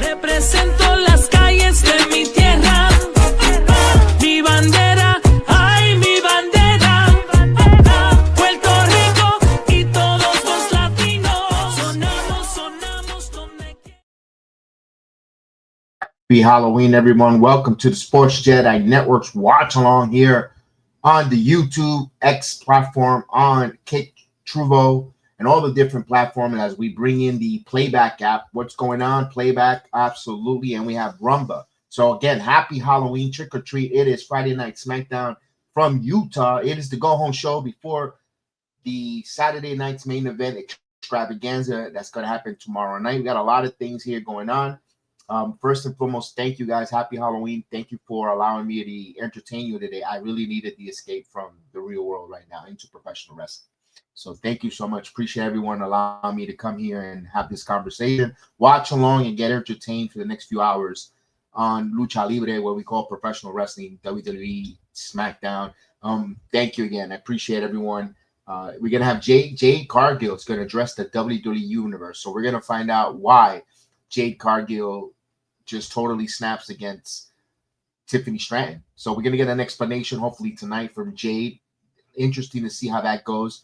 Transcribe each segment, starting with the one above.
Represento las calles de mi tierra. Mi bandera, ay, mi bandera. Puerto Rico y todos los latinos. Sonamos donde quiera. Happy Halloween, everyone. Welcome to the Sports Jedi Network's watch along here on the YouTube X platform, on Kick Truvo, and all the different platforms as we bring in the playback app. What's going on? Playback, absolutely. And we have Rumba. So again, happy Halloween, trick or treat. It is Friday Night SmackDown from Utah. It is the go-home show before the Saturday night's main event, Extravaganza, that's going to happen tomorrow night. We got a lot of things here going on. First and foremost, thank you guys. Happy Halloween. Thank you for allowing me to entertain you today. I really needed the escape from the real world right now into professional wrestling. So thank you so much. Appreciate everyone allowing me to come here and have this conversation, watch along, and get entertained for the next few hours on Lucha Libre, what we call professional wrestling, WWE SmackDown. Thank you again. I appreciate everyone. We're going to have Jade Cargill is going to address the WWE Universe. So we're going to find out why Jade Cargill just totally snaps against Tiffany Stratton. So we're going to get an explanation hopefully tonight from Jade. Interesting to see how that goes.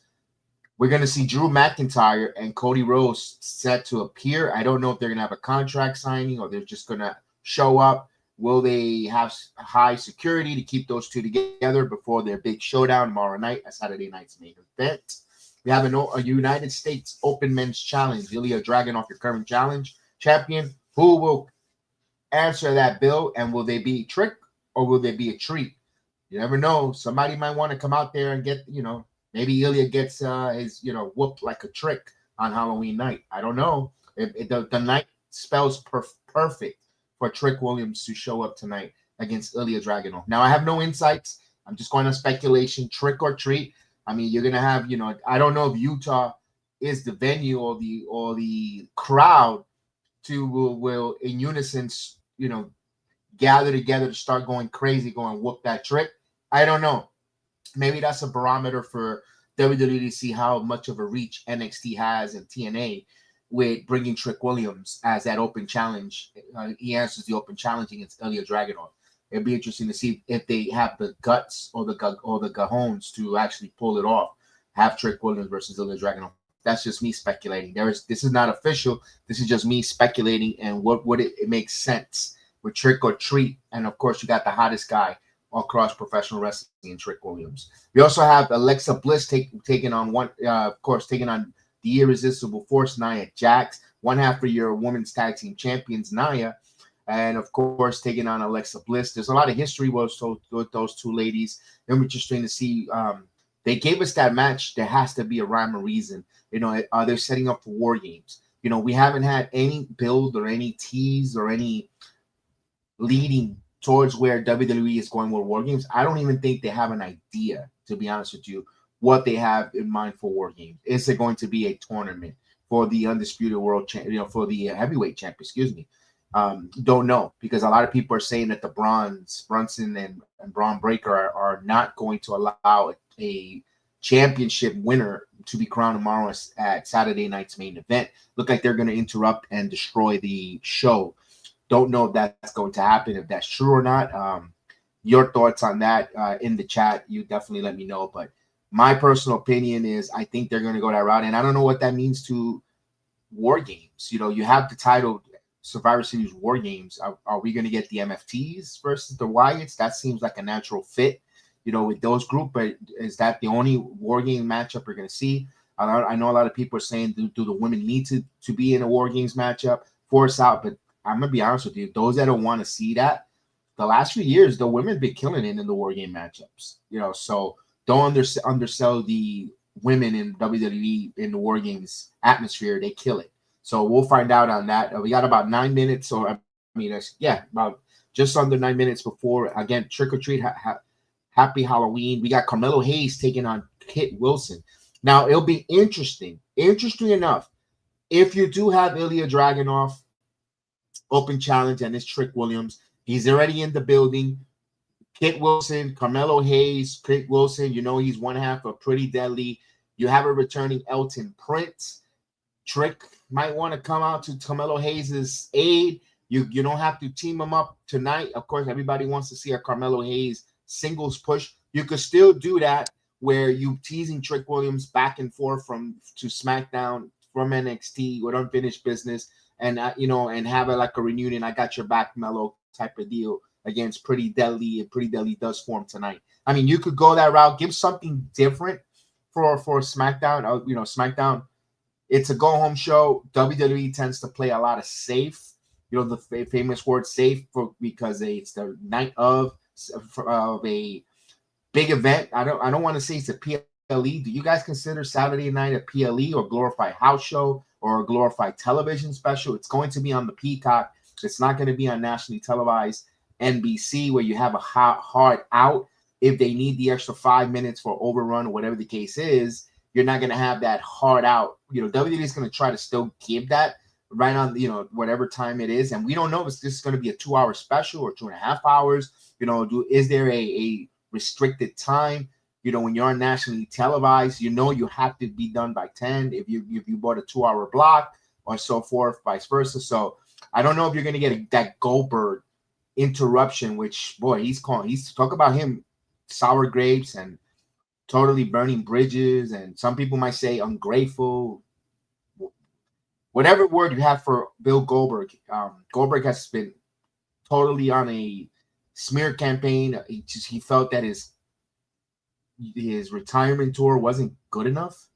We're going to see Drew McIntyre and Cody Rhodes set to appear. I don't know if they're going to have a contract signing or they're just going to show up. Will they have high security to keep those two together before their big showdown tomorrow night at Saturday night's main event? We have a United States Open Men's Challenge. Ilja Dragunov, your current challenge champion. Who will answer that bill, and will they be a trick or will they be a treat? You never know. Somebody might want to come out there and get, maybe Ilja gets his, whooped like a trick on Halloween night. I don't know. The night spells perfect for Trick Williams to show up tonight against Ilja Dragunov. Now, I have no insights. I'm just going on speculation, trick or treat. I mean, you're going to have, I don't know if Utah is the venue or the crowd will in unison, gather together to start going crazy, going whoop that trick. I don't know. Maybe that's a barometer for WWE to see how much of a reach NXT has and TNA with bringing Trick Williams as that open challenge. He answers the open challenge against Ilja Dragunov. It'd be interesting to see if they have the guts or the cajones to actually pull it off. Have Trick Williams versus Ilja Dragunov. That's just me speculating. This is not official. This is just me speculating and what it makes sense with trick or treat. And of course, you got the hottest guy across professional wrestling in Trick Williams. We also have Alexa Bliss taking on the Irresistible Force, Nia Jax, one half of your women's tag team champions, Nia, and of course taking on Alexa Bliss. There's a lot of history with those two ladies. It'll be interesting to see. They gave us that match. There has to be a rhyme or reason. They're setting up for War Games. We haven't had any build or any tease or any leading towards where WWE is going with War Games. I don't even think they have an idea, to be honest with you, what they have in mind for War Games. Is it going to be a tournament for the Undisputed World Champion, for the Heavyweight Champion, excuse me? Don't know, because a lot of people are saying that the Brunson and Braun Breaker are not going to allow a championship winner to be crowned tomorrow at Saturday night's main event. Look like they're going to interrupt and destroy the show. Don't know if that's going to happen, if that's true or not. Your thoughts on that in the chat, you definitely let me know. But my personal opinion is I think they're going to go that route. And I don't know what that means to War Games. You have the title Survivor Series War Games. Are we going to get the MFTs versus the Wyatts? That seems like a natural fit, with those group. But is that the only War Game matchup we're going to see? I know a lot of people are saying, do the women need to be in a War Games matchup? Force out. But I'm going to be honest with you. Those that don't want to see that, the last few years, the women have been killing it in the War Game matchups. So don't undersell the women in WWE in the War Games atmosphere. They kill it. So we'll find out on that. We got about 9 minutes, about just under 9 minutes before, again, trick or treat. Happy Halloween. We got Carmelo Hayes taking on Kit Wilson. Now, it'll be interesting enough, if you do have Ilja Dragunov open challenge and it's Trick Williams, he's already in the building. Kit Wilson, Carmelo Hayes, Kit Wilson, he's one half of Pretty Deadly. You have a returning Elton Prince. Trick might want to come out to Carmelo Hayes' aid. You don't have to team them up tonight. Of course, everybody wants to see a Carmelo Hayes singles push. You could still do that where you teasing Trick Williams back and forth to SmackDown from NXT with unfinished business, and and have it like a reunion. I got your back, Melo type of deal against Pretty Deadly, and Pretty Deadly does form tonight. I mean, you could go that route, give something different for SmackDown. SmackDown, it's a go-home show. WWE tends to play a lot of safe. The famous word safe because it's the night of a big event. I don't want to say it's a PLE. Do you guys consider Saturday night a PLE or glorified house show or a glorified television special? It's going to be on the Peacock. It's not going to be on nationally televised NBC where you have a hard out. If they need the extra 5 minutes for overrun or whatever the case is, you're not going to have that hard out. WWE is going to try to still give that right on, whatever time it is. And we don't know if this is going to be a 2-hour special or 2.5 hours. Is there a restricted time? When you're nationally televised, you have to be done by 10 if you bought a 2-hour block or so forth, vice versa. So I don't know if you're going to get that Goldberg interruption, which, boy, he's talk about him sour grapes and totally burning bridges, and some people might say ungrateful. Whatever word you have for Bill Goldberg, Goldberg has been totally on a smear campaign. He felt that his retirement tour wasn't good enough.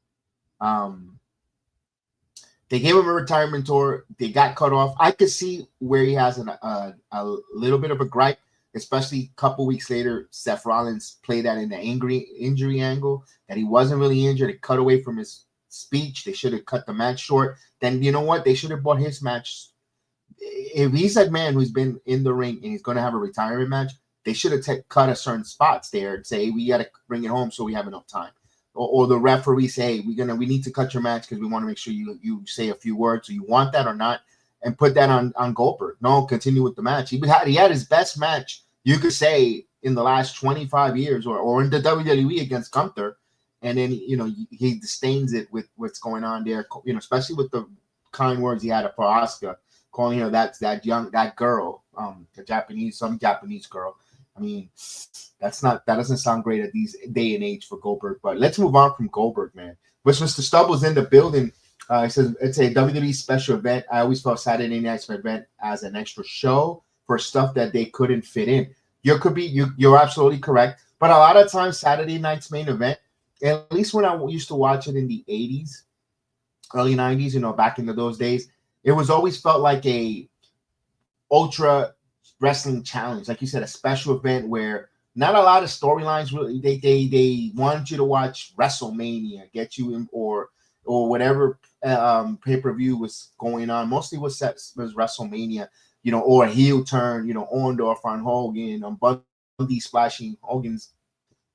They gave him a retirement tour. They got cut off. I could see where he has a little bit of a gripe, especially a couple weeks later. Seth Rollins played that in the injury angle, that he wasn't really injured. It cut away from his speech. They should have cut the match short. Then you know what? They should have bought his match. If he's a man who's been in the ring and he's going to have a retirement match, they should have cut a certain spots there and say, hey, we got to bring it home so we have enough time. Or the referee say, hey, we need to cut your match because we want to make sure you say a few words. So you want that or not? And put that on Goldberg. No, continue with the match. He had his best match, you could say, in the last 25 years or in the WWE against Gunther. And then, he disdains it with what's going on there, especially with the kind words he had for Asuka, calling her that girl, some Japanese girl. I mean, that doesn't sound great at these day and age for Goldberg. But let's move on from Goldberg, man. Which Mr. Stubble's in the building. It says it's a WWE special event. I always felt Saturday night's event as an extra show for stuff that they couldn't fit in. You're absolutely correct. But a lot of times Saturday night's main event, at least when I used to watch it in the 80s, early 90s, back into those days, it was always felt like a ultra wrestling challenge, like you said, a special event where not a lot of storylines. Really, they wanted you to watch WrestleMania, get you in, or whatever pay-per-view was going on. Mostly was WrestleMania, or a heel turn, Orndorff on Hogan, on Bundy splashing Hogan's,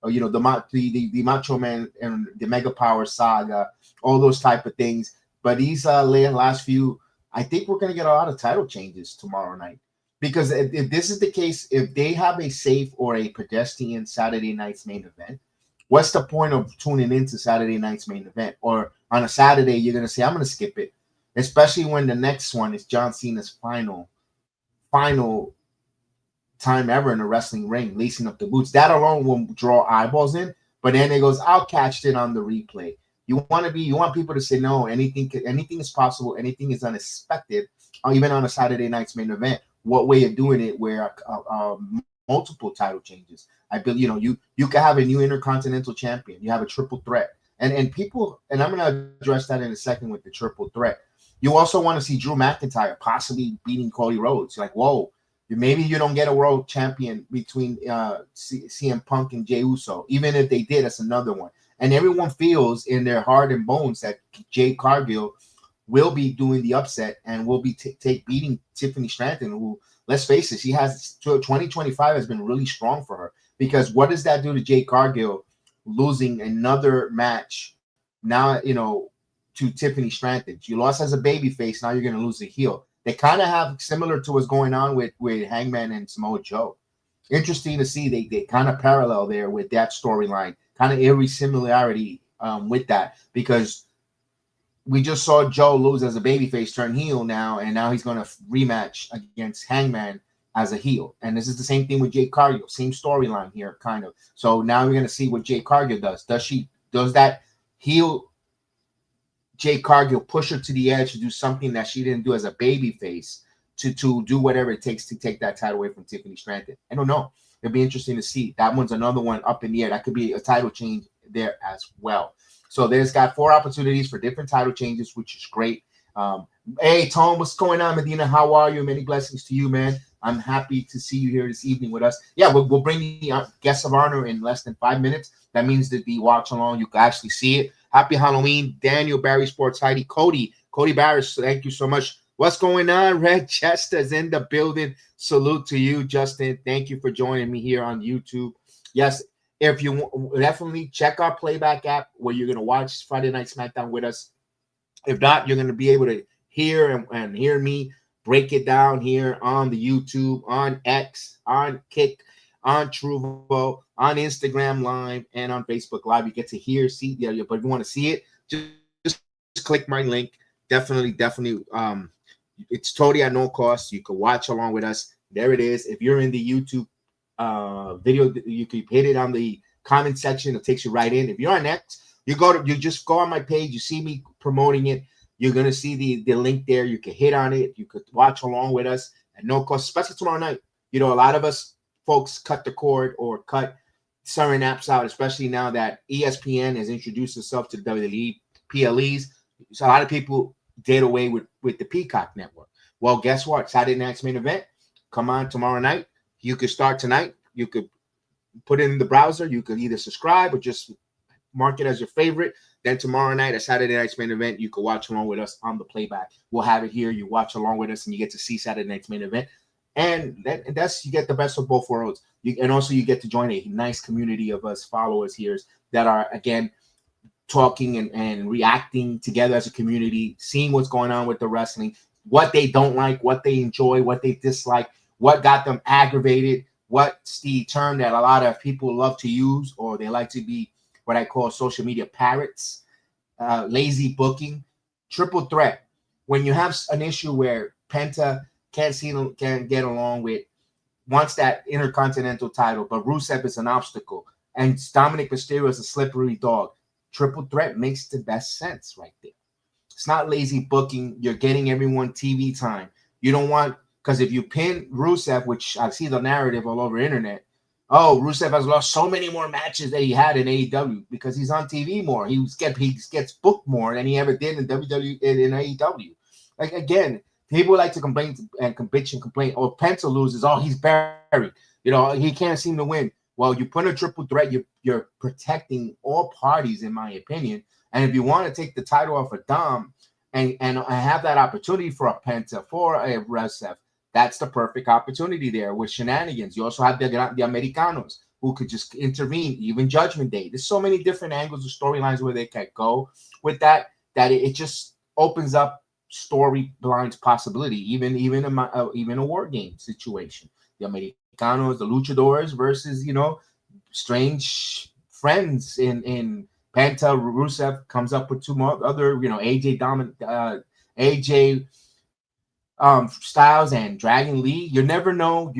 the Macho Man and the Mega Power saga, all those type of things. But these last few, I think we're going to get a lot of title changes tomorrow night. Because if this is the case, if they have a safe or a pedestrian Saturday night's main event, what's the point of tuning into Saturday night's main event? Or on a Saturday, you're going to say, I'm going to skip it. Especially when the next one is John Cena's final time ever in a wrestling ring, lacing up the boots. That alone will draw eyeballs in. But then it goes, I'll catch it on the replay. You want people to say, no, anything is possible. Anything is unexpected, even on a Saturday night's main event. What way of doing it where multiple title changes? I believe, you can have a new Intercontinental Champion. You have a triple threat. And people, and I'm going to address that in a second with the triple threat. You also want to see Drew McIntyre possibly beating Cody Rhodes. Like, whoa, maybe you don't get a world champion between CM Punk and Jey Uso. Even if they did, that's another one. And everyone feels in their heart and bones that Jade Cargill will be doing the upset and will be beating Tiffany Stratton, who, let's face it, 2025 has been really strong for her. Because what does that do to Jade Cargill losing another match now, to Tiffany Stratton? You lost as a babyface, now you're going to lose a heel. They kind of have similar to what's going on with Hangman and Samoa Joe. Interesting to see they kind of parallel there with that storyline, kind of eerie similarity with that, because we just saw Joe lose as a babyface, turn heel now, and now he's going to rematch against Hangman as a heel. And this is the same thing with Jade Cargill, same storyline here, kind of. So now we're going to see what Jade Cargill does. Does that heel Jade Cargill push her to the edge to do something that she didn't do as a babyface to do whatever it takes to take that title away from Tiffany Stratton? I don't know. It'll be interesting to see. That one's another one up in the air. That could be a title change there as well. So there's got 4 opportunities for different title changes, which is great. Hey, Tom, what's going on, Medina? How are you? Many blessings to you, man. I'm happy to see you here this evening with us. Yeah, we'll bring the guests of honor in less than 5 minutes. That means that the watch along, you can actually see it. Happy Halloween, Daniel, Barry Sports, Heidi, Cody Barris, thank you so much. What's going on? Red Chester's in the building. Salute to you, Justin. Thank you for joining me here on YouTube. Yes, if you definitely check our playback app where you're going to watch Friday Night SmackDown with us. If not, you're going to be able to hear and hear me break it down here on the YouTube, on X, on Kick, on Truvo, on Instagram Live, and on Facebook Live. You get to hear, see, but if you want to see it, just click my link. Definitely. It's totally at no cost. You can watch along with us. There it is. If you're in the YouTube video, you can hit it on the comment section. It takes you right in. If you're on X, you just go on my page. You see me promoting it. You're gonna see the link there. You can hit on it. You could watch along with us at no cost, especially tomorrow night. You know, a lot of us folks cut the cord or cut certain apps out, especially now that ESPN has introduced itself to WWE PLEs. So a lot of people did away with the Peacock network. Well, guess what? Saturday night's main event. Come on tomorrow night. You could start tonight. You could put it in the browser. You could either subscribe or just mark it as your favorite. Then tomorrow night, at Saturday night's main event, you can watch along with us on the playback. We'll have it here. You watch along with us, and you get to see Saturday night's main event. And that's you get the best of both worlds. And also you get to join a nice community of us followers here that are, again, talking and reacting together as a community, seeing what's going on with the wrestling, what they don't like, what they enjoy, what they dislike, what got them aggravated, what's the term that a lot of people love to use, or they like to be what I call social media parrots, lazy booking, triple threat. When you have an issue where Penta can't get along with, wants that Intercontinental title, but Rusev is an obstacle, and Dominic Mysterio is a slippery dog, triple threat makes the best sense right there. It's not lazy booking. You're getting everyone TV time. You don't want, because if you pin Rusev, which I see the narrative all over the internet, oh, Rusev has lost so many more matches that he had in AEW because he's on TV more. He gets booked more than he ever did in WWE in AEW. Like, again, people like to complain and bitch and complain. Oh, Penta loses. Oh, he's buried. You know, he can't seem to win. Well, you put a triple threat, you're protecting all parties, in my opinion. And if you want to take the title off of Dom and have that opportunity for a Penta, for a Rusev, that's the perfect opportunity there with shenanigans. You also have the Americanos who could just intervene, even Judgment Day. There's so many different angles of storylines where they can go with that it just opens up storylines possibility, even a war game situation. The Americanos, the Luchadores versus, strange friends in Penta. Rusev comes up with two more other, AJ Styles and Dragon Lee. You never know.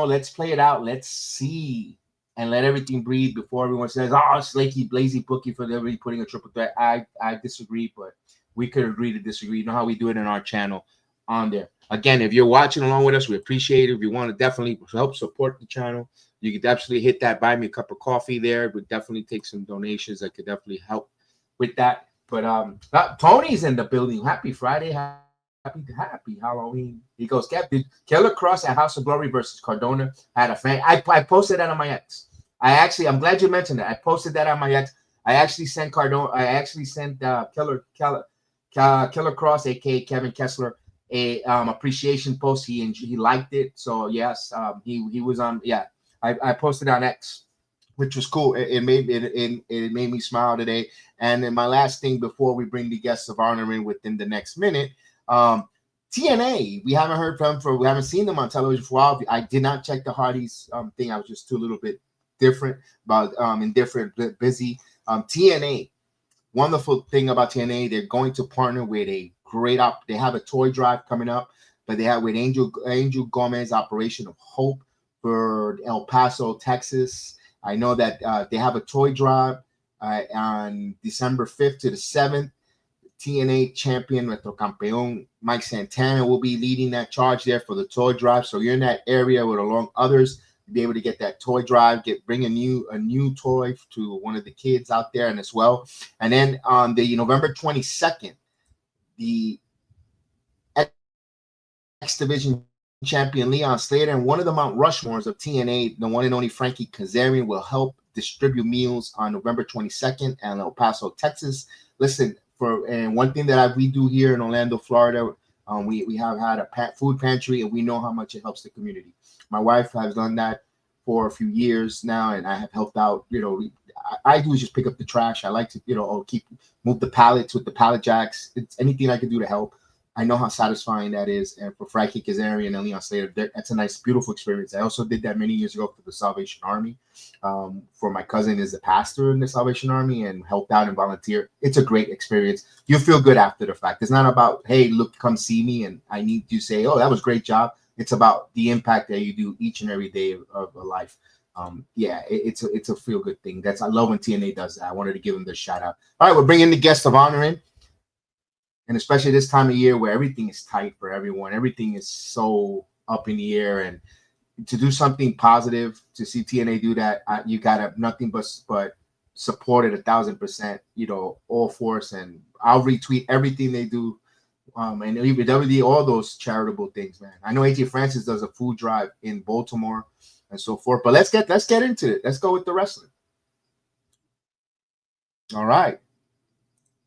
Let's play it out. Let's see and let everything breathe before everyone says, oh, it's lazy bookie for everybody putting a triple threat. I disagree, but we could agree to disagree. You know how we do it in our channel on there. Again, if you're watching along with us, we appreciate it. If you want to definitely help support the channel, you can definitely hit that buy me a cup of coffee there. We definitely take some donations that could definitely help with that. But Tony's in the building. Happy Friday. Happy Halloween. He goes, Captain Killer Cross at House of Glory versus Cardona had a fan. I posted that on my X. I'm glad you mentioned that. I posted that on my X. I actually sent Killer Cross, aka Kevin Kessler, a appreciation post. He liked it. So yes, he was on. Yeah, I posted on X, which was cool. It made me smile today. And then my last thing before we bring the guests of honor in within the next minute. TNA, we haven't heard from we haven't seen them on television for a while. I did not check the Hardys thing. I was just too little bit different, busy. TNA, wonderful thing about TNA, they're going to partner with a great they have a toy drive coming up, but they have with Angel Gomez, Operation of Hope for El Paso, Texas. I know that they have a toy drive on December 5th to the 7th. TNA champion, Nuestro Campeón, Mike Santana will be leading that charge there for the toy drive. So you're in that area with along others, be able to get that toy drive, bring a new toy to one of the kids out there and as well. And then on the November 22nd, the X Division champion Leon Slater and one of the Mount Rushmores of TNA, the one and only Frankie Kazarian, will help distribute meals on November 22nd in El Paso, Texas. Listen, and one thing that we do here in Orlando, Florida, we have had a food pantry, and we know how much it helps the community. My wife has done that for a few years now, and I have helped out. I do is just pick up the trash. I like to, move the pallets with the pallet jacks. It's anything I can do to help. I know how satisfying that is. And for Frankie Kazarian and Leon Slater, that's a nice, beautiful experience. I also did that many years ago for the Salvation Army. For my cousin is a pastor in the Salvation Army and helped out and volunteered. It's a great experience. You feel good after the fact. It's not about, hey, look, come see me, and I need to say, oh, that was a great job. It's about the impact that you do each and every day of life. It's a feel good thing. I love when TNA does that. I wanted to give them the shout out. All right, we're bringing the guest of honor in. And especially this time of year where everything is tight for everyone, everything is so up in the air, and to do something positive, to see TNA do that, you gotta nothing but support it 1,000%. All force, and I'll retweet everything they do, and even WWE, all those charitable things, man. I know AJ Francis does a food drive in Baltimore and so forth. But let's get into it. Let's go with the wrestling. All right,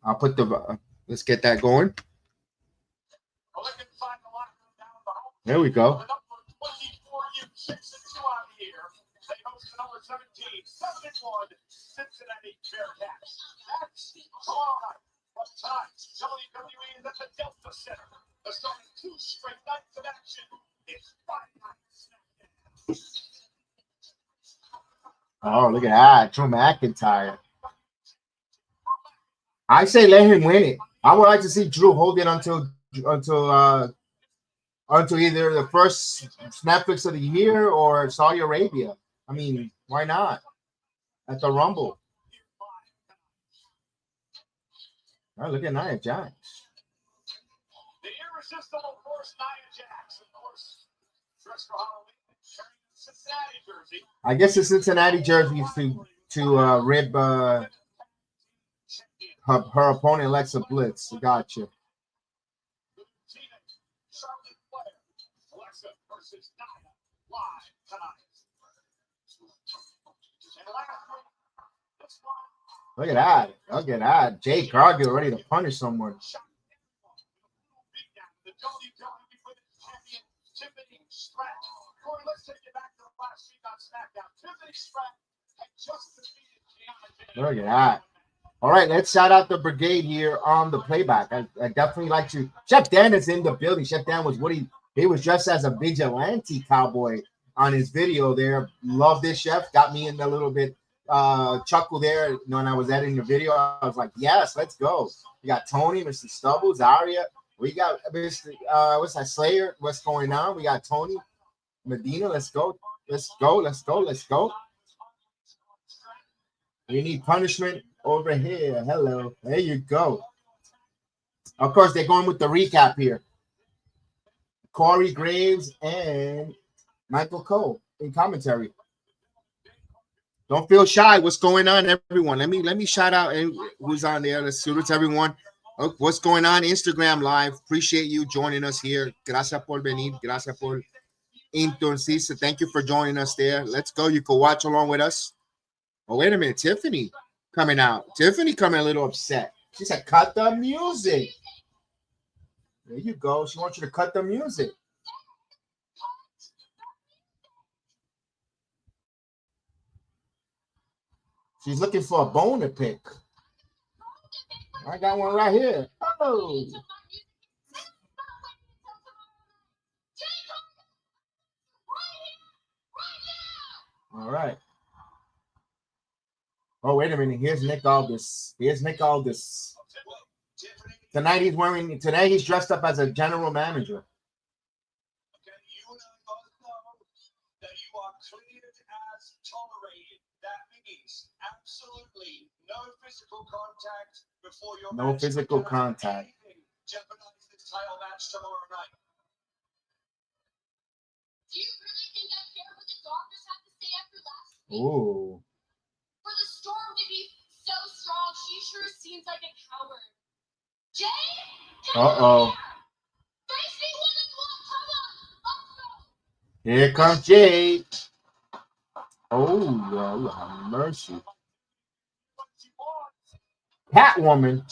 I'll put the. Let's get that going. There we go. Oh, look at that. Drew McIntyre. I say let him win it. I would like to see Drew hold it until either the first Netflix of the year or Saudi Arabia. I mean, why not? At the Rumble. Oh, look at Nia Jax. The irresistible force, Nia Jax, of course, dressed for Halloween, carrying the Cincinnati jersey. I guess the Cincinnati jersey to rib her opponent, Alexa Bliss. Gotcha. Look at that. Look at that. Jade Cargill ready to punish someone. Look at that. All right, let's shout out the brigade here on the playback. I definitely like to. Chef Dan is in the building. Chef Dan was he was dressed as a vigilante cowboy on his video there. Love this, Chef. Got me in a little bit chuckle there when I was editing the video. I was like, yes, let's go. We got Tony, Mr. Stubbles, Aria. We got Mr. What's that, Slayer? What's going on? We got Tony, Medina. Let's go. Let's go. Let's go. Let's go. We need punishment over here. Hello. There you go. Of course, they're going with the recap here. Corey Graves and Michael Cole in commentary. Don't feel shy. What's going on, everyone? Let me shout out who's on there. Let's see what's everyone. Oh, what's going on? Instagram Live. Appreciate you joining us here. Gracias por venir. Gracias por entonces. Thank you for joining us there. Let's go. You can watch along with us. Oh, wait a minute. Tiffany coming out. Tiffany coming a little upset. She said, cut the music. There you go. She wants you to cut the music. She's looking for a bone to pick. I got one right here. Oh. All right. Oh, wait a minute. Here's Nick Aldis. Tonight he's dressed up as a general manager. Okay, you and I both know that you are cleared as tolerated. That means absolutely no physical contact before your No match. physical contact. Jeopardize this title match tomorrow night. Do you really think I care what the doctors have to say after last week? Ooh. For the Storm to be so strong, she sure seems like a coward. Jay? Uh-oh. Face me one-on-one, come on! Let's go! Here comes Jade. Oh, yeah, mercy. Catwoman. I'm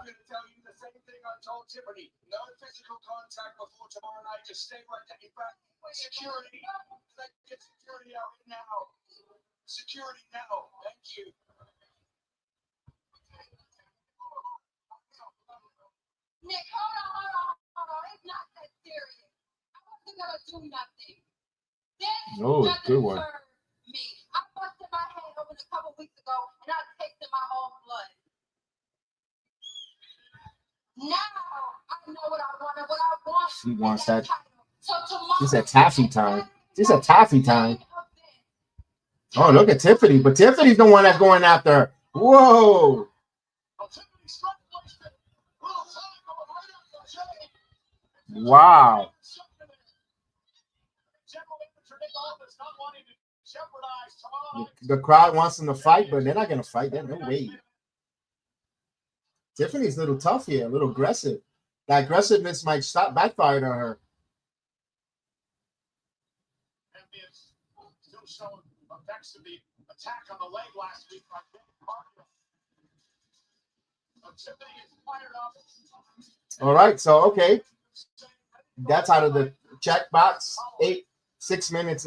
going to tell you the same thing I told Tiffany. No physical contact before tomorrow night. Just stay right there. In fact, security. Let's get security out now. Security now. Thank you. Nick, hold on. It's not that serious. I wasn't gonna do nothing. This Oh, doesn't good one. serve me. I busted my head open a couple weeks ago, and I tasted my own blood. Now I know what I want, and what I want. She wants is that. title. So tomorrow, She said taffy time. She said taffy time. Oh, look at Tiffany. But Tiffany's the one that's going after her. Whoa. Wow. The crowd wants them to fight, but they're not going to fight. There's no way. Tiffany's a little tough here, a little aggressive. The aggressiveness might stop backfire on her. Still showing effects of the attack on the leg last week. Tiffany is fired up. All right, so okay. That's out of the check box. 6 minutes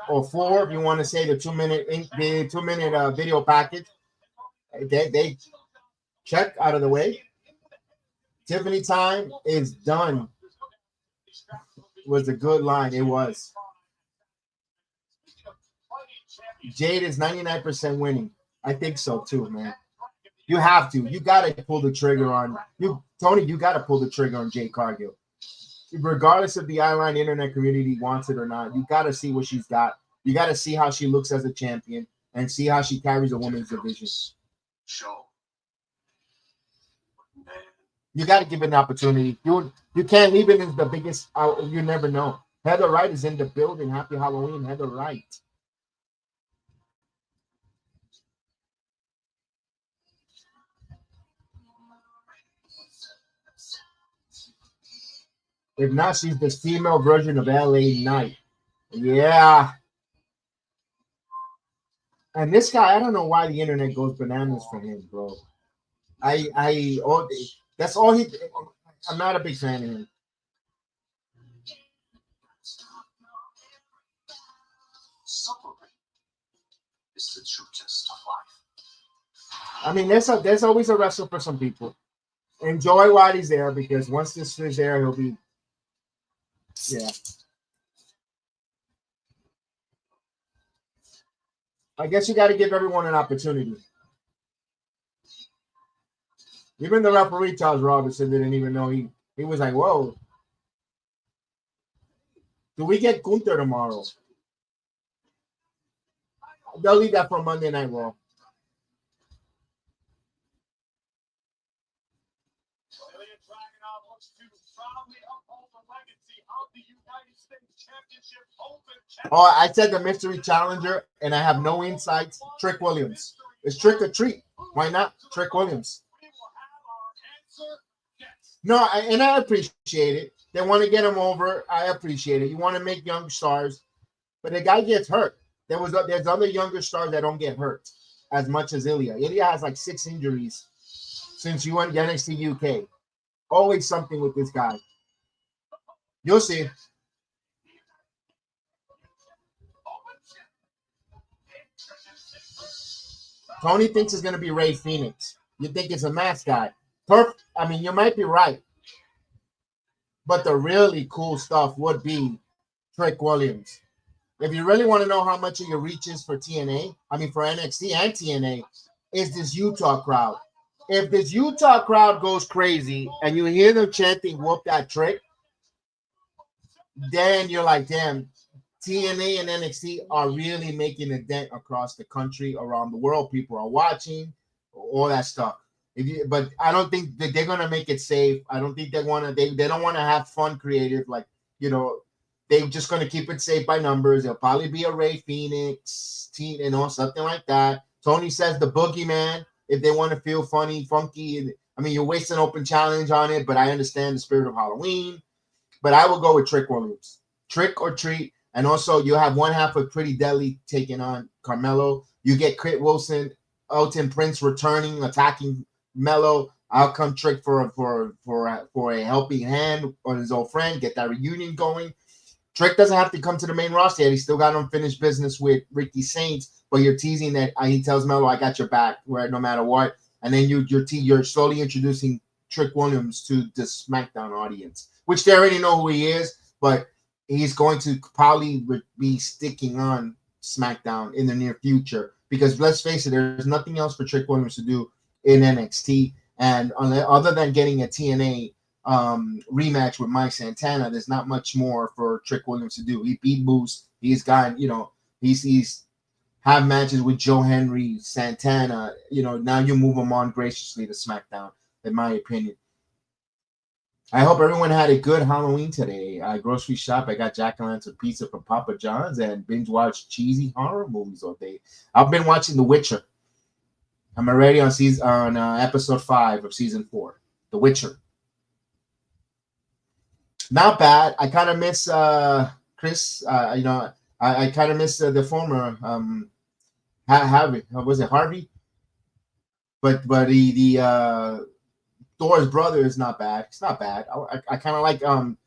or 4, if you want to say the 2 minute video package. They check out of the way. Tiffany time is done. Was a good line. It was. Jade is 99% winning. I think so too, man. You have to. You got to pull the trigger on Tony. You got to pull the trigger on Jade Cargill. Regardless if the online internet community wants it or not, you got to see what she's got. You got to see how she looks as a champion and see how she carries a women's division. You got to give it an opportunity. You can't leave it as the biggest. You never know. Heather Wright is in the building. Happy Halloween, Heather Wright. If not, she's the female version of LA Knight. Yeah. And this guy, I don't know why the internet goes bananas for him, bro. That's all he. I'm not a big fan of him. It's the true test of life. I mean, there's always a wrestle for some people. Enjoy while he's there, because once this is there, he'll be. Yeah. I guess you got to give everyone an opportunity. Even the referee, Charles Robinson, didn't even know he was like, whoa. Do we get Gunther tomorrow? They'll leave that for Monday Night Raw. Ilja Dragunov looks to proudly uphold the legacy of the United States Championship Open. Oh, I said the mystery challenger, and I have no insights. Trick Williams. It's trick or treat. Why not? Trick Williams. No, and I appreciate it. They want to get him over. I appreciate it. You want to make young stars, but the guy gets hurt. There's other younger stars that don't get hurt as much as Ilja. Ilja has like 6 injuries since you went to NXT UK. Always something with this guy. You'll see. Tony thinks it's going to be Ray Phoenix. You think it's a mascot. I mean, you might be right. But the really cool stuff would be Trick Williams. if you really want to know how much of your reach is for TNA, I mean for NXT and TNA, is this Utah crowd. If this Utah crowd goes crazy and you hear them chanting "Whoop that trick," then you're like, damn, TNA and NXT are really making a dent across the country, around the world. People are watching, all that stuff. But I don't think that they're gonna make it safe. I don't think they want to. They don't want to have fun, creative. Like, you know, they're just gonna keep it safe by numbers. It'll probably be a Ray Phoenix team, you know, something like that. Tony says the Boogeyman if they want to feel funny, funky. I mean, you're wasting open challenge on it, but I understand the spirit of Halloween. But I will go with Trick Williams, Trick or Treat. And also, you have one half of Pretty Deadly taking on Carmelo. You get Crit Wilson, Elton Prince returning, attacking Mello. I'll come Trick for a helping hand on his old friend. Get that reunion going. Trick doesn't have to come to the main roster yet. He's still got unfinished business with Ricky Saints. But you're teasing that he tells Mello, "I got your back, right, no matter what." And then you're slowly introducing Trick Williams to the SmackDown audience, which they already know who he is, but he's going to probably be sticking on SmackDown in the near future, because let's face it, there's nothing else for Trick Williams to do in NXT, and other than getting a TNA rematch with Mike Santana, there's not much more for Trick Williams to do. He beat Moose. He's got, you know, he's have matches with Joe Henry, Santana. You know, now you move him on graciously to SmackDown, in my opinion. I hope everyone had a good Halloween today. I grocery shop. I got jack-o'-lantern pizza from Papa John's and binge watch cheesy horror movies all day. I've been watching The Witcher. I'm already on episode 5 of season 4. The Witcher. Not bad. I kind of miss Chris. You know, I kind of miss the former Harvey. Was it Harvey? But the Thor's brother is not bad. It's not bad. I kind of like I'm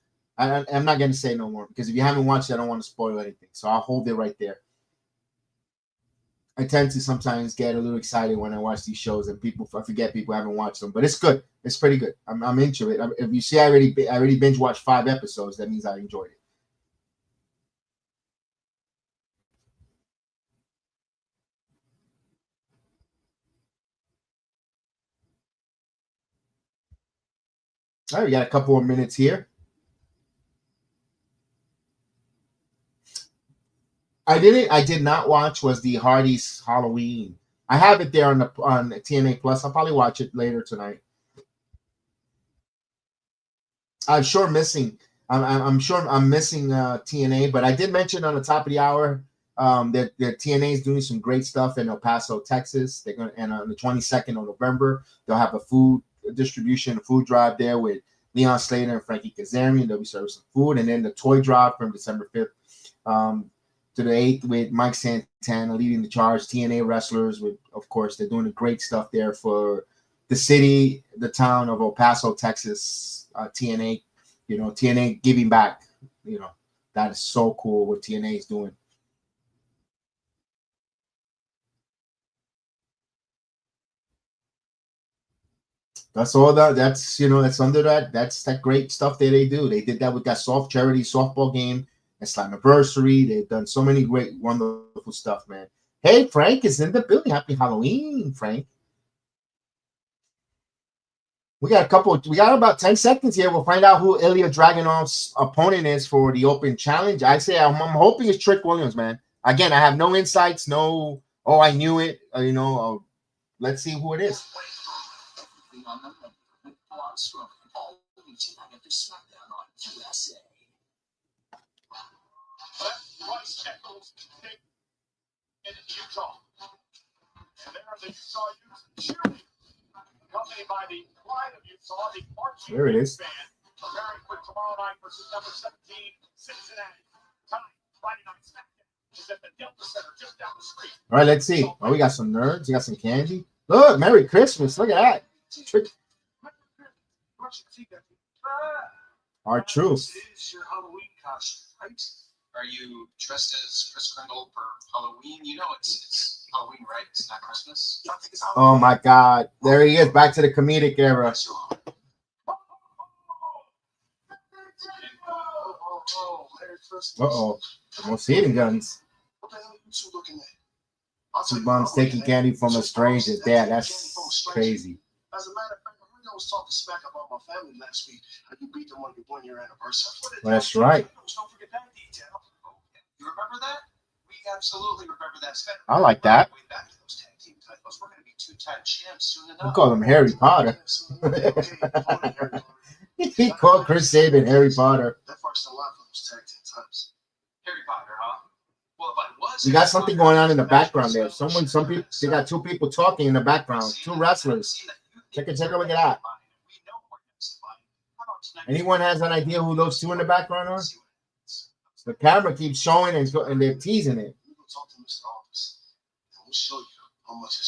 not gonna say no more, because if you haven't watched it, I don't want to spoil anything. So I'll hold it right there. I tend to sometimes get a little excited when I watch these shows, and I forget people haven't watched them, but it's good. It's pretty good. I'm into it. If you see, I already binge watched 5 episodes. That means I enjoyed it. All right, we got a couple of minutes here. I did not watch was the Hardy's Halloween. I have it there on TNA Plus. I'll probably watch it later tonight. I'm sure missing. I'm sure I'm missing TNA, but I did mention on the top of the hour that TNA is doing some great stuff in El Paso, Texas. They're going, and on the 22nd of November they'll have a food distribution, a food drive there with Leon Slater and Frankie Kazarian. They'll be serving some food, and then the toy drop from December 5th to the 8th with Mike Santana leading the charge. TNA wrestlers, with, of course, they're doing great stuff there for the city, the town of El Paso, Texas. TNA, you know, TNA giving back. You know, that is so cool what TNA is doing. That's all that's, you know, that's under that. That's that great stuff that they do. They did that with that soft charity softball game and Slammiversary. They've done so many great, wonderful stuff, man. Hey, Frank is in the building. Happy Halloween, Frank. We got about 10 seconds here. We'll find out who Ilja Dragunov's opponent is for the open challenge. I say I'm hoping it's Trick Williams, man. Again, I have no insights, no, oh, I knew it, you know. Let's see who it is. On the menu with blogs from all Legion and their SmackDown on USA. Rice Eccles in Utah. And there are the Utah Youth cheerleaders, accompanied by the Pride of Utah, the marching there it is. band, preparing for tomorrow night versus number 17, Cincinnati. Time, Friday Night SmackDown is at the Delta Center just down the street. All right, let's see. Oh, we got some nerds. We got some candy. Look, Merry Christmas. Look at that. Trick. Our truth. This is your Halloween costume, right? Are you dressed as Chris Kringle for Halloween? You know it's Halloween, right? It's not Christmas. Oh my God. There he is, back to the comedic era. Merry Christmas. Uh-oh. Almost hitting guns. What the hell are you two looking at? Two bums taking candy from a stranger. Dad, that's crazy. As a matter of fact, I heard I was talking smack about my family last week. How you beat them on your 1-year anniversary. Well, that's right. Don't forget that detail. You remember that? We absolutely remember that. I like that. Way back to those tag team titles. We're going to be 2-time champs soon We enough. call him Harry Potter. He called Chris Sabin Harry Potter. That first a lot for those tag team titles. Harry Potter, huh? Well, if I was We got something going on in the background there. Some people, they got two people talking in the background. Two wrestlers. Take a look at that. Anyone has an idea who those two in the background are? The camera keeps showing and they're teasing it. It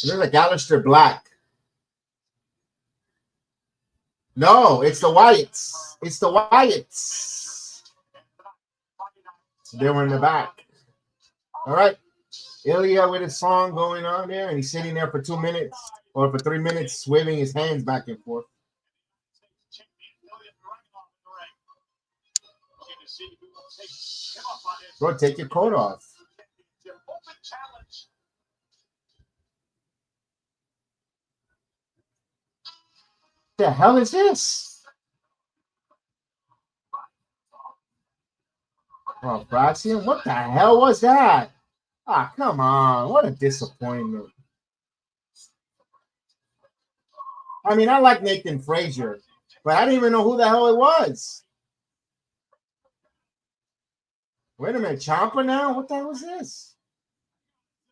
looks like Aleister Black. No, it's the Wyatts. It's the Wyatts. They were in the back. All right. Ilja with his song going on there, and he's sitting there for 2 minutes or for 3 minutes, waving his hands back and forth. Bro, take your coat off. The hell is this? Oh, Braxian, what the hell was that? Ah, come on. What a disappointment. I mean, I like Nathan Frazier, but I didn't even know who the hell it was. Wait a minute, Ciampa now? What the hell is this?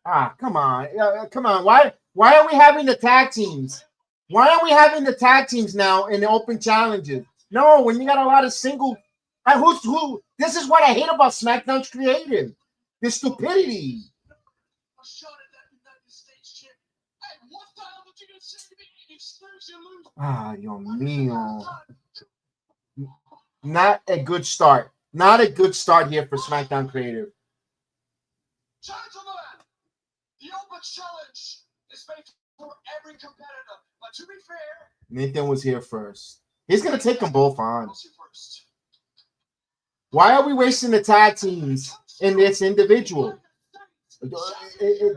Ah, come on. Come on. Why are we having the tag teams? Why are we having the tag teams now in the open challenges? No, when you got a lot of single. Who? This is what I hate about SmackDown's creative. The stupidity. Ah, Dios mío. Not a good start. Not a good start here for SmackDown Creative. Gentlemen, the open challenge is made for every competitor. But to be fair, Nathan was here first. He's going to take them both on. Why are we wasting the tag teams in this individual?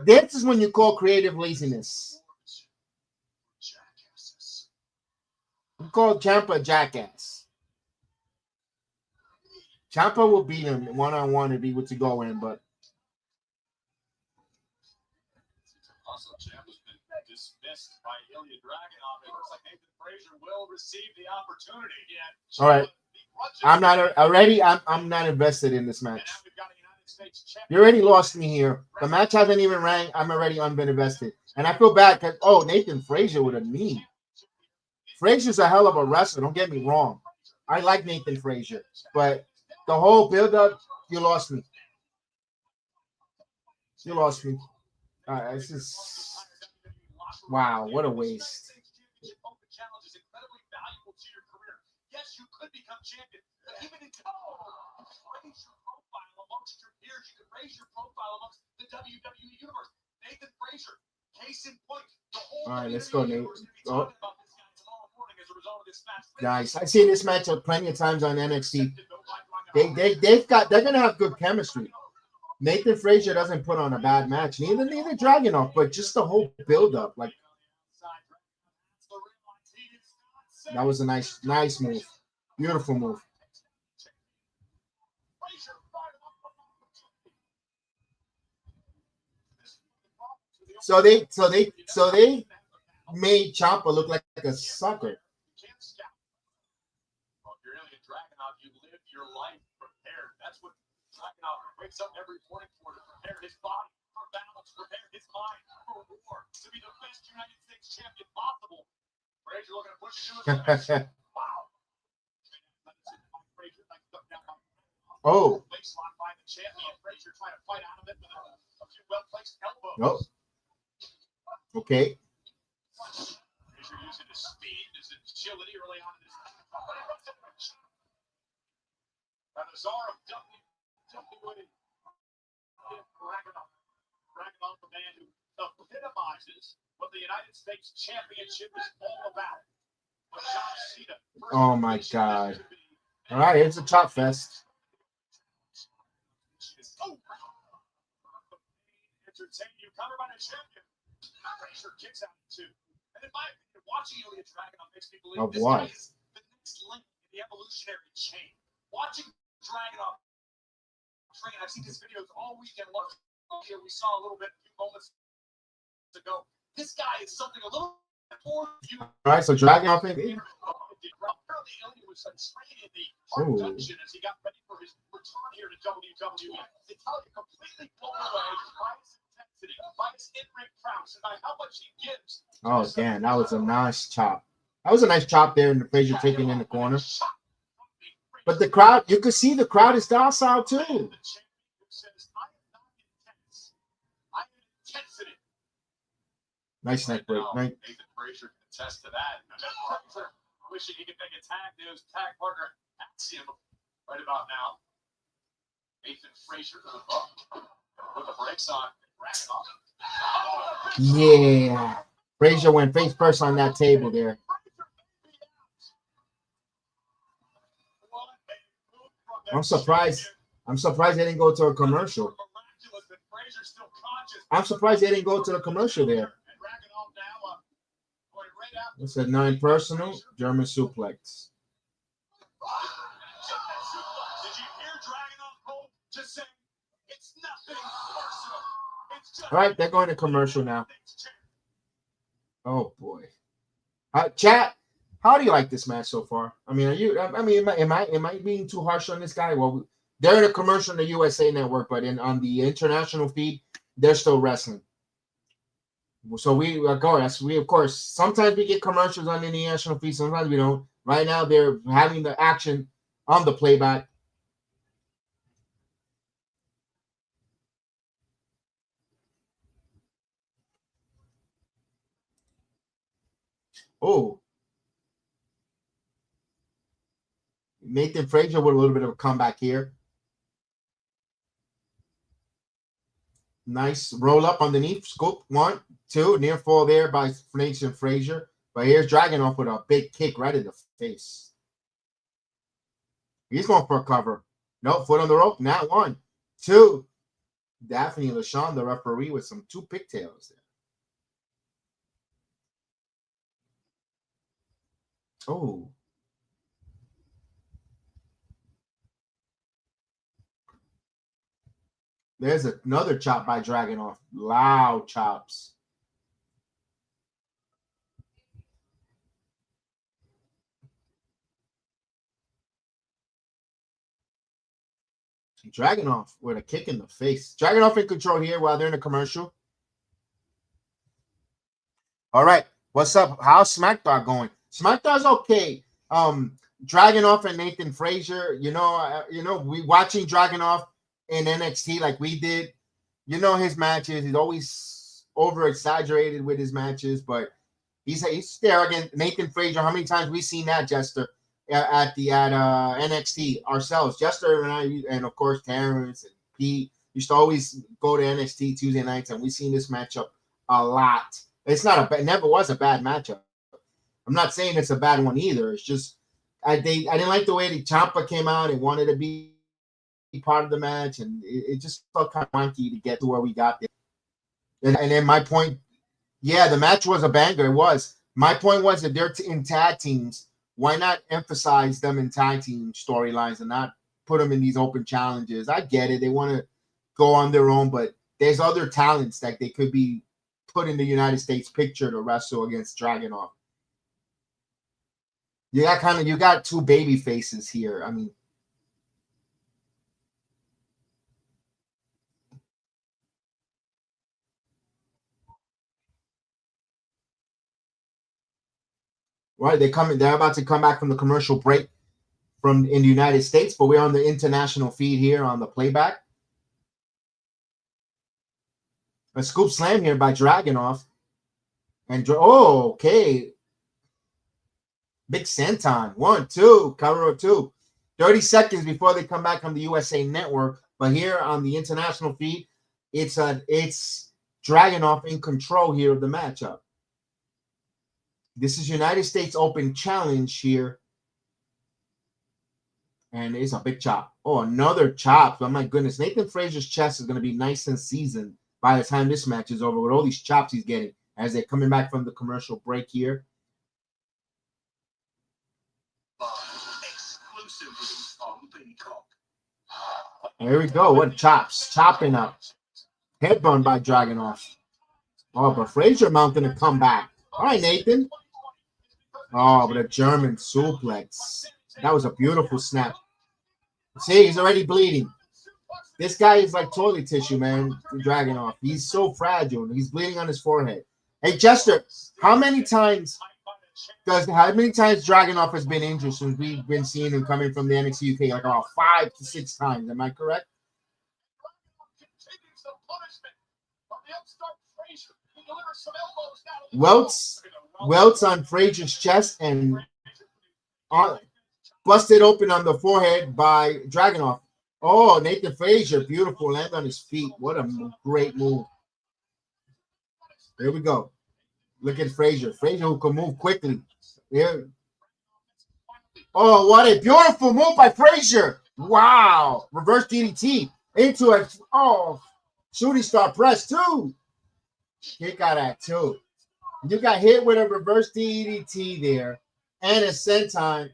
This is when you call creative laziness. You call Ciampa a jackass. Ciampa will beat him one-on-one and be able to go in, but also Ciampa's been dismissed by Ilja Dragunov. It looks like Nathan Frazier will receive the opportunity. All right. I'm not already. I'm not invested in this match. You already lost me here. The match hasn't even rang. I'm already uninvested, and I feel bad because Nathan Frazier with a knee. Frazier's a hell of a wrestler. Don't get me wrong. I like Nathan Frazier, but the whole build-up, you lost me. You lost me. It's just wow. What a waste. Yes, you could become champion, but even in raise your profile amongst your peers, you could raise your profile amongst the WWE universe. Nathan Frazier, case in point. All right, let's go, Nate. Oh. Nice. I've seen this match plenty of times on NXT. They're gonna have good chemistry. Nathan Frazier doesn't put on a bad match. Neither Dragunov, but just the whole build-up, like. That was a nice move. Beautiful move. So they made Ciampa look like a sucker. You live your life prepared. That's what Dragunov wakes up every morning for, to prepare his body for balance, prepare his mind for war, to be the best United States champion possible. Frazier looking to push it to his wow. Oh. Baseline by the champion. Frazier trying to fight out of it with a few well-placed elbows. Oh. Okay. Frazier using his speed, his agility early on in this match. And the czar of WWE, Dragunov, the man who epitomizes what the United States Championship is all about. Oh my God! All right, it's a chop fest. Covered by the champion. Frazier kicks out too. And in my opinion, watching Ilja Dragunov makes me believe this guy is the next link in the evolutionary chain. Watching Dragunov train, I've seen his videos all weekend long. Here we saw a little bit a few moments ago. This guy is something a little more. All right, so Dragunov. Apparently, Ilja was training in the hard dungeon as he got ready for his return here to WWE. The Italian completely blown away by his intensity, by his in-ring prowess, and by how much he gives. Oh, damn, that was a nice chop. That was a nice chop there in the Frazier taking in the corner. But the crowd, you could see the crowd is docile too. Nice neck break. Nice. Nathan Frazier can attest to that. Frazier wishing he could make a tag to his tag partner Axiom right about now. Nathan Frazier with the brakes on. Yeah. Frazier went face first on that table there. I'm surprised. I'm surprised they didn't go to a commercial. I'm surprised they didn't go to the commercial there. It's a 9 personal German suplex. Did you hear Dragunov just saying it's nothing personal? It's just All right, they're going to commercial now. Oh boy, chat. How do you like this match so far? I mean, are you? I mean, am I being too harsh on this guy? Well, they're in a commercial on the USA Network, but on the international feed, they're still wrestling. So we of course sometimes we get commercials on the international feed, sometimes we don't. Right now they're having the action on the playback. Oh, Nathan Frazier with a little bit of a comeback here. Nice roll up underneath. Scoop 1, 2. Near fall there by Nathan Frazier. But here's Dragunov with a big kick right in the face. He's going for a cover. No, foot on the rope. Not 1, 2. Daphne LaShawn, the referee, with some 2 pigtails there. Oh. There's another chop by Dragunov. Loud chops. Dragunov with a kick in the face. Dragunov in control here while they're in the commercial. All right. What's up? How's SmackDown going? SmackDown's okay. Dragunov and Nathan Frazier, we watching Dragunov in NXT like we did. You know his matches. He's always over-exaggerated with his matches, but he's there again. Nathan Frazier, how many times we seen that, Jester, at NXT ourselves? Jester and I, and of course Terrence and Pete used to always go to NXT Tuesday nights, and we've seen this matchup a lot. It never was a bad matchup. I'm not saying it's a bad one either. It's just I didn't like the way the Ciampa came out and wanted to be part of the match, and it just felt kind of wonky to get to where we got there. And then my point, yeah, the match was a banger. It was. My point was that they're in tag teams. Why not emphasize them in tag team storylines and not put them in these open challenges? I get it. They want to go on their own, but there's other talents that they could be put in the United States picture to wrestle against Dragunov. You got 2 baby faces here. I mean, right? They're about to come back from the commercial break in the United States, but we're on the international feed here on the playback. A scoop slam here by Dragunov. And okay. Big senton. 1, 2. Cover of 2. 30 seconds before they come back from the USA Network. But here on the international feed, it's Dragunov in control here of the matchup. This is United States Open Challenge here. And it's a big chop. Oh, another chop. Oh, my goodness. Nathan Frazier's chest is going to be nice and seasoned by the time this match is over with all these chops he's getting as they're coming back from the commercial break here. Here we go. What chops? Chopping up. Headbutt by Dragunov. Oh, but Frazier mounting a comeback. All right, Nathan. Oh, but a German suplex. That was a beautiful snap. See, he's already bleeding. This guy is like toilet tissue, man. Dragunov. He's so fragile. He's bleeding on his forehead. Hey, Jester, how many times Dragunov has been injured since we've been seeing him coming from the NXT UK? Like about 5 to 6 times. Am I correct? Welts on Frazier's chest and busted open on the forehead by Dragunov. Oh, Nathan Frazier, beautiful land on his feet. What a great move. There we go. Look at Frazier. Frazier who can move quickly. There. Oh, what a beautiful move by Frazier. Wow. Reverse DDT into a shooting star press too. Kick out at 2. You got hit with a reverse DDT there and a senton.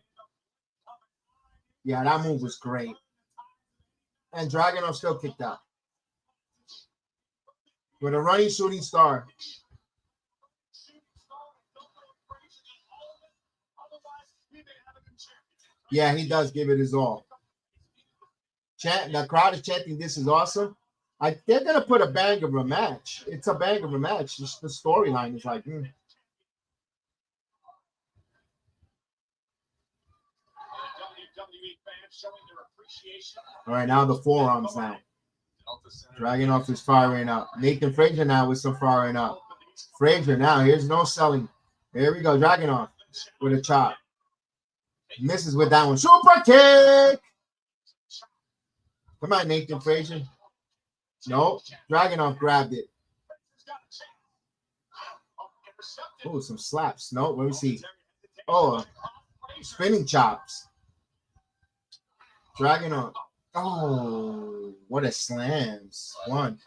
Yeah, that move was great. And Dragunov still kicked out. With a running shooting star. Yeah, he does give it his all. The crowd is chanting, "This is awesome." They're going to put a bang of a match. It's a bang of a match. Just the storyline is like, All right, now the forearms now. Dragunov is firing up. Nathan Frazier now with some firing up. Frazier now, here's no selling. Here we go, Dragunov with a chop. Misses with that one. Super kick! Come on, Nathan Frazier. No, Dragunov grabbed it. Oh, some slaps. No, let me see. Oh, spinning chops. Dragunov. Oh, what a slams. 1,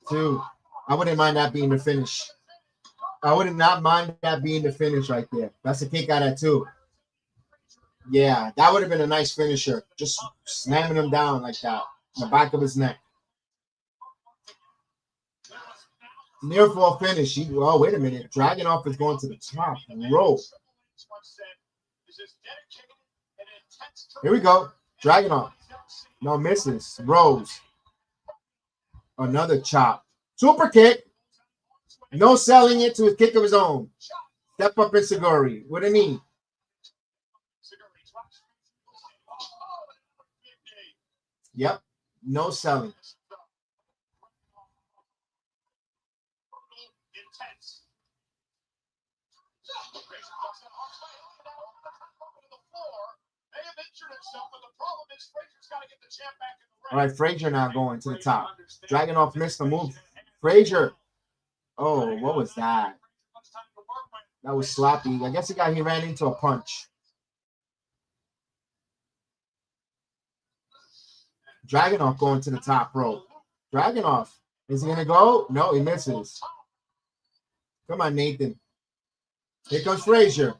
2. I wouldn't mind that being the finish. I would not mind that being the finish right there. That's a kick out at 2. Yeah, that would have been a nice finisher. Just slamming him down like that. In the back of his neck. Near fall finish. Oh, wait a minute. Dragunov is going to the top rope. Here we go. Dragunov. No misses. Rose. Another chop. Super kick. No selling it to a kick of his own. Step up in Seguri with a knee. Yep. No selling. All right, Frazier now going to the top. Dragunov missed the move. Frazier. Oh, what was that? That was sloppy. I guess he ran into a punch. Dragunov going to the top rope. Dragunov. Is he going to go? No, he misses. Come on, Nathan. Here comes Frazier.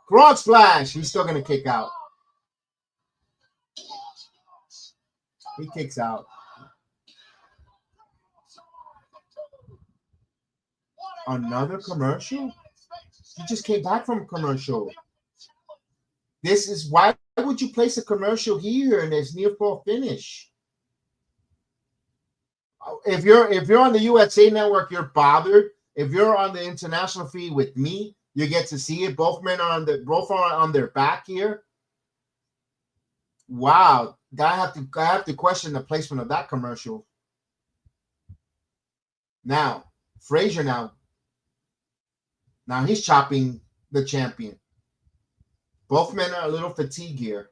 Frog splash. He's still going to kick out. He kicks out. Another commercial? He just came back from a commercial. This is why would you place a commercial here and there's near fall finish? If you're on the USA Network, you're bothered. If you're on the international feed with me, you get to see it. Both men are on their back here. Wow, I have to question the placement of that commercial. Now, Frazier now he's chopping the champion. Both men are a little fatigued here.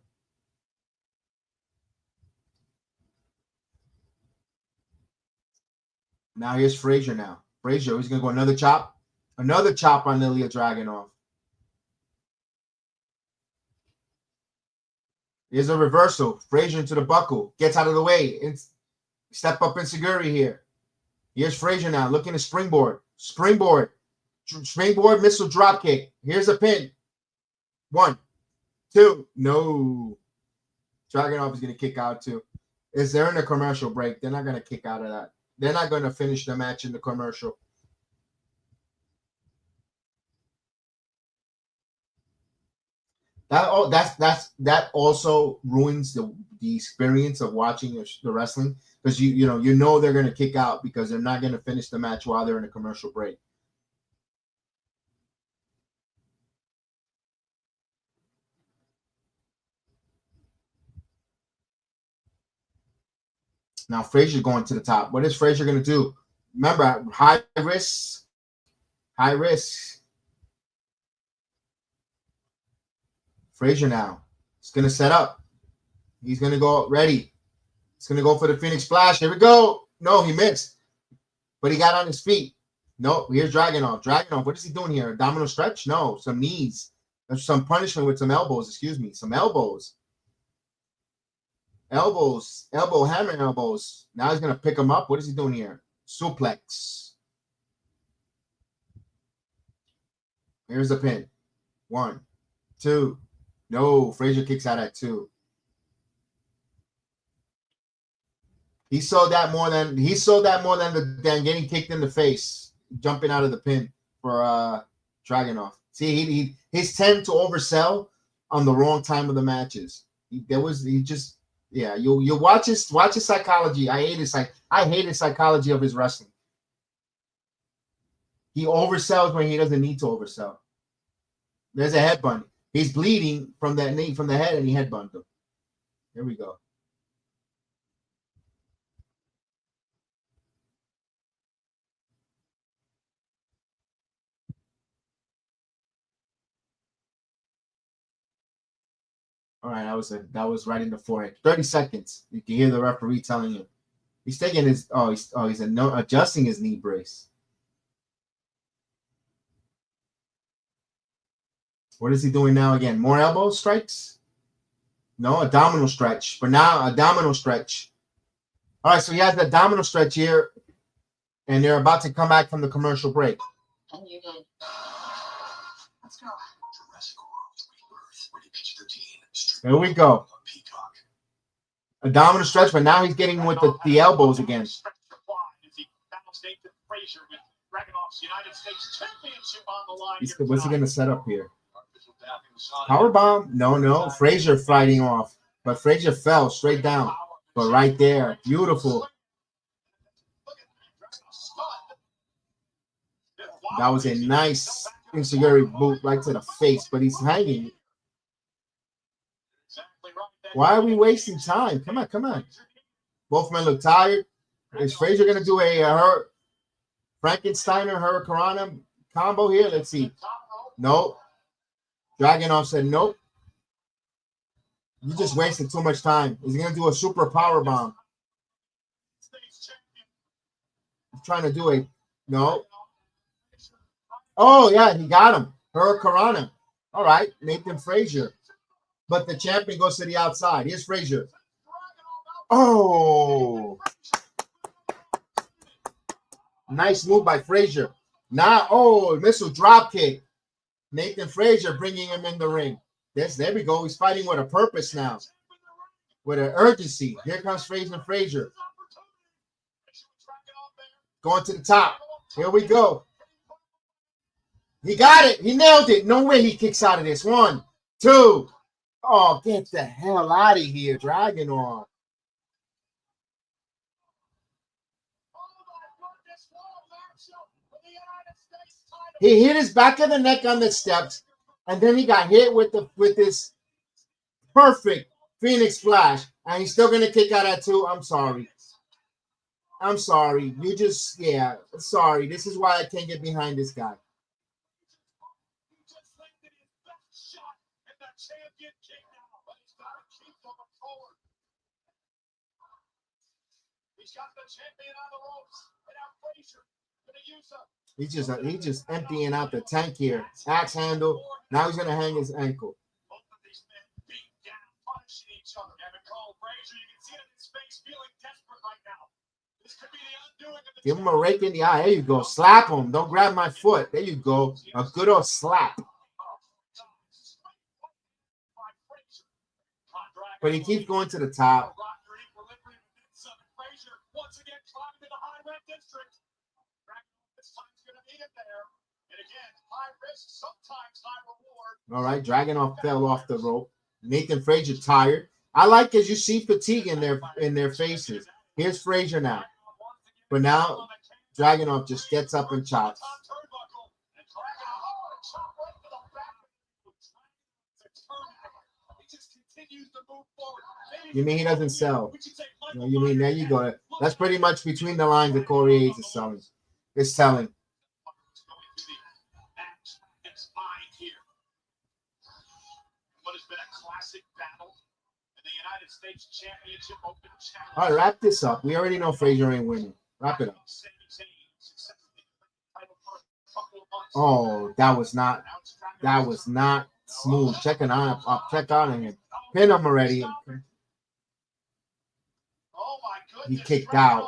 Now here's Frazier now. Frazier, he's going to go another chop. Another chop on Ilja Dragunov. Here's a reversal. Frazier into the buckle. Gets out of the way. Step up insecurity here. Here's Frazier now. Looking to springboard. Springboard. Springboard missile drop kick. Here's a pin. 1, 2. No. Dragunov is going to kick out too. They're in a commercial break. They're not going to kick out of that. They're not going to finish the match in the commercial. That also ruins the experience of watching the wrestling, because you know they're going to kick out because they're not going to finish the match while they're in a commercial break. Now Frazier going to the top. What is Frazier going to do? Remember, high risk. High risk. Frazier now. He's going to set up. He's going to go ready. He's going to go for the Phoenix Splash. Here we go. No, he missed. But he got on his feet. No, here's Dragunov. Dragunov, what is he doing here? Abdominal stretch? No, some knees. There's some punishment with some elbows. Excuse me. Some elbows. Elbows. Elbow, hammer elbows. Now he's going to pick him up. What is he doing here? Suplex. Here's the pin. 1, 2. No, Frazier kicks out at 2. He saw that more than getting kicked in the face, jumping out of the pin for Dragunov. See, he's tend to oversell on the wrong time of the matches. You watch his psychology. I hate his psychology of his wrestling. He oversells when he doesn't need to oversell. There's a headbutt. He's bleeding from that knee, from the head, and he headbutted him. Here we go. All right, that was right in the forehead. 30 seconds. You can hear the referee telling him. He's taking his he's adjusting his knee brace. What is he doing now again? More elbow strikes? No, abdominal stretch. But now abdominal stretch. All right, so he has the abdominal stretch here, and they're about to come back from the commercial break. And you did. Let's go. Jurassic World Rebirth, rated PG-13. Here we go. Abdominal stretch, but now he's getting with the elbows again. United States Championship on the line. What's he going to set up here? Powerbomb? No. Frazier fighting off. But Frazier fell straight down. But right there. Beautiful. That was a nice insecurity boot right to the face. But he's hanging. Why are we wasting time? Come on. Both men look tired. Is Frazier going to do a Frankensteiner Hurricanrana combo here? Let's see. Nope. Dragunov said nope. You just wasted too much time. Is he going to do a super power bomb? He's trying to do a no. Oh yeah, he got him. Hurricanrana. All right, Nathan Frazier. But the champion goes to the outside. Here's Frazier. Oh. Nice move by Frazier. Now, missile drop kick. Nathan Frazier bringing him in the ring. There we go. He's fighting with a purpose now. With an urgency. Here comes Frazier. Going to the top. Here we go. He got it. He nailed it. No way he kicks out of this. 1, 2. Oh, get the hell out of here, Dragunov. He hit his back of the neck on the steps, and then he got hit with this perfect Phoenix Splash, and he's still gonna kick out at 2. I'm sorry. Sorry. This is why I can't get behind this guy. He's just emptying out the tank here. Axe handle. Now he's gonna hang his ankle. you can see it in his face, feeling desperate right now. This could be the undoing of the Give him a rake in the eye. There you go. Slap him. Don't grab my foot. There you go. A good old slap. But he keeps going to the top. Once again, climbing to the high red district. This time's going to be in there. And again, high risk, sometimes high reward. All right, Dragunov fell off the rope. Nathan Frazier tired. I like as you see fatigue in their faces. Here's Frazier now. But now Dragunov just gets up and chops. You mean he doesn't sell? No, you mean there you go. That's pretty much between the lines that Corey Hayes is selling. It's selling. What has been a classic battle in the United States Championship Open Challenge. All right, wrap this up. We already know Frazier ain't winning. Wrap it up. Oh, that was not smooth. Check out on him. Pin him already. He kicked out.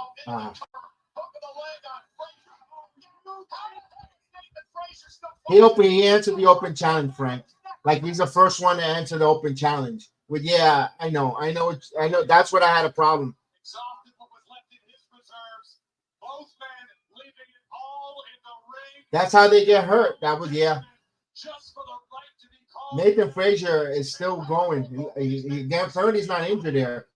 He answered the open challenge, Frank. Like he's the first one to answer the open challenge. But yeah, I know. That's what I had a problem. Exhausted what was left in his reserves. Both men leaving it all in the ring. That's how they get hurt. That was Just for the right to be called. Nathan Frazier is still going. He's not injured there.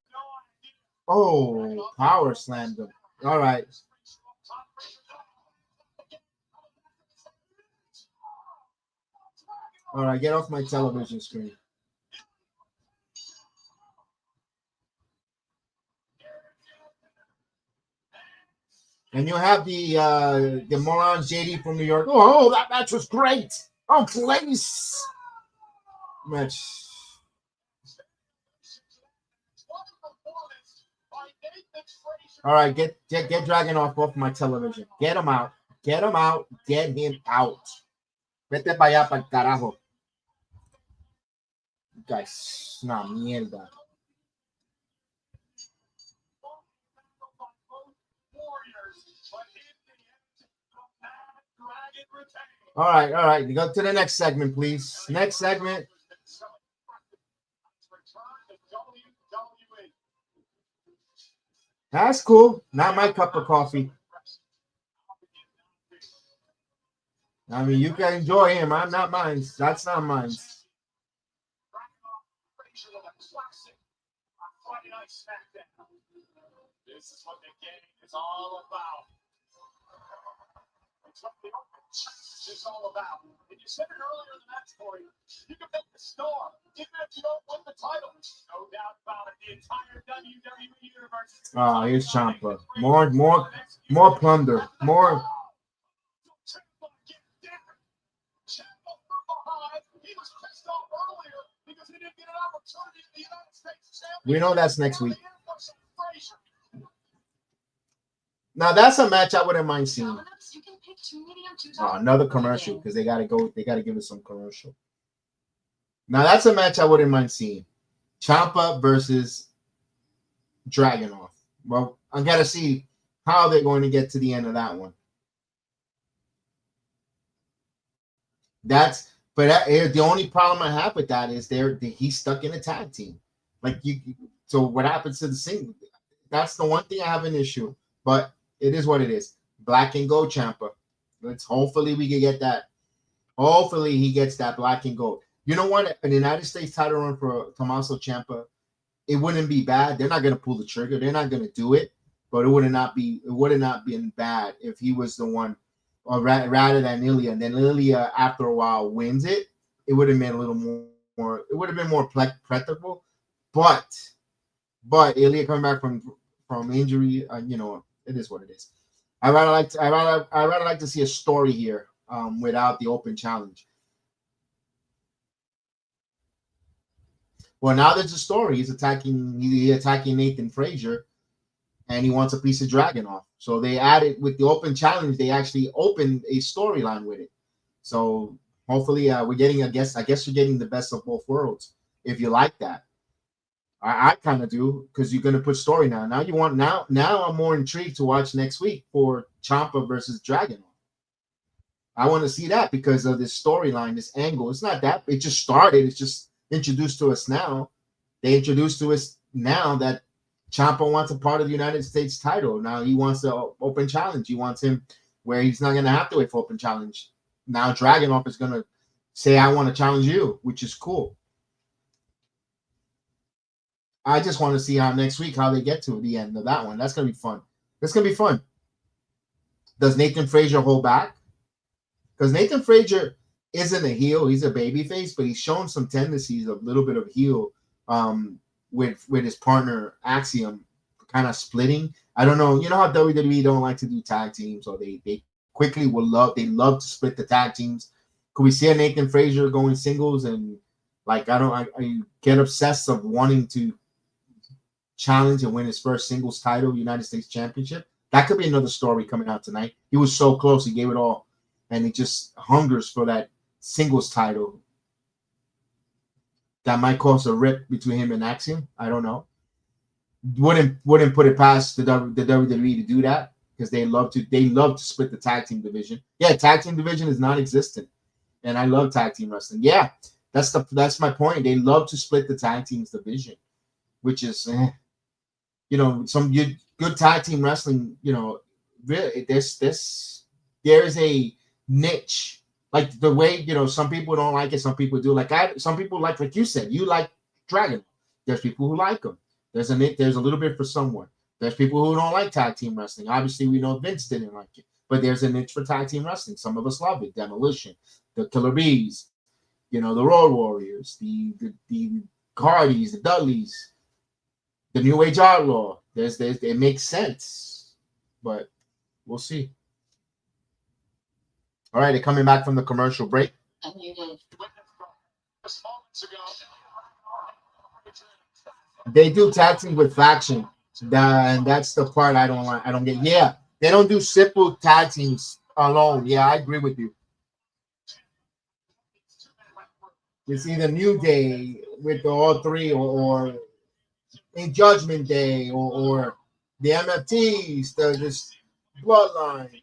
Oh, power slammed him. All right. All right, get off my television screen. And you have the morons JD from New York. Oh, that match was great. Oh, please. Match. All right, get Dragunov off my television. Get him out. Get him out. Get him out. Vete para allá, para el carajo. Guys, una mierda. All right. You go to the next segment, please. Next segment. That's cool. Not my cup of coffee. I mean, you can enjoy him. I'm not mine. That's not mine. This is what the game is all about. It's what the open challenge is all about. And you said it earlier in the match, Corey. You can make the star, even if you don't win the title. No doubt about it. The entire WWE universe. Oh, here's Ciampa. More plunder. More. We know that's next week. Now that's a match I wouldn't mind seeing. Oh, another commercial because they gotta go. They gotta give us some commercial. Now that's a match I wouldn't mind seeing. Ciampa versus Dragunov. Well, I gotta see how they're going to get to the end of that one. The only problem I have with that is he's stuck in a tag team. So what happens to the single? That's the one thing I have an issue. But it is what it is. Black and gold Ciampa. Hopefully we can get that. Hopefully he gets that black and gold. You know what? An United States title run for Tommaso Ciampa, it wouldn't be bad. They're not going to pull the trigger. They're not going to do it. But it would not been bad if he was the one, or rather than Ilja. And then Ilja, after a while, wins it. It would have been a little more. It would have been more predictable. But Ilja coming back from injury, it is what it is. I rather like to see a story here without the open challenge. Well, now there's a story. He's attacking Nathan Frazier, and he wants a piece of Dragunov. So they added with the open challenge. They actually opened a storyline with it. So hopefully we're getting. I guess you're getting the best of both worlds if you like that. I kind of do, because you're going to put story now. Now you want now I'm more intrigued to watch next week for Ciampa versus Dragunov. I want to see that because of this storyline, this angle. It's not that it just started. It's just introduced to us now. They introduced to us now that Ciampa wants a part of the United States title. Now he wants the open challenge. He wants him where he's not going to have to wait for open challenge. Now Dragunov is going to say, I want to challenge you, which is cool. I just want to see how next week, how they get to the end of that one. That's going to be fun. That's going to be fun. Does Nathan Frazier hold back? Because Nathan Frazier isn't a heel. He's a babyface, but he's shown some tendencies of a little bit of heel with his partner Axiom kind of splitting. I don't know. You know how WWE don't like to do tag teams, or they quickly love to split the tag teams. Could we see a Nathan Frazier going singles and like I get obsessed of wanting to challenge and win his first singles title, United States Championship? That could be another story coming out tonight. He was so close, he gave it all, and he just hungers for that singles title. That might cause a rip between him and Axiom. I don't know. Wouldn't put it past the WWE to do that, because they love to split the tag team division. Yeah, tag team division is non-existent, and I love tag team wrestling. Yeah, that's my point. They love to split the tag teams division, which is, some good tag team wrestling. Really, there is a niche. Like the way, some people don't like it, some people do. Some people like you said, you like Dragon. There's people who like them. There's a little bit for someone. There's people who don't like tag team wrestling. Obviously, we know Vince didn't like it, but there's a niche for tag team wrestling. Some of us love it. Demolition, the Killer Bees, the Road Warriors, the Hardys, the Dudleys, the New Age Outlaw. It makes sense, but we'll see. All right, they're coming back from the commercial break. They do tag team with faction, and that's the part I don't like. I don't get. Yeah, they don't do simple tag teams alone. Yeah, I agree with you. It's either New Day with all three, or in Judgment Day, or the MFTs, this Bloodline.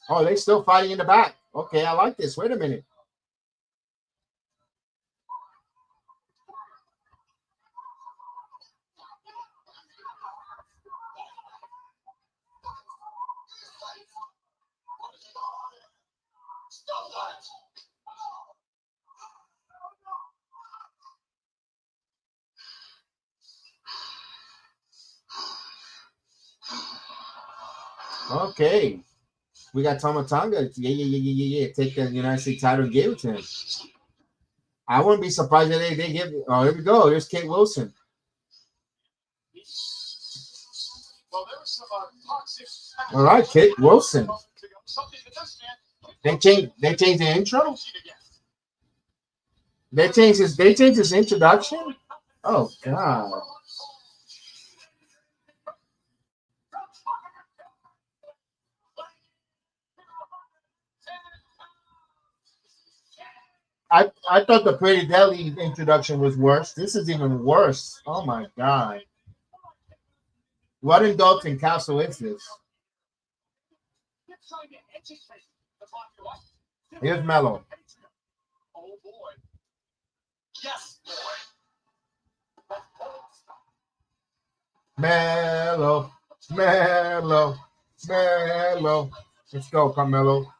Oh, they still fighting in the back. Okay, I like this. Wait a minute. Okay. We got Tomatonga. Yeah. Take the United States title and gave it to him. I wouldn't be surprised if they give. Oh, here we go. There's Kate Wilson. All right, Kate Wilson. They changed the intro. They changed his introduction. Oh God. I thought the Pretty Deli introduction was worse. This is even worse. Oh my God. What in Dalton Castle is this? Here's Mello. Oh boy. Yes, boy. Mello. Let's go, Carmelo.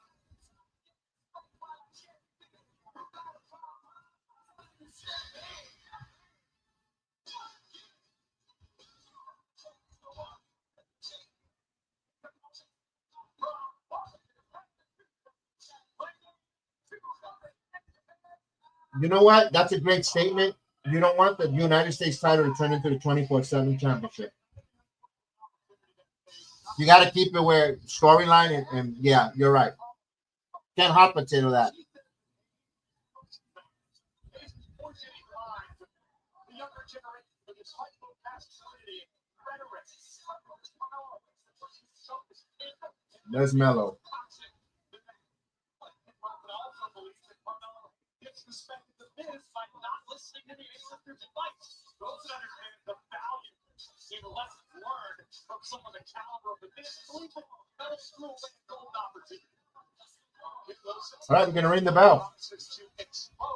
You know what? That's a great statement. You don't want the United States title to turn into the 24/7 championship. You got to keep it where storyline and yeah, you're right. Can't hot potato that. There's Melo. All right, we're gonna ring the bell.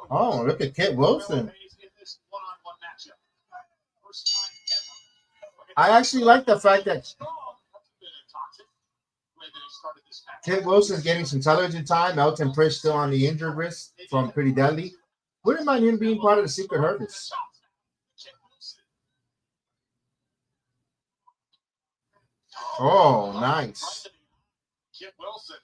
Oh, look at Kit Wilson. I actually like the fact that Kit Wilson's getting some television time. Elton Prish still on the injured list from Pretty Deadly. Wouldn't mind him being part of the Secret Service. Oh, nice. Kit Wilson.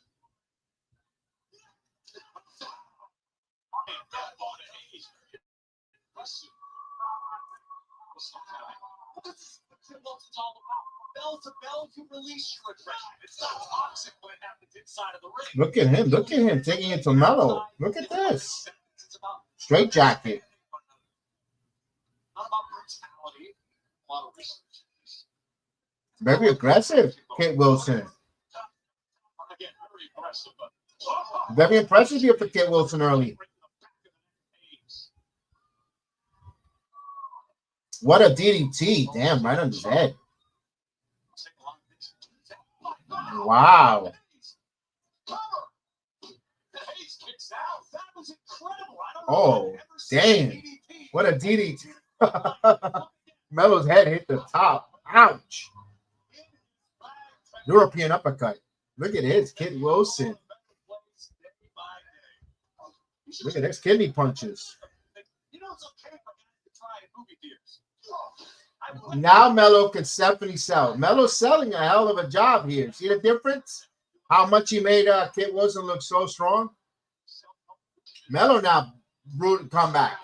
Bell to bell, you release your aggression. It's not toxic when it happens inside of the ring. Look at him. Look at him taking it to Melo. Look at this. Straight jacket. Not about brutality. A lot of research. Very aggressive, Kit Wilson. Again, very aggressive. Very impressive here for Kit Wilson early. What a DDT. Damn, right on his head. Wow. Oh, damn. What a DDT. Melo's head hit the top. Ouch. European uppercut. Look at his Kit Wilson. Look at his kidney punches. Now Melo can definitely sell. Melo's selling a hell of a job here. See the difference? How much he made Kit Wilson look so strong? Melo now brutal comeback.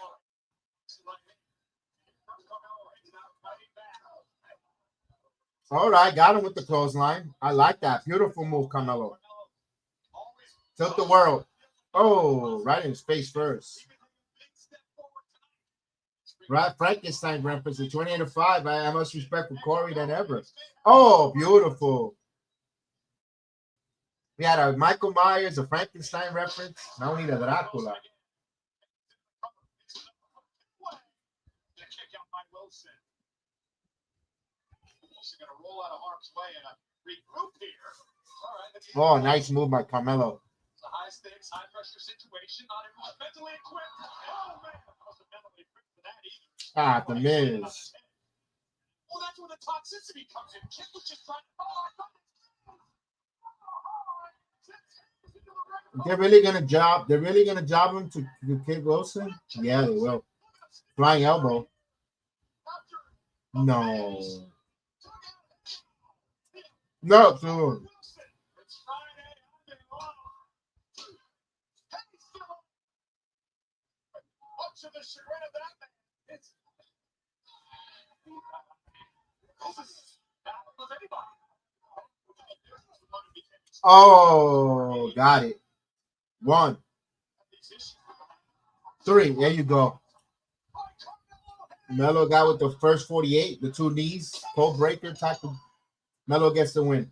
All right, got him with the clothesline. I like that. Beautiful move, Carmelo. Tilt the world. Oh, right in his face first. Right, Frankenstein reference at 28-5. I have much respect for Corey than ever. Oh, beautiful. We had a Michael Myers, a Frankenstein reference. Now we need a Dracula. Oh, nice move by Carmelo. It's a high stakes, high pressure situation. Not everyone's mentally equipped. Oh, man. I wasn't mentally equipped for that either. Ah, the Miz. Well, that's where the toxicity comes in. Kid was just trying to. They're really gonna job. They're really gonna job him to Kid Wilson. Yeah, they will. Flying elbow. No. No, dude. Oh, got it. 1, 3. There you go. Melo got with the first 48, the 2 knees, cold breaker type of. Melo gets the win.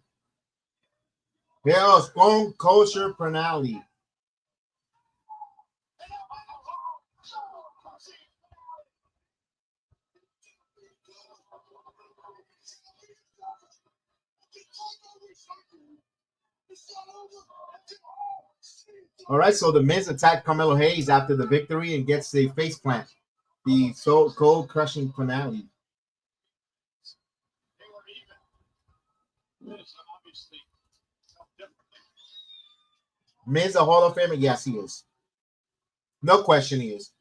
Here's Stone Kosher Pranali. All right, so the Miz attacked Carmelo Hayes after the victory and gets the face plant. The so cold crushing finale. Miz a Hall of Famer? Yes, he is. No question he is.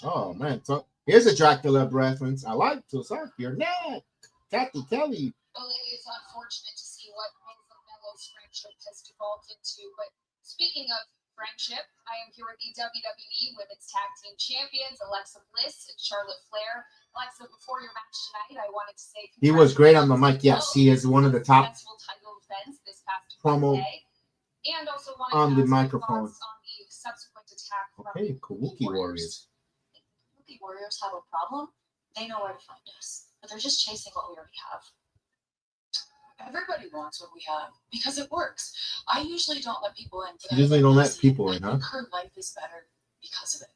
Oh, man. So here's a Dracula reference. I like to suck your neck. Kathy Kelly. Well, it is unfortunate to see what Miz and Melo's friendship has devolved into. But speaking of friendship, I am here with the WWE Women's Tag Team Champions, Alexa Bliss and Charlotte Flair. Alexa, before your match tonight, I wanted to say he was great on the mic. Yes, he is one of the top title defense this past promo Wednesday. And also on the microphone. On the subsequent attack from okay, Kabuki Warriors. Kabuki Warriors have a problem. They know where to find us, but they're just chasing what we already have. Everybody wants what we have because it works. I usually don't let people in. You usually don't let people in, I huh? think her life is better because of it.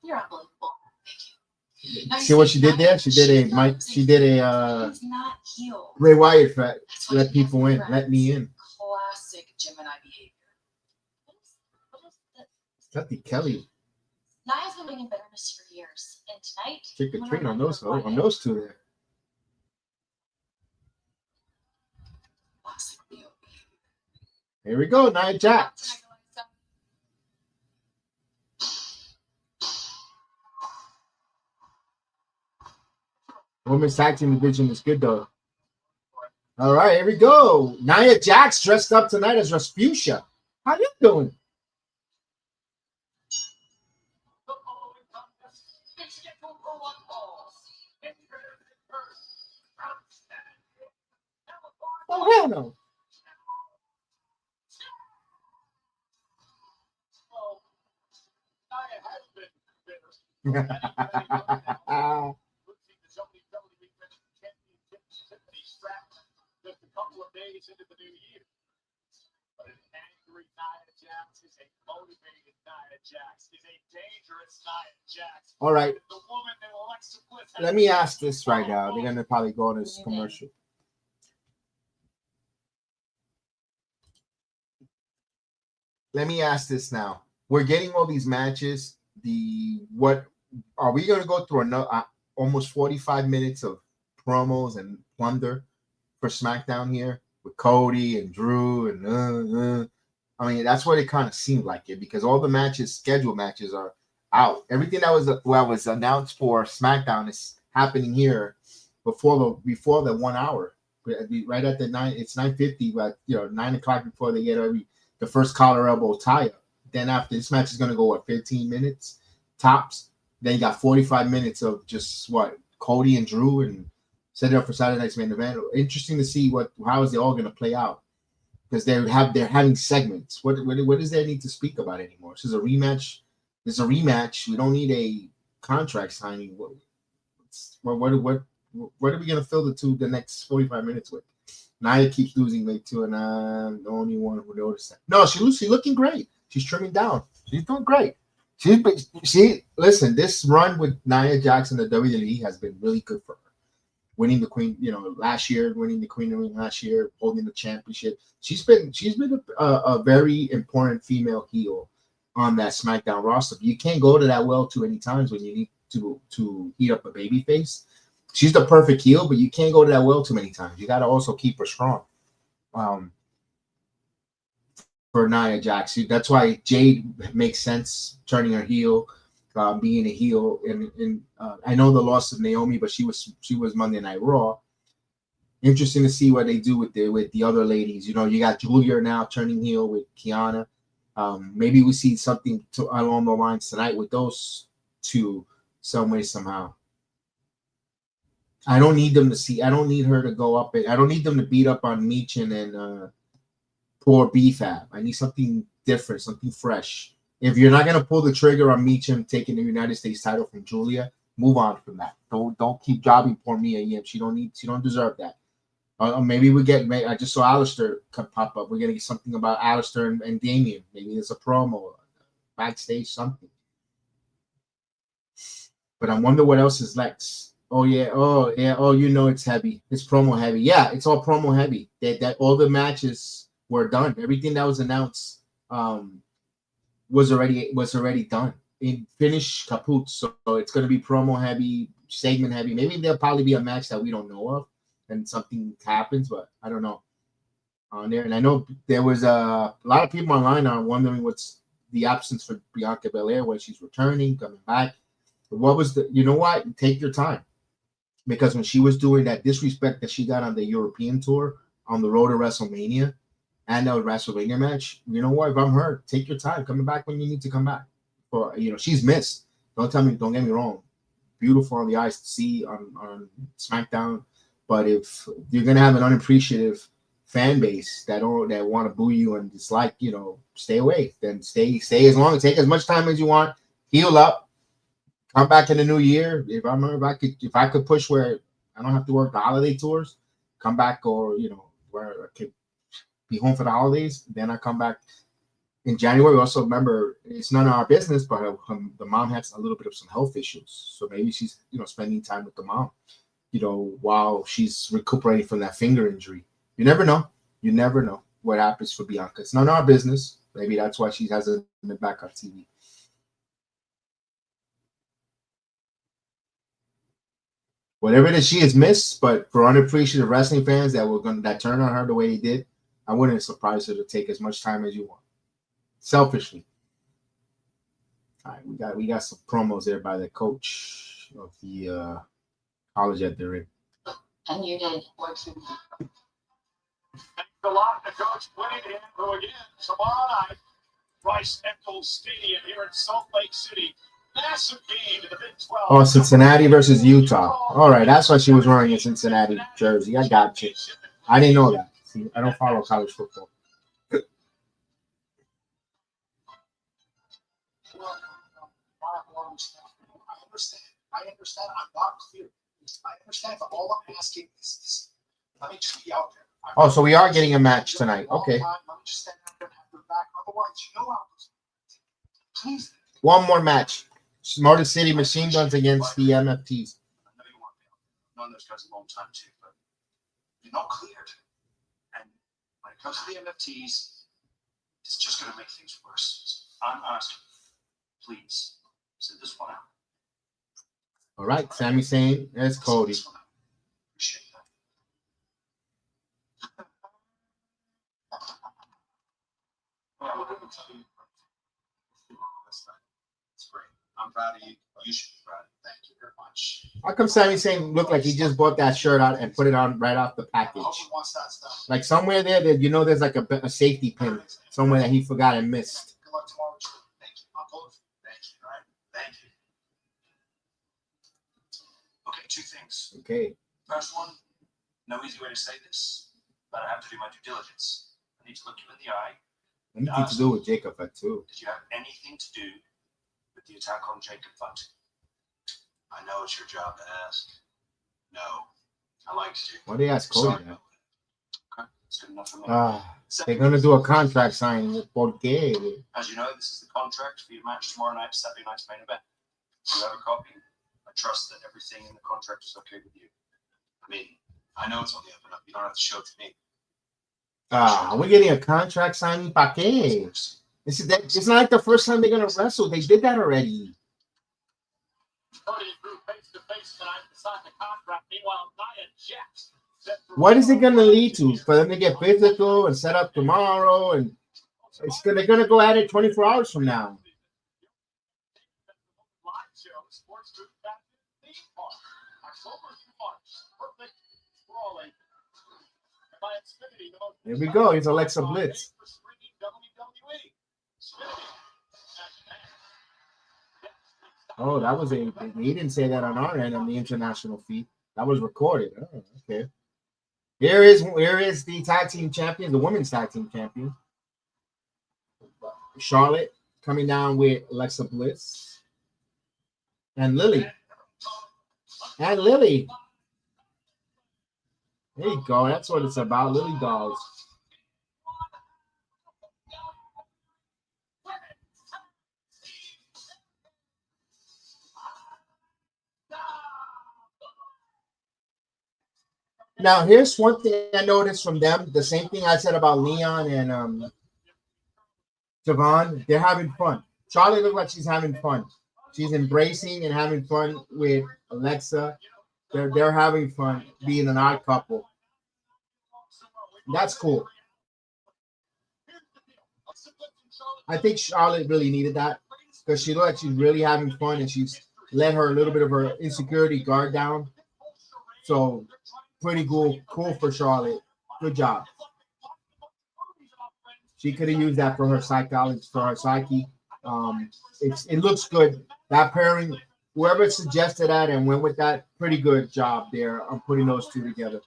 You're unbelievable. Thank you. Now, See what she did there? She did a Mike. She did a he's not healed. Bray Wyatt effect. That's why Let he has people in. friends. Let me in. Classic Gemini behavior. What is this? Kathy Kelly. Nia's been living in bitterness for years, and tonight. Trick or I'm treat gonna on let those her quiet. on those two there. Classic Leo behavior. Here we go, Nia Jax. Women's tag team division is good though. All right, here we go. Nia Jax dressed up tonight as Rasputia. How you doing? The following contest is scheduled for one fall. Oh hell no. Well, Nia has been bitter. Losing the WWE Championship Tiffany Stratton just a couple of days into the new year. But an angry Nia Jax is a motivated Nia Jax, is a dangerous Nia Jax. All right. The woman that Alexa Bliss has Let me ask this right now. They're gonna probably go on this commercial. Let me ask this now. We're getting all these matches. What are we going to go through another almost 45 minutes of promos and plunder for SmackDown here with Cody and Drew and I mean, that's what it kind of seemed like it because all the matches, scheduled matches, are out. Everything that was announced for SmackDown is happening here before the 1 hour. Right at the 9, it's 9:50, but 9 o'clock before they get the first collar elbow tie up. Then after this match is going to go 15 minutes tops. Then you got 45 minutes of just Cody and Drew and set it up for Saturday night's main event. Interesting to see how is it all going to play out because they're having segments. What does there need to speak about anymore? This is a rematch. This is a rematch. We don't need a contract signing. What are we going to fill the next 45 minutes with? Nia keeps losing weight too, and I'm the only one who noticed that. No, she's looking great. She's trimming down. She's doing great. Listen, this run with Nia Jax in the WWE has been really good for her. Winning the Queen, last year, winning the Queen of the Ring last year, holding the championship. She's been a very important female heel on that SmackDown roster. You can't go to that well too many times when you need to heat up a baby face. She's the perfect heel, but you can't go to that well too many times. You got to also keep her strong. For Nia Jax, that's why Jade makes sense turning her heel, being a heel. And I know the loss of Naomi, but she was Monday Night Raw. Interesting to see what they do with the other ladies. You got Julia now turning heel with Kiana. Maybe we see something along the lines tonight with those two, some way somehow. I don't need them to see. I don't need her to go up. I don't need them to beat up on Michin and poor BFAB. I need something different, something fresh. If you're not gonna pull the trigger on Michin taking the United States title from Julia, move on from that. Don't keep jobbing poor Mia Yim. She don't deserve that. Maybe I just saw Alistair pop up. We're gonna get something about Alistair and Damien. Maybe there's a promo, backstage, something. But I wonder what else is Lex. Oh yeah. It's heavy. It's promo heavy. Yeah, it's all promo heavy. That all the matches were done. Everything that was announced was already done. In finish kaput. So it's gonna be promo heavy, segment heavy. Maybe there'll probably be a match that we don't know of, and something happens, but I don't know on there. And I know there was a lot of people online are wondering what's the absence for Bianca Belair when she's returning, coming back. What was take your time. Because when she was doing that disrespect that she got on the European tour on the road to WrestleMania and that WrestleMania match, if I'm her, take your time. Coming back when you need to come back. She's missed. Don't get me wrong. Beautiful on the eyes to see on SmackDown. But if you're going to have an unappreciative fan base that want to boo you and dislike, stay away. Then stay as long, take as much time as you want, heal up. Come back in the new year. If I could push where I don't have to work the holiday tours, come back, or where I could be home for the holidays. Then I come back in January. Also, remember, it's none of our business, but the mom has a little bit of some health issues, so maybe she's spending time with the mom, while she's recuperating from that finger injury. You never know. You never know what happens for Bianca. It's none of our business. Maybe that's why she hasn't been back on TV. Whatever it is, she has missed. But for unappreciative wrestling fans that turn on her the way they did, I wouldn't surprise her to take as much time as you want. Selfishly. All right, we got some promos there by the coach of the college that they're in. And you did work through. Thanks a lot to Coach Wayne, who again tomorrow night, Rice Eccles Stadium here in Salt Lake City. Massive game to the Big 12. Oh, Cincinnati versus Utah. All right, that's why she was wearing a Cincinnati jersey. I got you. I didn't know that. See, I don't follow college football. I understand. I'm not clear. I understand, but all I'm asking is this. Let me just be out there. Oh, so we are getting a match tonight. Okay. Let me just stand out there and have their back. Otherwise, please. One more match. Motor City Machine Guns against the MFTs. I know you want me. I've known those guys a long time too, but you're not cleared. And when it comes to the MFTs, it's just going to make things worse. I'm asking, please, sit this one out. All right, Sami Zayn, that's Cody. Appreciate that. It's great. I'm proud of you. You should be proud. Thank you very much. How come Sami Zayn looked like he just bought that shirt out and put it on right off the package? Wants that stuff. Like somewhere there, there's like a safety pin somewhere that he forgot and missed. Good luck tomorrow. Thank you. I'll go. Thank you. All right. Thank you. Okay, two things. Okay. First one, no easy way to say this, but I have to do my due diligence. I need to look you in the eye. Anything to do with Jacob Fett too. Did you have anything to do with the attack on Jacob Fett? I know it's your job to ask. No. I like to. Why do you ask Cody now? Okay, it's good enough for me. They're going to do a contract signing with Porque. As you know, this is the contract for your match tomorrow night, Saturday night's main event. You have a copy. I trust that everything in the contract is okay with you. I mean, I know it's on the up and up. You don't have to show it to me. We're getting a contract signing package. It's not like the first time they're going to wrestle. They did that already. What is it going to lead to? For them to get physical and set up tomorrow, and they're going to go at it 24 hours from now. Here we go. Here's Alexa Bliss. Oh, that was he didn't say that on our end on the international feed. That was recorded. Oh, okay. Here is the tag team champion, the women's tag team champion. Charlotte coming down with Alexa Bliss. And Lily. And Lily. There you go. That's what it's about. Lily dolls. Now, here's one thing I noticed from them. The same thing I said about Leon and Javon. They're having fun. Charlotte looks like she's having fun. She's embracing and having fun with Alexa. They're having fun being an odd couple. That's cool. I think Charlotte really needed that because she looked like she's really having fun and she's let her a little bit of her insecurity guard down. So pretty cool for Charlotte. Good job. She could have used that for her psychology, for her psyche. It looks good. That pairing, whoever suggested that and went with that, pretty good job there on putting those two together.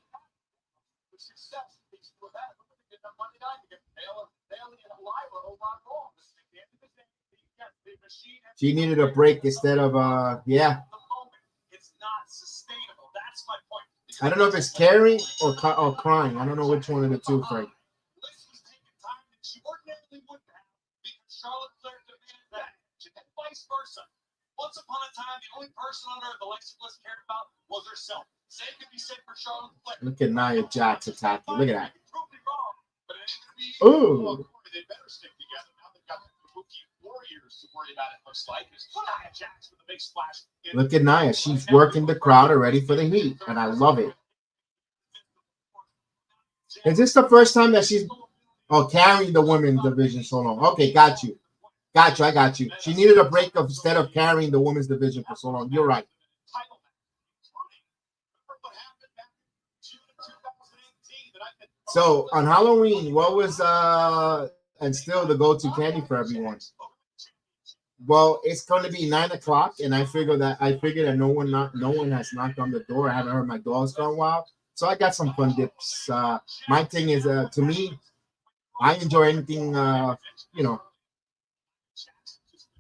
She needed a break instead of It's not sustainable. That's my point. I don't know if it's carrying or crying. I don't know which one of the two, Frank. Bliss was taking time that she ordinarily wouldn't have because Charlotte Flair demanded that, and vice versa. Once upon a time, the only person on earth Alexa Bliss cared about was herself. Same could be said for Charlotte Flair. Look at Nia Jax attacking. Look at that. Proved me wrong, but it ain't gonna be Ooh. they better stick together. Now they've got the Kabuki Warriors to worry about, it looks like. It's Nia Jax with a big splash. Look at Nia. She's working the crowd already for the heat, and I love it. Is this the first time that she's carrying the women's division so long? Okay, got you. I got you. She needed a break instead of carrying the women's division for so long. You're right. So on Halloween, what was and still the go-to candy for everyone? Well, it's going to be 9 o'clock, and I figured that no one has knocked on the door. I haven't heard my dogs for a while, so I got some fun dips. My thing is, to me, I enjoy anything,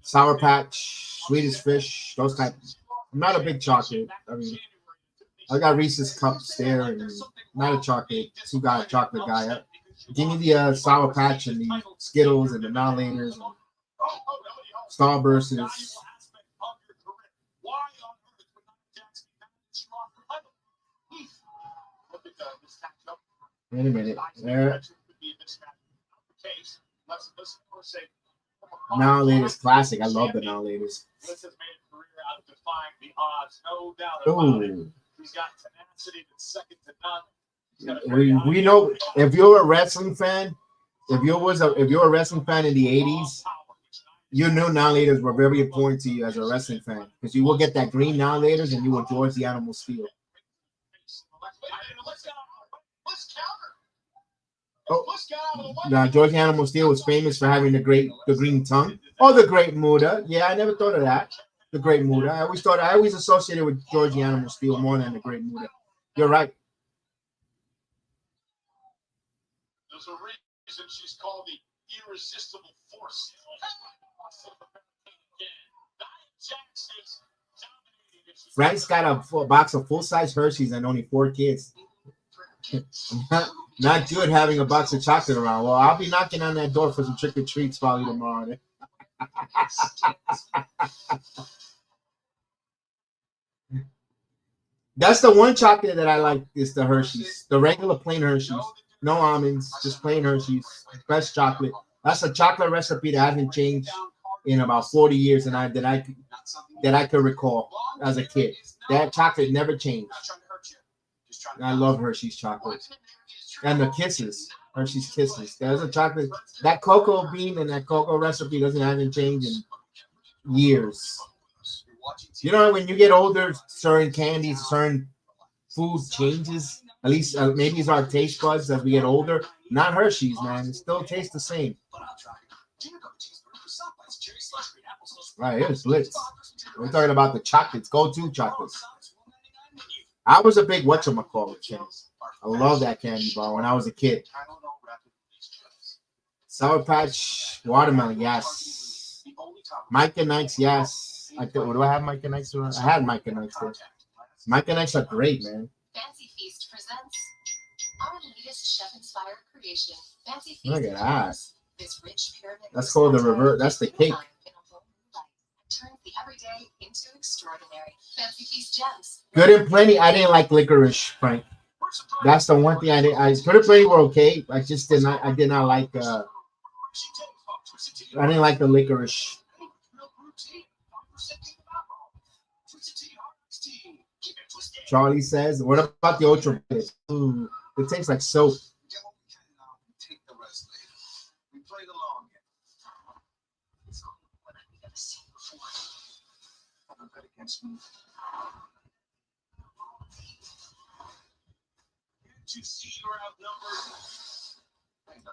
Sour Patch, Swedish Fish, those types. I'm not a big chocolate. I mean, I got Reese's Cups there, and not a chocolate guy. Give me the Sour Patch and the Skittles and the Now-Laters and Starbursts. Wait a minute. There. Now-Laters classic. I love the Now-Laters. Ooh. He's got tenacity that's second to none. We know if you're a wrestling fan, if you're a wrestling fan in the 80s, you knew Now-Laters were very important to you as a wrestling fan because you will get that green Now-Laters and you will George the Animal Steel. Now George the Animal Steel was famous for having the green tongue. Oh, the Great Muda. Yeah, I never thought of that. The Great Muda. I always associated with George the Animal Steel more than the Great Muda. You're right. There's a reason she's called the Irresistible Force. Frank's got a box of full-size Hershey's and only 4 kids. Not good having a box of chocolate around. Well, I'll be knocking on that door for some trick-or-treats probably tomorrow. That's the one chocolate that I like is the Hershey's. The regular plain Hershey's. No almonds, just plain Hershey's. Best chocolate. That's a chocolate recipe that hasn't changed in about 40 years and that I could recall as a kid. That chocolate never changed. I love Hershey's chocolate. And the Kisses. Hershey's Kisses. There's a chocolate. That cocoa bean and that cocoa recipe hasn't changed in years. You know, when you get older, certain candies, certain food changes. At least maybe it's our taste buds as we get older. Not Hershey's, man. It still tastes the same. Right, here's Blitz. We're talking about the chocolates, go-to chocolates. I was a big whatchamacallit fan. I love that candy bar when I was a kid. Sour Patch, watermelon, yes. Mike and Ike's, yes. Do I have Mike and Ike's? I had Mike and Ike's there. Mike and Ike's are great, man. Fancy Feast presents our latest chef-inspired creation. Fancy Feast. Look at that. This rich pyramid. That's called the revert. That's the cake. Turns the everyday into extraordinary. Fancy Feast gems. Good and Plenty. I didn't like licorice, Frank. That's the one thing I did. Good and Plenty were okay. I just did not. I did not like. I didn't like the licorice. Charlie says, "What about the ultra? Ooh, it tastes like soap."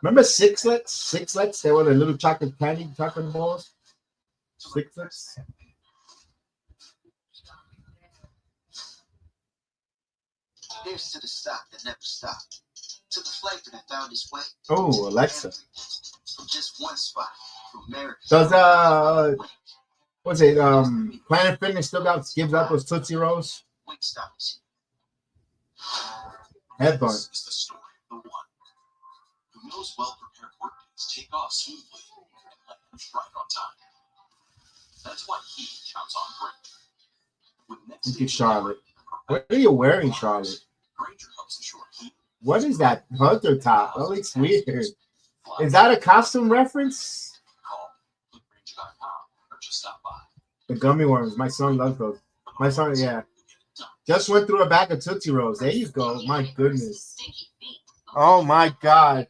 Remember Sixlets? Sixlets? They were the little chocolate candy chocolate balls. Sixlets. Here's to the stock that never stopped. To the flavor that found its way. Oh, Alexa. From just one spot. From America. Does what's it? Planet Fitness still gives out those Tootsie Rolls? Wingstop is Headbutt. This is the story of the one who knows well-prepared workdays take off smoothly and land right on time. That's why he counts on Granger. With next Look at Charlotte. What are you wearing, Charlotte? Granger helps ensure he What is that hunter top? That looks weird. Is that a costume reference? call Granger.com or just stop by. The gummy worms. My son loves those. My son, yeah. Just went through a bag of Tootsie Rolls. There you go. My goodness. Oh my God.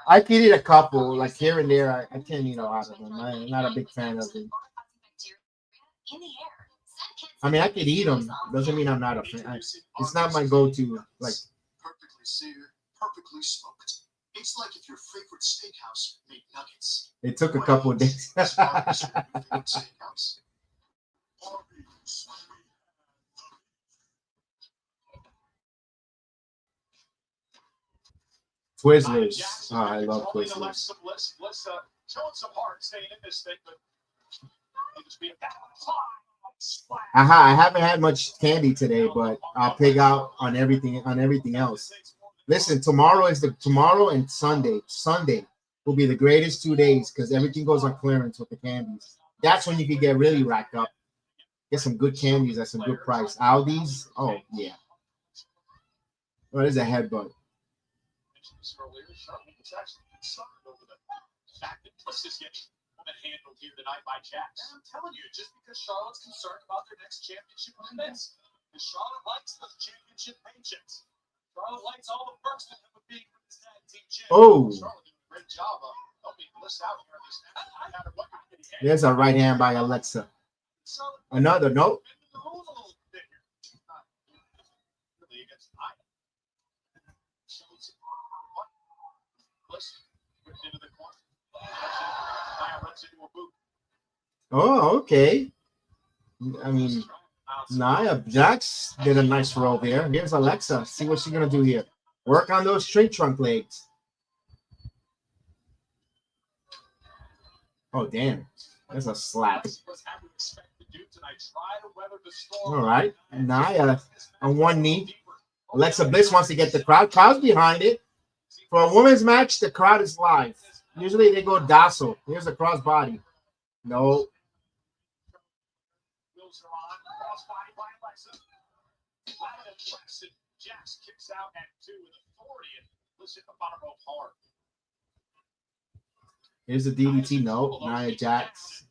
I could eat a couple, like here and there. I can't eat a lot of them. I'm not a big fan of them. I mean, I could eat them. Doesn't mean I'm not a fan. It's not my go-to. Like Perfectly seared, perfectly smoked. It's like if your favorite steakhouse made nuggets. it took a couple of days. As far as your favorite steakhouse. Twizzlers. Oh, I love Twizzlers. Bliss, showing some heart staying in this thing, but it's being Aha, I haven't had much candy today, but I'll pig out on everything else. Listen, tomorrow and Sunday. Sunday will be the greatest 2 days because everything goes on clearance with the candies. That's when you can get really racked up. Get some good candies at some good price. Aldi's, oh yeah. What is a headbutt? Handled here tonight by Jax. And I'm telling you, just because Charlotte's concerned about their next championship events, because Charlotte likes those championship paychecks. Charlotte likes all the perks that come with being this tag team champion. Oh. Charlotte did a great job of helping Bliss out here in this match. There's a right hand by Alexa. Another note. Oh, okay. I mean, Nia Jax did a nice roll there. Here's Alexa. See what she's gonna do here. Work on those straight trunk legs. Oh, damn. That's a slap. All right. Nia on one knee. Alexa Bliss wants to get the crowd. Crowd's behind it. For a women's match, the crowd is live. Usually they go docile. Here's a crossbody. No. Jax kicks out at 2 with authority and listen to the bottom rope hard. Here's the DDT. No, Nia Jax.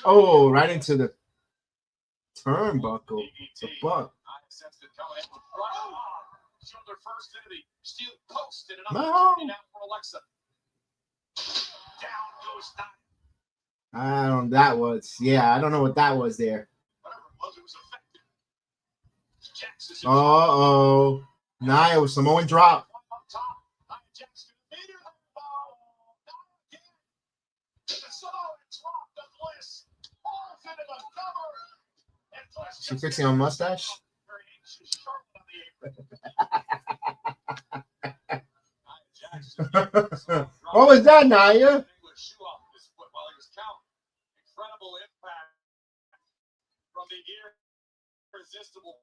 Oh, right into the turnbuckle. It's a buck. No. I don't know. That was, yeah, I don't know what that was there. Uh-oh. Nia with Samoan drop. She fixing her mustache? What was that, Nia? Incredible impact from the irresistible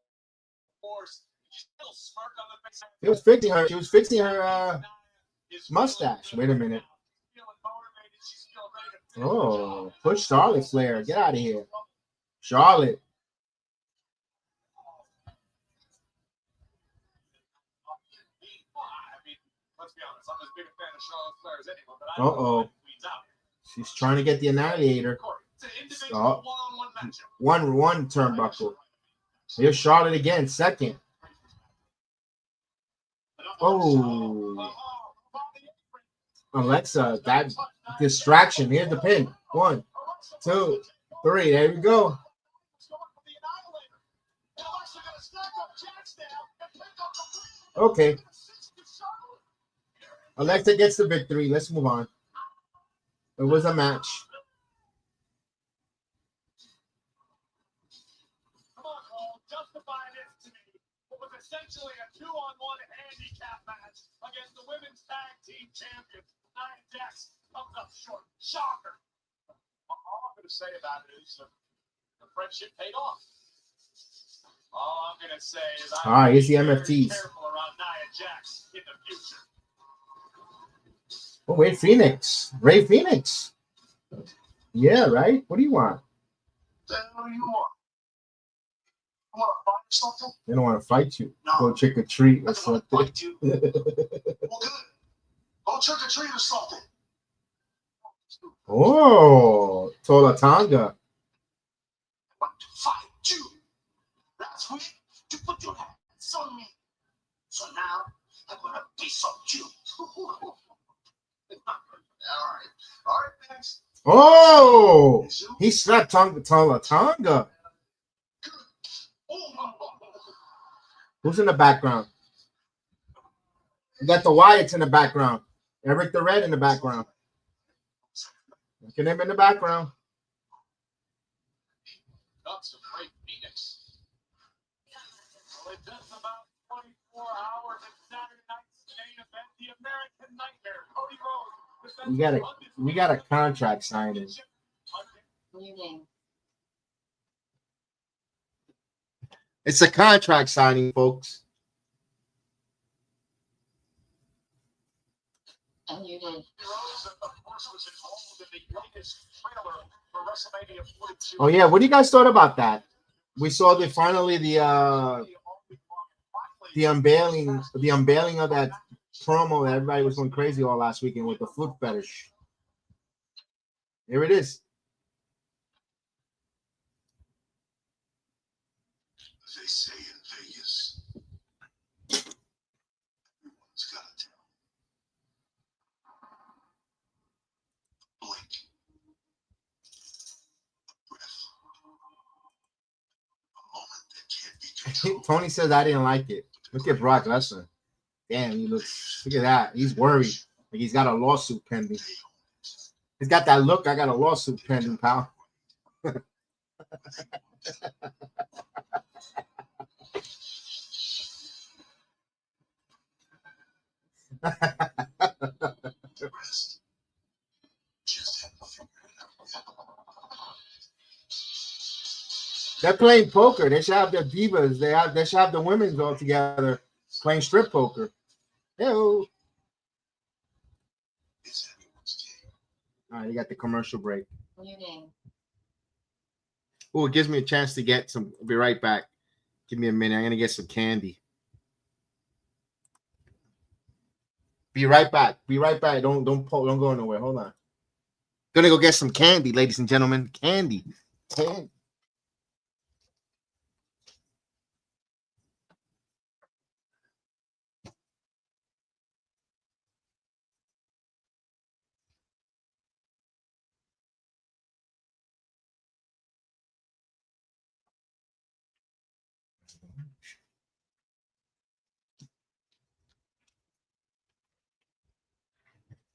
force. Still smirk on the face. She was fixing her mustache. Wait a minute. Oh, push Charlotte Flair. Get out of here. Charlotte. Uh-oh. She's trying to get the Annihilator. Oh. One turnbuckle. Here's Charlotte again, second. Oh. Alexa, that distraction. Here's the pin. 1, 2, 3. There we go. Okay. Alexa gets the victory. Let's move on. It was a match. Essentially a 2-on-1 handicap match against the women's tag team champions. Nia Jax comes up short. Shocker. All I'm going to say about it is the friendship paid off. All I'm gonna say is All right, here's the MFTs. careful around Nia Jax in the future. Oh, wait, Phoenix. Ray Phoenix. Yeah, right? What do you want? The hell you want? You want to fight something? They don't want to fight you. No. Go trick or treat or I don't want to something. fight you. Well, good. Go trick or treat or something. Oh, Tolatanga. I want to fight you. Last week, you put your hands on me. So now, I'm gonna piss on you. All right, thanks. Oh, he slapped Tolatanga. Who's in the background? You got the Wyatts in the background. Eric the Red in the background. Look at him in the background. That's a great Phoenix. Well, in just about 24 hours at Saturday night's main event, the American Nightmare, Cody Rhodes. We got a contract signing. New name. It's a contract signing, folks. A new name. Rhodes, of course, was involved in the latest trailer for WrestleMania 42. Oh yeah, what do you guys thought about that? We saw the unveiling of that promo that everybody was going crazy all last weekend with the foot fetish. Here it is. They say in Vegas, everyone's got a tell. Blink. Breath. A moment that can't be controlled. Tony says I didn't like it. Look at Brock Lesnar. Damn, he looks. Look at that. He's worried. Like he's got a lawsuit pending. He's got that look. I got a lawsuit pending, pal. Rest. Just haven't figured it out yet. They're playing poker. They should have their divas. They should have the women's all together playing strip poker. Ew. It's anyone's game. All right, you got the commercial break. New name. Oh, it gives me a chance to get some. I'll be right back. Give me a minute. I'm gonna get some candy. Be right back. Be right back. Don't go nowhere. Hold on. Gonna go get some candy, ladies and gentlemen. Candy. Candy.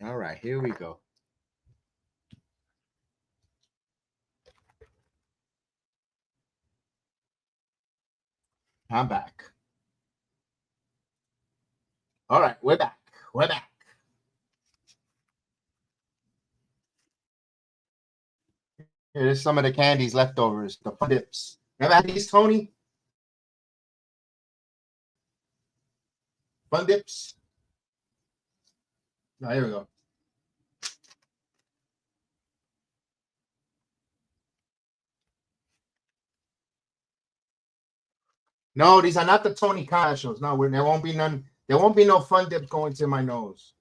All right, here we go. I'm back. All right, we're back. We're back. Here's some of the candies leftovers, the fun dips. Ever had these, Tony? Fun dips? Oh, here we go. No, these are not the Tony commercials. No, there won't be none. There won't be no fun dips going to my nose.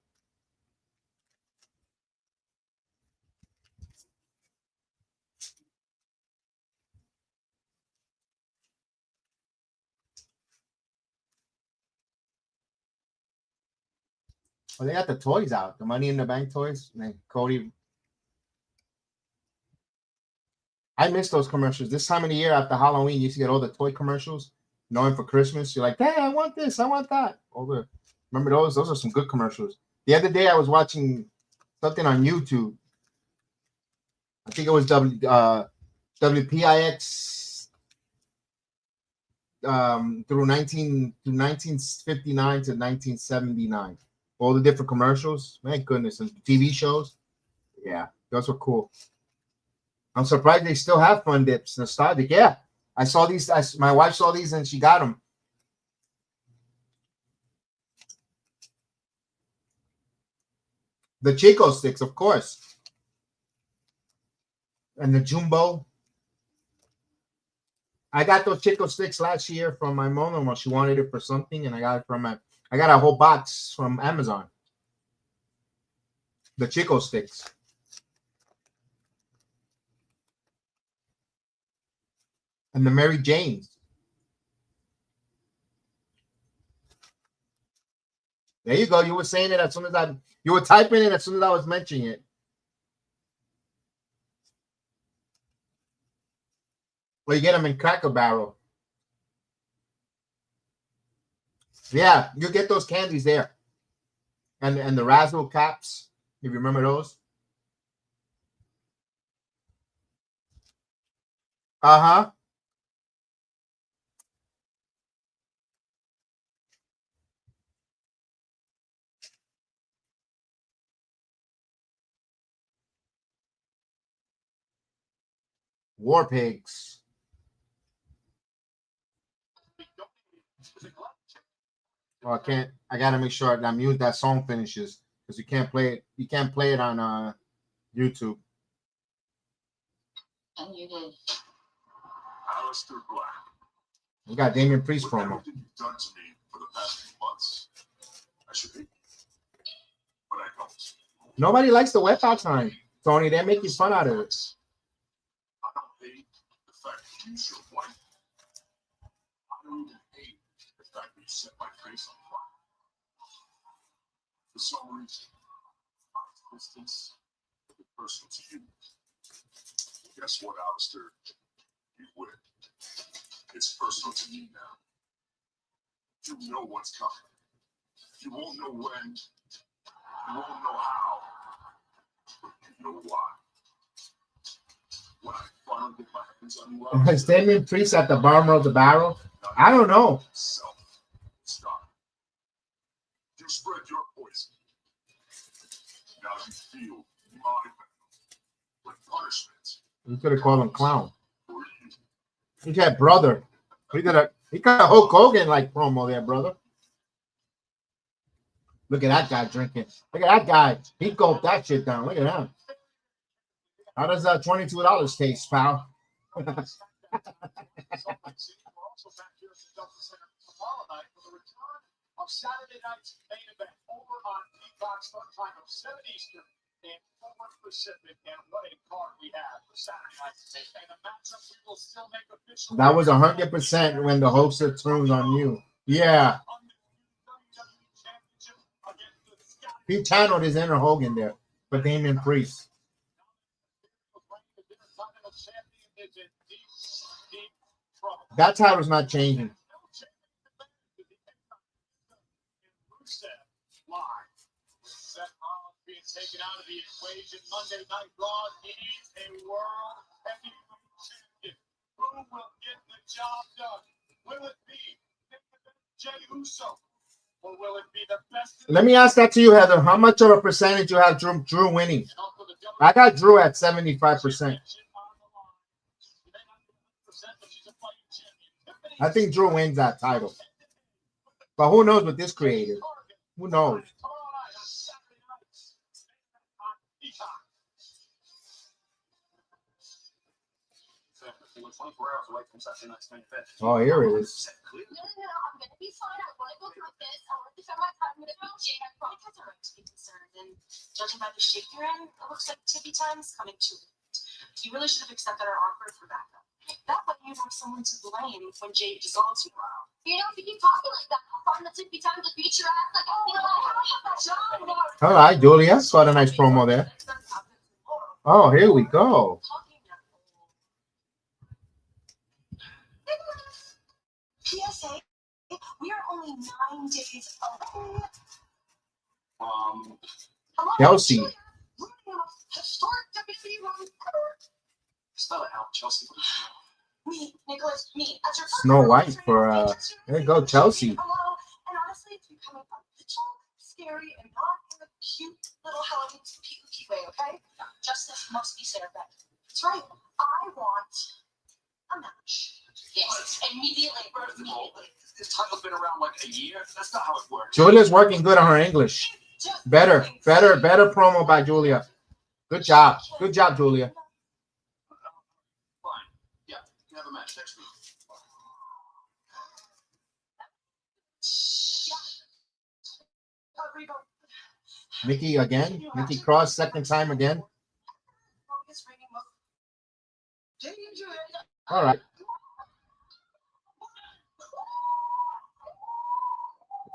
Oh, they got the toys out. The Money in the Bank toys. Man, Cody. I miss those commercials. This time of the year after Halloween, you used to get all the toy commercials. Knowing for Christmas, you're like, hey, I want this, I want that. Remember those? Those are some good commercials. The other day I was watching something on YouTube. I think it was WPIX through 1959 to 1979. All the different commercials. My goodness. And TV shows. Yeah, those were cool. I'm surprised they still have fun dips. Nostalgic. Yeah. I saw these. My wife saw these and she got them. The Chico sticks, of course. And the Jumbo. I got those Chico sticks last year from my mom. She wanted it for something, and I got it from I got a whole box from Amazon. The Chico sticks. And the Mary Janes. There you go. You were saying it as soon as you were typing it as soon as I was mentioning it. Well, you get them in Cracker Barrel. Yeah, you get those candies there. And the Razzle caps, if you remember those. Uh-huh. War Pigs. Oh, I can't. I gotta make sure that song finishes because you can't play it. You can't play it on YouTube. And you did. Alistair Black. We got Damian Priest With promo. everything you've done to me for the past few months, I should be. But I don't. Nobody likes the wet box line, Tony. They're making fun out of it. I don't hate the fact that you should white. I don't even hate the fact that you set my face on fire. For some reason, my existence is personal to you. Guess what, Alistair? You win. It's personal to me now. You know what's coming. You won't know when. You won't know how. But you know why. When I finally get my hands on you, Is Damian Priest at the bottom of the barrel? I don't know. Stop. You spread your poison. Now you feel my venom. With punishment. You could have called him clown. For you. He got brother. He got a Hulk Hogan like promo there, brother. Look at that guy drinking. Look at that guy. He gulped that shit down. Look at that. How does that $22 taste, pal? We're also back here at the Delta Center tomorrow night for the return of Saturday night's main event over on Peacock start time of 7 Eastern and 4 Pacific. And what a card we have for Saturday night. And the matchup we will still make official. That was 100% when the host turned on you. Yeah. He channeled his inner Hogan there for Damian Priest. That title's not changing. Taken out of the equation. Monday Night Raw is a world heavyweight champion. Who will get the job done? Will it be Jey Uso? Or will it be the best? Let me ask that to you, Heather. How much of a percentage you have Drew winning? I got Drew at 75%. I think Drew wins that title. But who knows with this creative? Who knows? Oh, here it is. No, I'm gonna be fine. I want to go through this. I want to spend my time with a Jay. I probably has a right to be concerned. And judging by the shape you're in, it looks like tippy time is coming too late. You really should have accepted our offer for backup. That way you have someone to blame when Jay dissolves you out. You know, if you keep talking like that, I'll find the tippy time to beat your ass. Like, you know, I don't have that job. All right, Julia. Got a nice promo there. Oh, here we go. PSA, we are only 9 days away. Chelsea. Historic WWE run ever. Spell it out, Chelsea. Me, Nicholas, me. As your Snow White for there you go, Chelsea. Hello. And honestly, it's becoming a little scary and not in a cute little Halloween spooky way, okay? Justice must be served. That's right. I want a match. Yes, immediately. First of all, this title's been around like a year. That's not how it works. Julia's working good on her English. Better promo by Julia. Good job, Julia. Fine. Yeah, you can have a match next week. Nikki again. Nikki Cross, second time again. All right.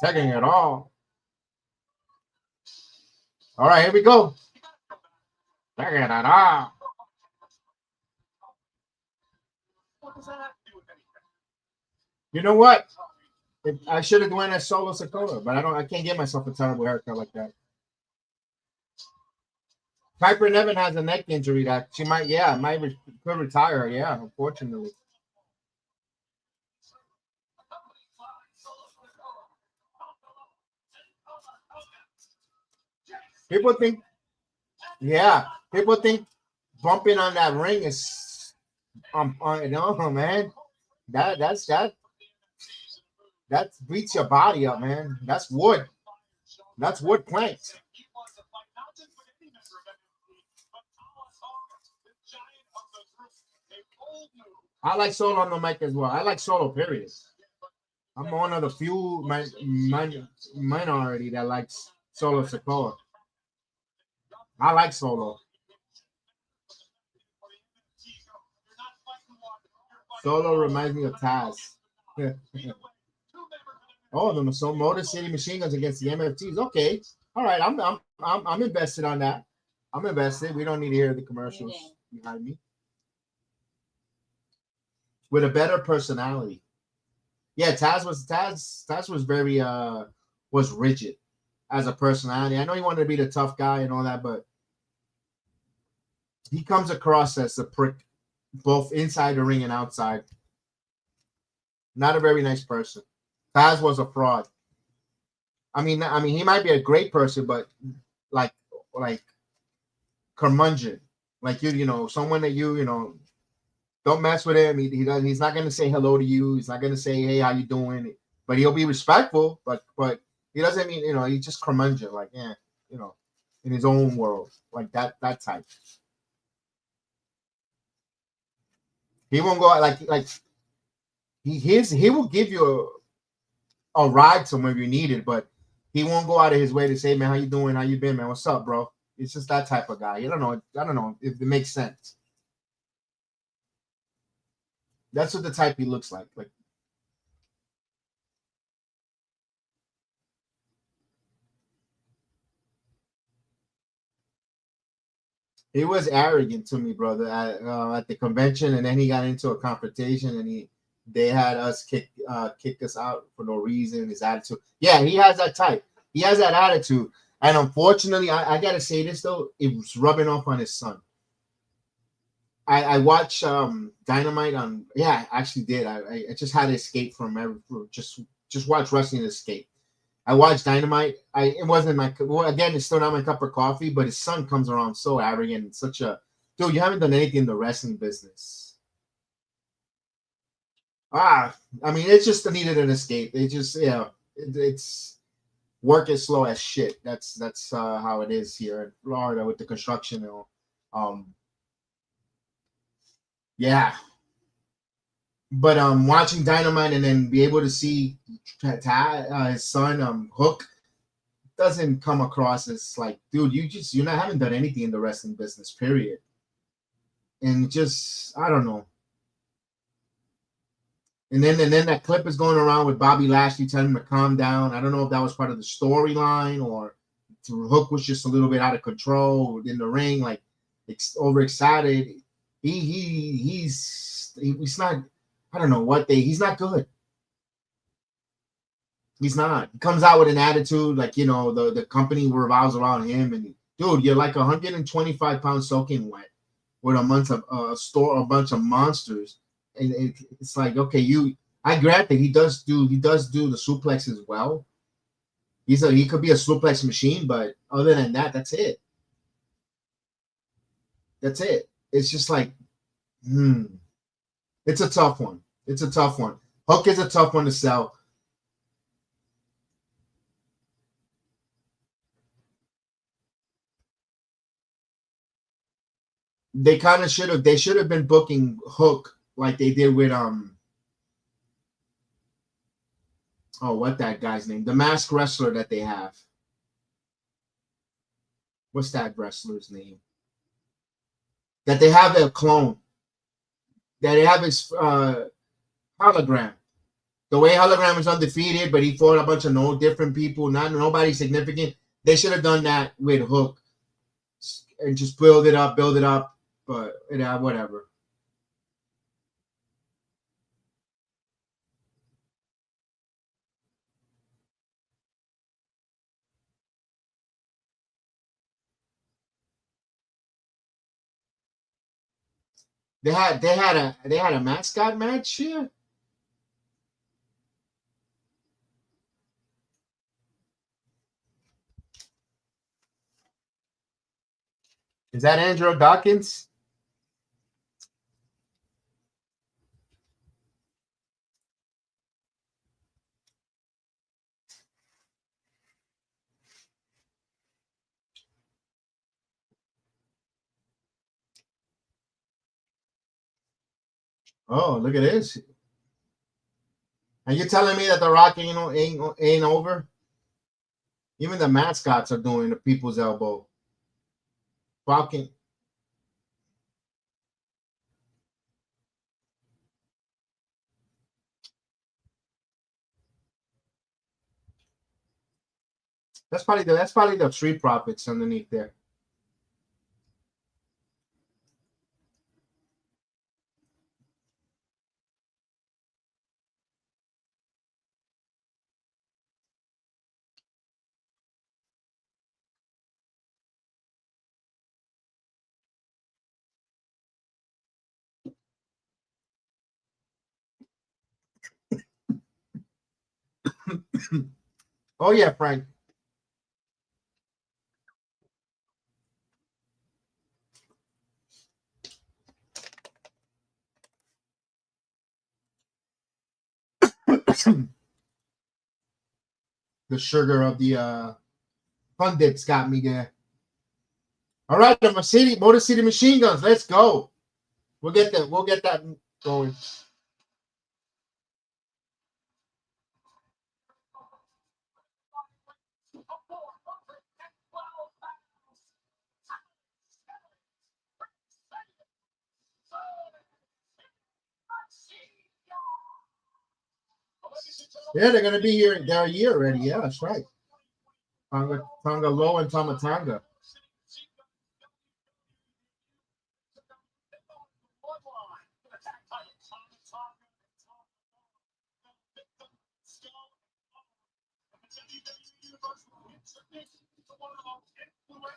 Taking it all. All right, here we go. Taking it all. You know what? I should have went as Solo Sikoa, but I can't get myself a terrible haircut like that. Piper Niven has a neck injury that she might could retire. Yeah, unfortunately. People think bumping on that ring is no, man. That beats your body up, man. That's wood. That's wood planks. I like Solo on the mic as well. I like Solo, period. I'm one of the few minority that likes Solo Sikoa. I like Solo. Solo reminds me of Taz. Oh, the Motor City Machine Guns against the MFTs. Okay, all right. I'm invested on that. I'm invested. We don't need to hear the commercials behind me. With a better personality. Yeah, Taz was very was rigid as a personality. I know he wanted to be the tough guy and all that, but he comes across as a prick, both inside the ring and outside. Not a very nice person. Taz was a fraud. I mean, he might be a great person, but like curmudgeon, like you know, someone that you know, don't mess with him. He's not gonna say hello to you. He's not gonna say, hey, how you doing? But he'll be respectful. But he doesn't mean, you know, he's just curmudgeon, like you know, in his own world, like that type. He won't go out like he will give you a ride somewhere if you need it, but he won't go out of his way to say, man, how you doing? How you been, man? What's up, bro? It's just that type of guy. I don't know if it makes sense. That's what the type he looks like. Like he was arrogant to me, brother, at the convention, and then he got into a confrontation, and they had us kick us out for no reason. His attitude, yeah, he has that type. He has that attitude, and unfortunately, I gotta say this though, it was rubbing off on his son. I watched Dynamite on. Yeah, I actually did. I just had to escape from just watch wrestling to escape. I watched Dynamite. It wasn't again, it's still not my cup of coffee, but his son comes around so arrogant, such a dude. You haven't done anything in the wrestling business. I mean, it's just needed an escape. It just it's work is slow as shit. That's how it is here in Florida with the construction. Yeah. But watching Dynamite and then be able to see his son Hook doesn't come across as like, dude, you haven't done anything in the wrestling business, period. And just I don't know. And then that clip is going around with Bobby Lashley telling him to calm down. I don't know if that was part of the storyline or Hook was just a little bit out of control in the ring, like overexcited. He's not. I don't know what he's not good. He's not. He comes out with an attitude like, you know, the company revolves around him. And dude, you're like 125 pounds soaking wet with a bunch of monsters. And it's like, okay, I grant that he does do the suplex as well. He could be a suplex machine, but other than that, that's it. That's it. It's just like, it's a tough one. It's a tough one. Hook is a tough one to sell. They kind of should have. They should have been booking Hook like they did with Oh, what that guy's name? The masked wrestler that they have. What's that wrestler's name? That they have a clone. That they have his hologram. The way hologram is undefeated, but he fought a bunch of different people, nobody significant. They should have done that with Hook and just build it up. But whatever. They had a mascot match here. Is that Andrew Dawkins? Oh, look at this. Are you telling me that the Rock ain't over? Even the mascots are doing the people's elbow. Falcon. That's probably the Street Profits underneath there. Oh yeah, Frank. The sugar of the pundits got me there. All right, the Motor City Machine Guns. Let's go. We'll get that going. Yeah, they're gonna be here. They're a year already. Yeah, that's right. Tonga Low and Tamatanga.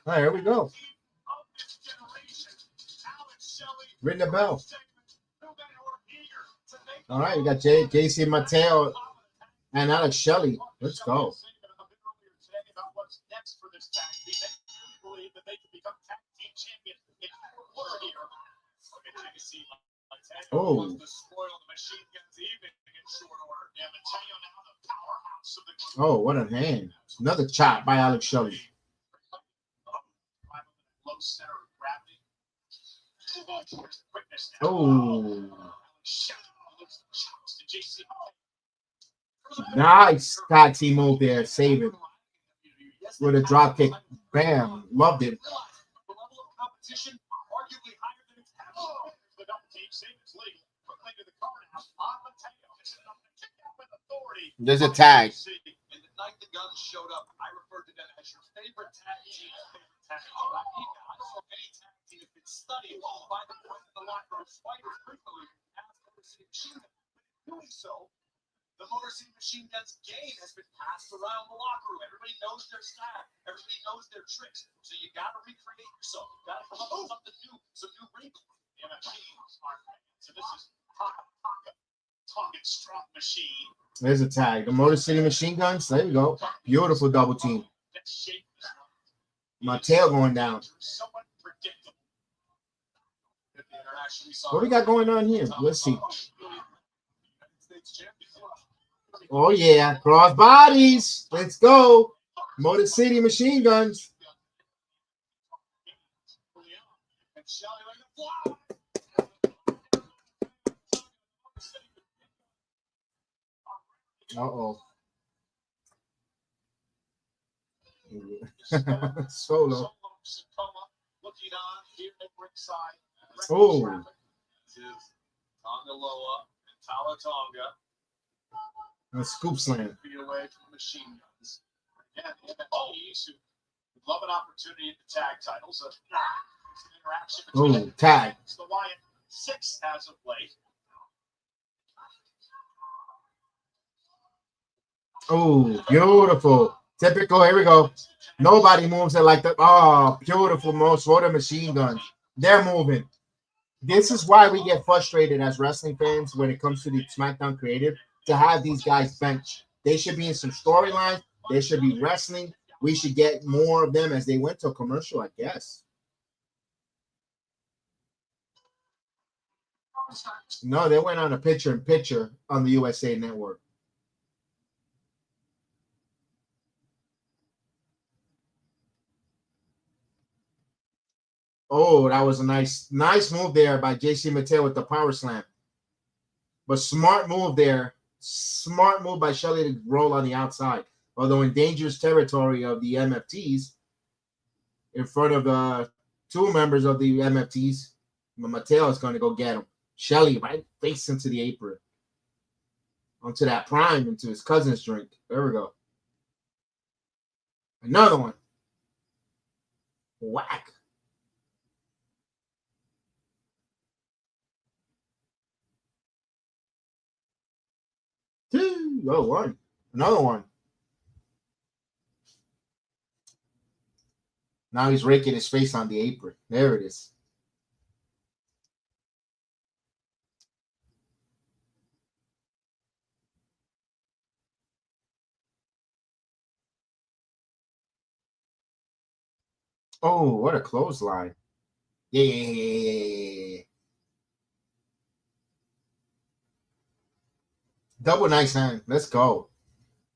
All right, here we go. Ring the bell. All right, we got JC Mateo and Alex Shelley. Let's go. Oh. Oh, what a hand. Another chop by Alex Shelley. Oh. Nice tag team move there. Save it. With a drop kick. Bam. Loved it. There's a tag. And the night the Guns showed up, I referred to them as your favorite tag team. I saw any tag team has been studied by the point of the locker room fighters frequently as Motor City Machine Guns. Doing so, the Motor City Machine Guns game has been passed around the locker room. Everybody knows their style. Everybody knows their tricks. So you got to recreate yourself. You got to come up with something new, some new wrinkles. So this is Tongan Strong Machine. There's a tag. The Motor City Machine Guns. There you go. Beautiful double team. Mateo going down. What do we got going on here? Let's see. Oh yeah, cross bodies. Let's go. Motor City Machine Guns. And Shelly like a fly. Uh-oh. Solo. Looking on here at ringside. Oh. Tongaloa and Talatonga. A scoop slam. Feet away from the machine guns. Again, the MFTs who would love an opportunity at the tag titles. An interaction between Tag. the Wyatt 6 as of late. Oh, beautiful. Typical. Here we go. Nobody moves it like that. Oh, beautiful. Most Motor Machine Guns. They're moving. This is why we get frustrated as wrestling fans when it comes to the SmackDown creative to have these guys bench. They should be in some storylines. They should be wrestling. We should get more of them as they went to a commercial, I guess. No, they went on a picture-in-picture on the USA Network. Oh, that was a nice move there by JC Mateo with the power slam. But smart move there. Smart move by Shelly to roll on the outside. Although in dangerous territory of the MFTs, in front of two members of the MFTs, Mateo is going to go get him. Shelly right face into the apron. Onto that prime, into his cousin's drink. There we go. Another one. Whack. Oh, one. Another one. Now he's raking his face on the apron. There it is. Oh, what a clothesline. Yeah. Double nice hand. Let's go.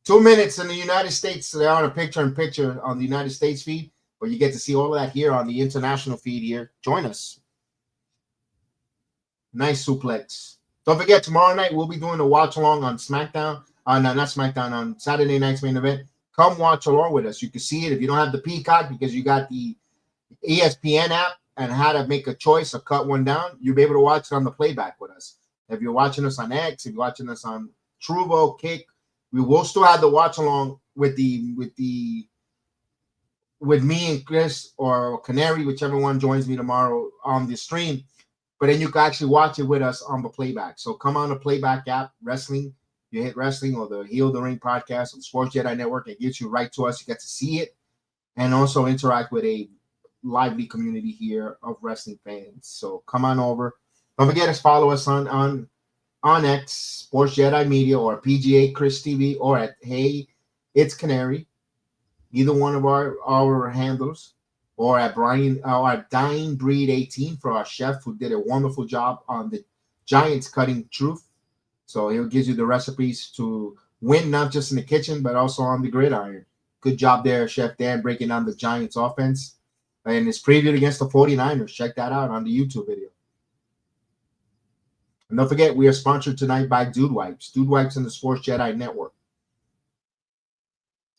2 minutes in the United States. They're on a picture-in-picture on the United States feed, but you get to see all of that here on the international feed here. Join us. Nice suplex. Don't forget, tomorrow night we'll be doing a watch-along on SmackDown. No, not SmackDown. On Saturday night's main event. Come watch along with us. You can see it if you don't have the Peacock because you got the ESPN app and how to make a choice or cut one down. You'll be able to watch it on the playback with us. If you're watching us on X, if you're watching us on Truvo, Kick, we will still have the watch along with me and Chris or Canary, whichever one joins me tomorrow on the stream. But then you can actually watch it with us on the playback. So come on the playback app, wrestling. You hit wrestling or the Heal the Ring podcast on the Sports Jedi Network. It gets you right to us. You get to see it and also interact with a lively community here of wrestling fans. So come on over. Don't forget to follow us on X, Sports Jedi Media, or PGH Chris TV, or at Hey, It's Canary. Either one of our handles, or at Dying Breed 18 for our chef who did a wonderful job on the Giants cutting truth. So he'll give you the recipes to win, not just in the kitchen, but also on the gridiron. Good job there, Chef Dan, breaking down the Giants offense. And his preview against the 49ers. Check that out on the YouTube video. And don't forget, we are sponsored tonight by Dude Wipes. Dude Wipes and the Sports Jedi Network.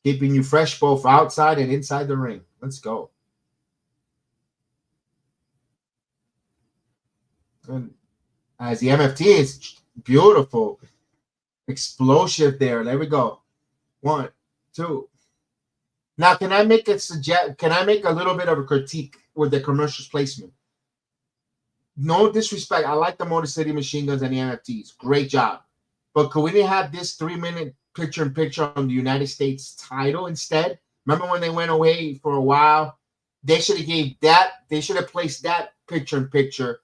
Keeping you fresh both outside and inside the ring. Let's go. And as the MFT is beautiful. Explosive there. There we go. 1, 2. Now, can I make a little bit of a critique with the commercials placement? No disrespect. I like the Motor City Machine Guns and the NFTs. Great job. But could we have this 3-minute picture-in-picture on the United States title instead? Remember when they went away for a while? They should have gave that. They should have placed that picture-in-picture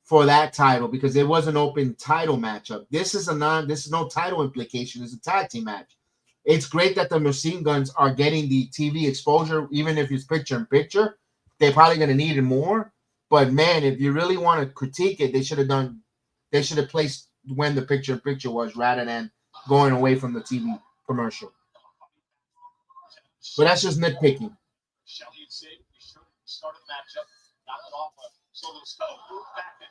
for that title because it was an open title matchup. This is no title implication. It's a tag team match. It's great that the Machine Guns are getting the TV exposure, even if it's picture-in-picture. They're probably going to need it more. But man, if you really want to critique it, they should have placed when the picture-in-picture was rather than going away from the TV commercial. But that's just nitpicking. Shelley and Saban, we started the matchup, knocked it off of Solo's toe, moved back in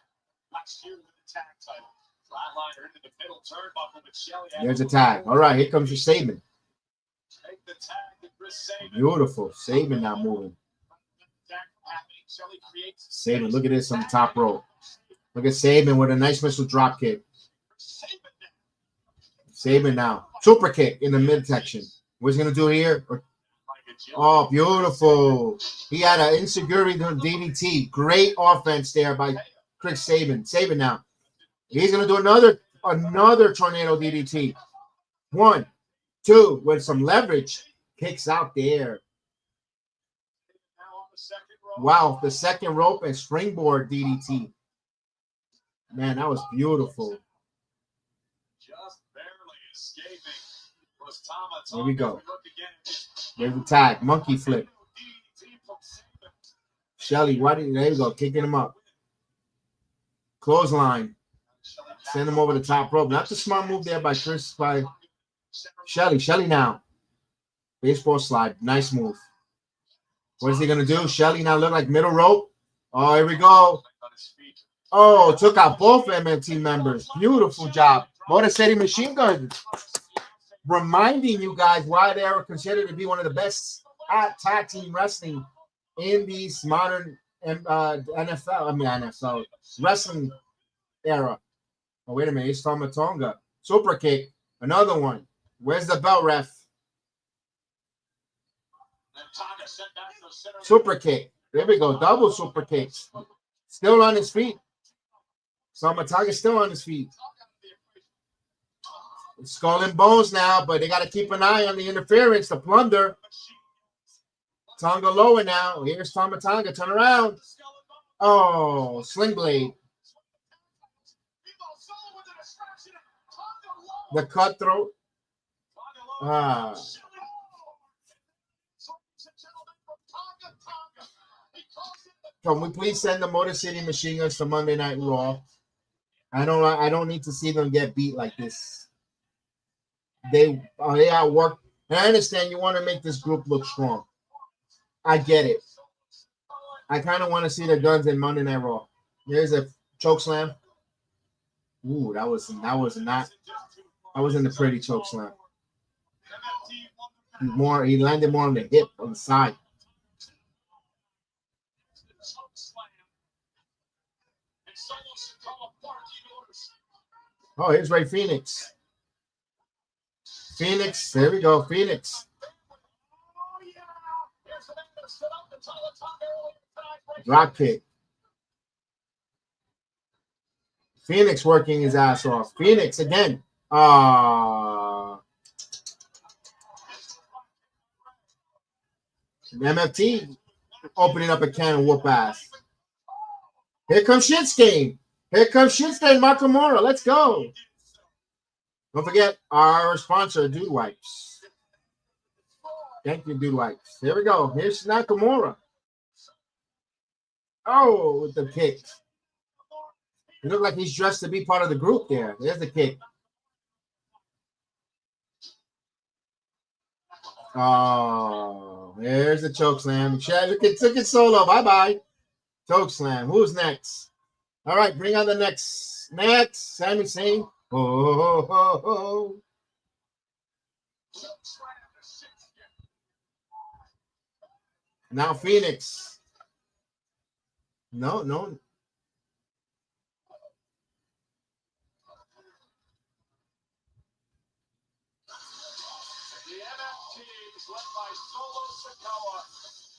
last year with the tag title. Flatliner into the middle turnbuckle, but Shelley. There's a tag. All right, here comes your Saban. Take the tag to Chris Saban. Beautiful. Saban now moving. Saban, look at this on the top rope. Look at Saban with a nice missile drop kick. Saban now. Super kick in the midsection. What's he going to do here? Oh, beautiful. He had an insecurity DDT. Great offense there by Chris Saban. Saban now. He's going to do another tornado DDT. 1, 2, with some leverage. Kicks out there. Wow, the second rope and springboard DDT. Man, that was beautiful. Just barely escaping. Here we go. There's the tag. Monkey flip. Shelley, there you go. Kicking him up. Clothesline. Send him over the top rope. Not the smart move there by Chris, by Shelley. Shelley now. Baseball slide. Nice move. What is he going to do? Shelley now look like middle rope. Oh, here we go. Oh, took out both MMT members. Beautiful job. Motor City Machine Guns. Reminding you guys why they are considered to be one of the best at tag team wrestling in these modern NFL wrestling era. Oh, wait a minute. It's Tomatonga. Super kick. Another one. Where's the belt, ref? Super kick. There we go. Double super kicks. Still on his feet. Tomataga's still on his feet. Skull and bones now, but they got to keep an eye on the interference, the plunder. Tonga lower now. Here's Tomatonga. Turn around. Oh, sling blade. The cutthroat. Can we please send the Motor City Machine Guns to Monday Night Raw? I don't need to see them get beat like this. They outwork. And I understand you want to make this group look strong. I get it. I kind of want to see the Guns in Monday Night Raw. There's a choke slam. Ooh, that wasn't a pretty choke slam. He landed more on the hip, on the side. Oh, here's Ray Phoenix. Phoenix, there we go, Phoenix. Drop kick. Phoenix working his ass off. Phoenix again. MFT opening up a can of whoop ass. Here comes Shinsuke. Here comes Shinsuke Nakamura. Let's go. Don't forget our sponsor, Dude Wipes. Thank you, Dude Wipes. Here we go. Here's Nakamura. Oh, with the kick. It looked like he's dressed to be part of the group there. There's the kick. Oh, there's the choke slam. Took it solo. Bye-bye. Choke slam. Who's next? All right, bring on the next. Next, Sami Zayn. Oh. Now Phoenix. No. The MFT is led by Solo Sikoa,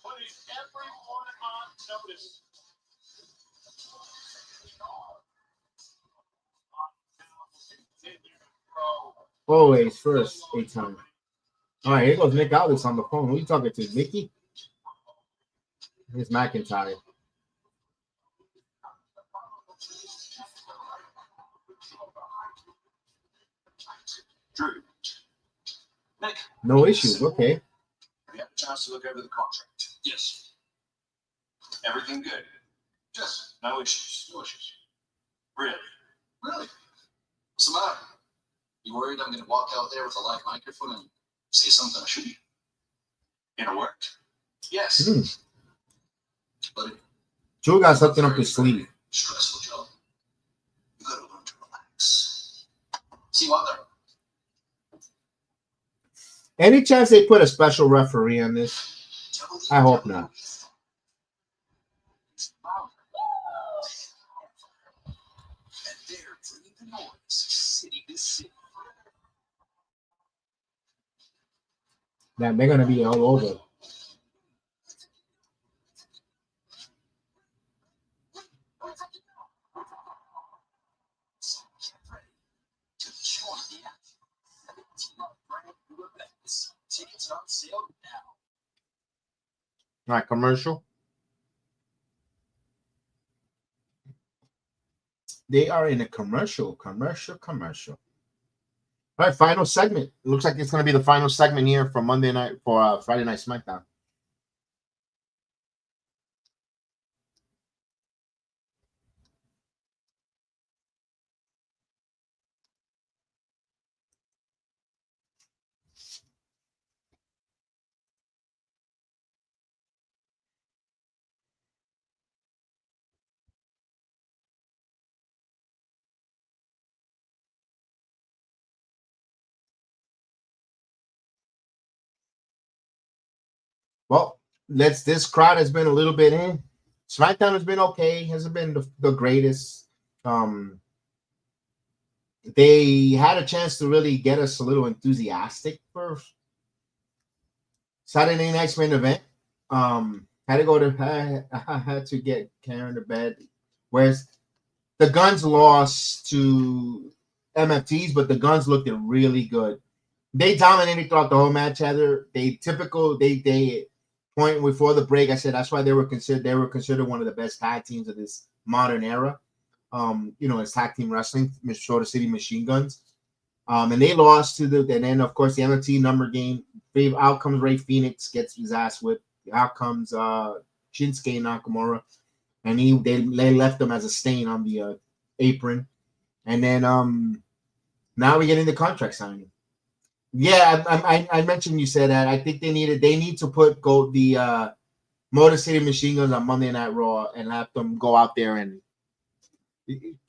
putting everyone on notice. Always first, 8 times. All right, here goes Nick Aldis on the phone. Who are you talking to, Mickey? Here's McIntyre. Drew. Nick. No issues. Okay. Have you had a chance to look over the contract? Yes. Everything good? Yes. No issues. No issues. Really? Really? What's the matter? You worried I'm going to walk out there with a live microphone and say something I shouldn't? It'll work. Yes. But Joe got something up his sleeve. stressful job. You got to learn to relax. See you out there. Any chance they put a special referee on this? I hope not. And they're bringing the noise city to city. That they're gonna be all over. So get ready to join the action. 17 brand new events. Tickets are on sale now. All right, commercial. They are in a commercial. All right, final segment. It looks like it's going to be the final segment here for Monday night, for Friday Night SmackDown. Well, this crowd has been a little bit in. SmackDown has been okay. Hasn't been the greatest. They had a chance to really get us a little enthusiastic for Saturday night's main event. Had to get Karen to bed. Whereas the Guns lost to MFTs, but the Guns looked really good. They dominated throughout the whole match, Heather. They point before the break, I said that's why they were considered one of the best tag teams of this modern era. It's tag team wrestling, Minnesota City Machine Guns. And they lost and then of course the MFT number game. Out comes Ray Phoenix, gets his ass whipped. Out comes Shinsuke Nakamura, and they left him as a stain on the apron. And then now we get into contract signing. Yeah, I mentioned you said that. I think they need to put the Motor City Machine Guns on Monday Night Raw and have them go out there and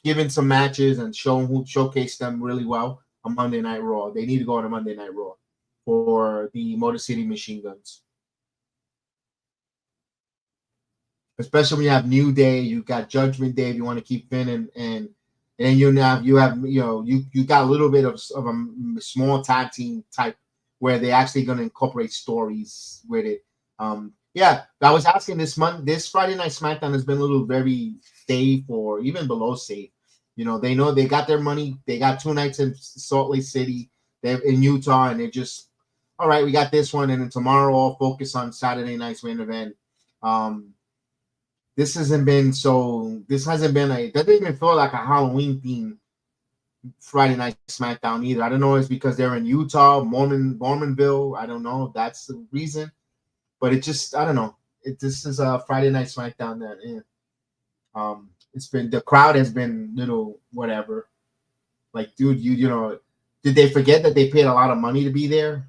give in some matches and showcase them really well on Monday Night Raw. They need to go on a Monday Night Raw for the Motor City Machine Guns. Especially when you have New Day, you got Judgment Day if you want to keep Finn and you got a little bit of a small tag team type where they're actually going to incorporate stories with it. I was asking this Friday Night SmackDown has been a little very safe or even below safe. They know they got their money. They got 2 nights in Salt Lake City, they're in Utah, and they're just all right. We got this one, and then tomorrow I'll focus on Saturday night's main event. This hasn't been that doesn't even feel like a Halloween theme Friday Night SmackDown either. I don't know if it's because they're in Utah, Mormonville. I don't know if that's the reason, but it just, I don't know. This is a Friday Night SmackDown that it's been, the crowd has been little whatever. Like, dude, did they forget that they paid a lot of money to be there?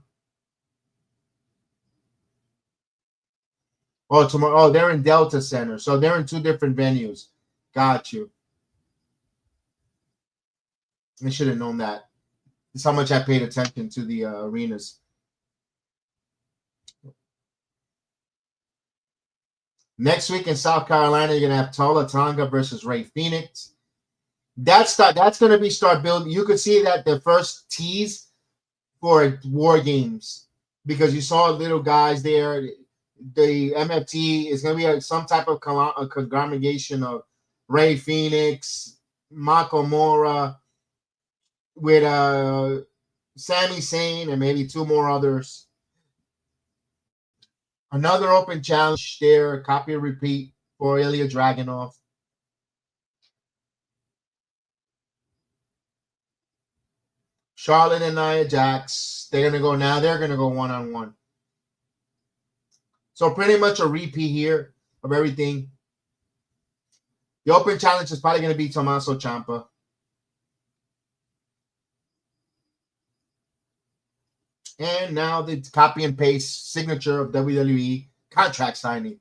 Oh, tomorrow. Oh, they're in Delta Center. So they're in 2 different venues. Got you. I should have known that. That's how much I paid attention to the arenas. Next week in South Carolina, you're gonna have Tola Tonga versus Ray Phoenix. That's gonna be start building. You could see that the first tease for War Games because you saw little guys there. The MFT is going to be some type of congregation of Ray Phoenix, Nakamura, with Sami Zayn, and maybe 2 more others. Another open challenge there, copy and repeat for Ilja Dragunov. Charlotte and Nia Jax, they're going to go one-on-one. So pretty much a repeat here of everything. The open challenge is probably going to be Tommaso Ciampa. And now the copy and paste signature of WWE contract signing.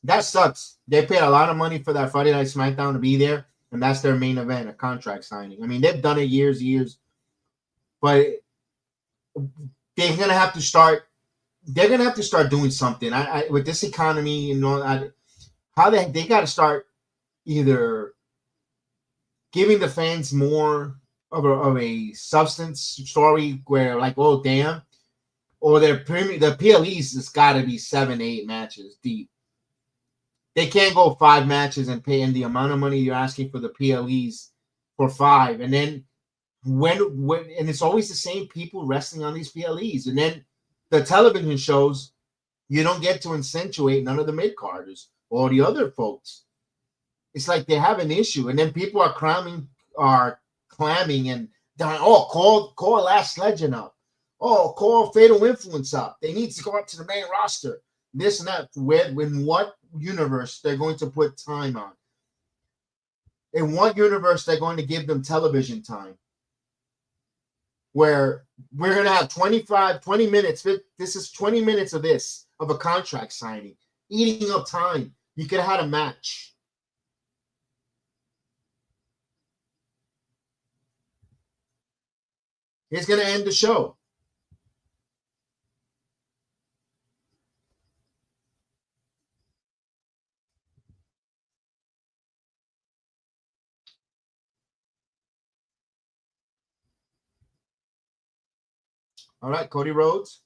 That sucks. They paid a lot of money for that Friday Night SmackDown to be there, and that's their main event, a contract signing. I mean, they've done it years, but they're gonna have to start. They're gonna have to start doing something. With this economy, how they got to start either giving the fans more of a substance story where, like, oh damn, or the PLEs has got to be 7-8 matches deep. They can't go 5 matches and pay in the amount of money you're asking for the PLEs for 5, and then when and it's always the same people wrestling on these PLEs, and then the television shows you don't get to accentuate none of the mid-carders or the other folks. It's like they have an issue, and then people are clamming and dying, oh, call Last Legend up. Oh, call Fatal Influence up. They need to go up to the main roster. This and that. In what universe they're going to put time on? In what universe they're going to give them television time? Where we're going to have 20 minutes. This is 20 minutes of a contract signing, eating up time. You could have had a match. He's going to end the show. All right, Cody Rhodes.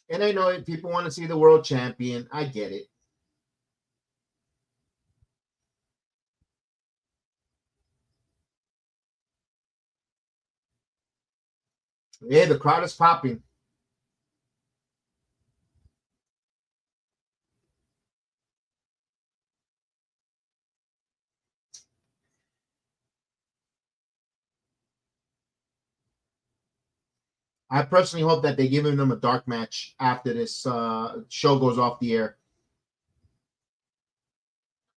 And I know people want to see the world champion. I get it. Yeah, the crowd is popping. I personally hope that they give them a dark match after this show goes off the air.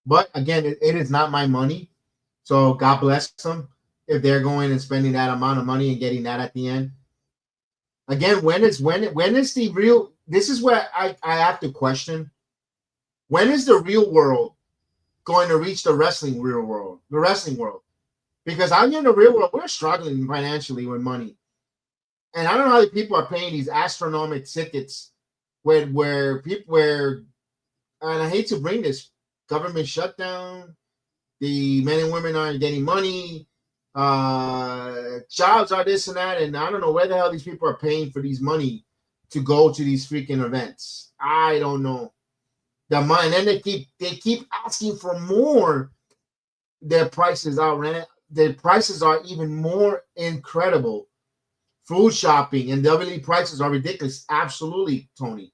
But again, it is not my money. So God bless them if they're going and spending that amount of money and getting that at the end. Again, when is the real? This is where I have to question. When is the real world going to reach the wrestling real world? The wrestling world. Because out in the real world, we're struggling financially with money. And I don't know how people are paying these astronomical tickets where people, and I hate to bring this, government shutdown, the men and women aren't getting money, jobs are this and that, and I don't know where the hell these people are paying for these money to go to these freaking events. I don't know. The money, and then they keep asking for more. Their prices outran. Their prices are even more incredible. Food shopping and WWE prices are ridiculous. Absolutely, Tony.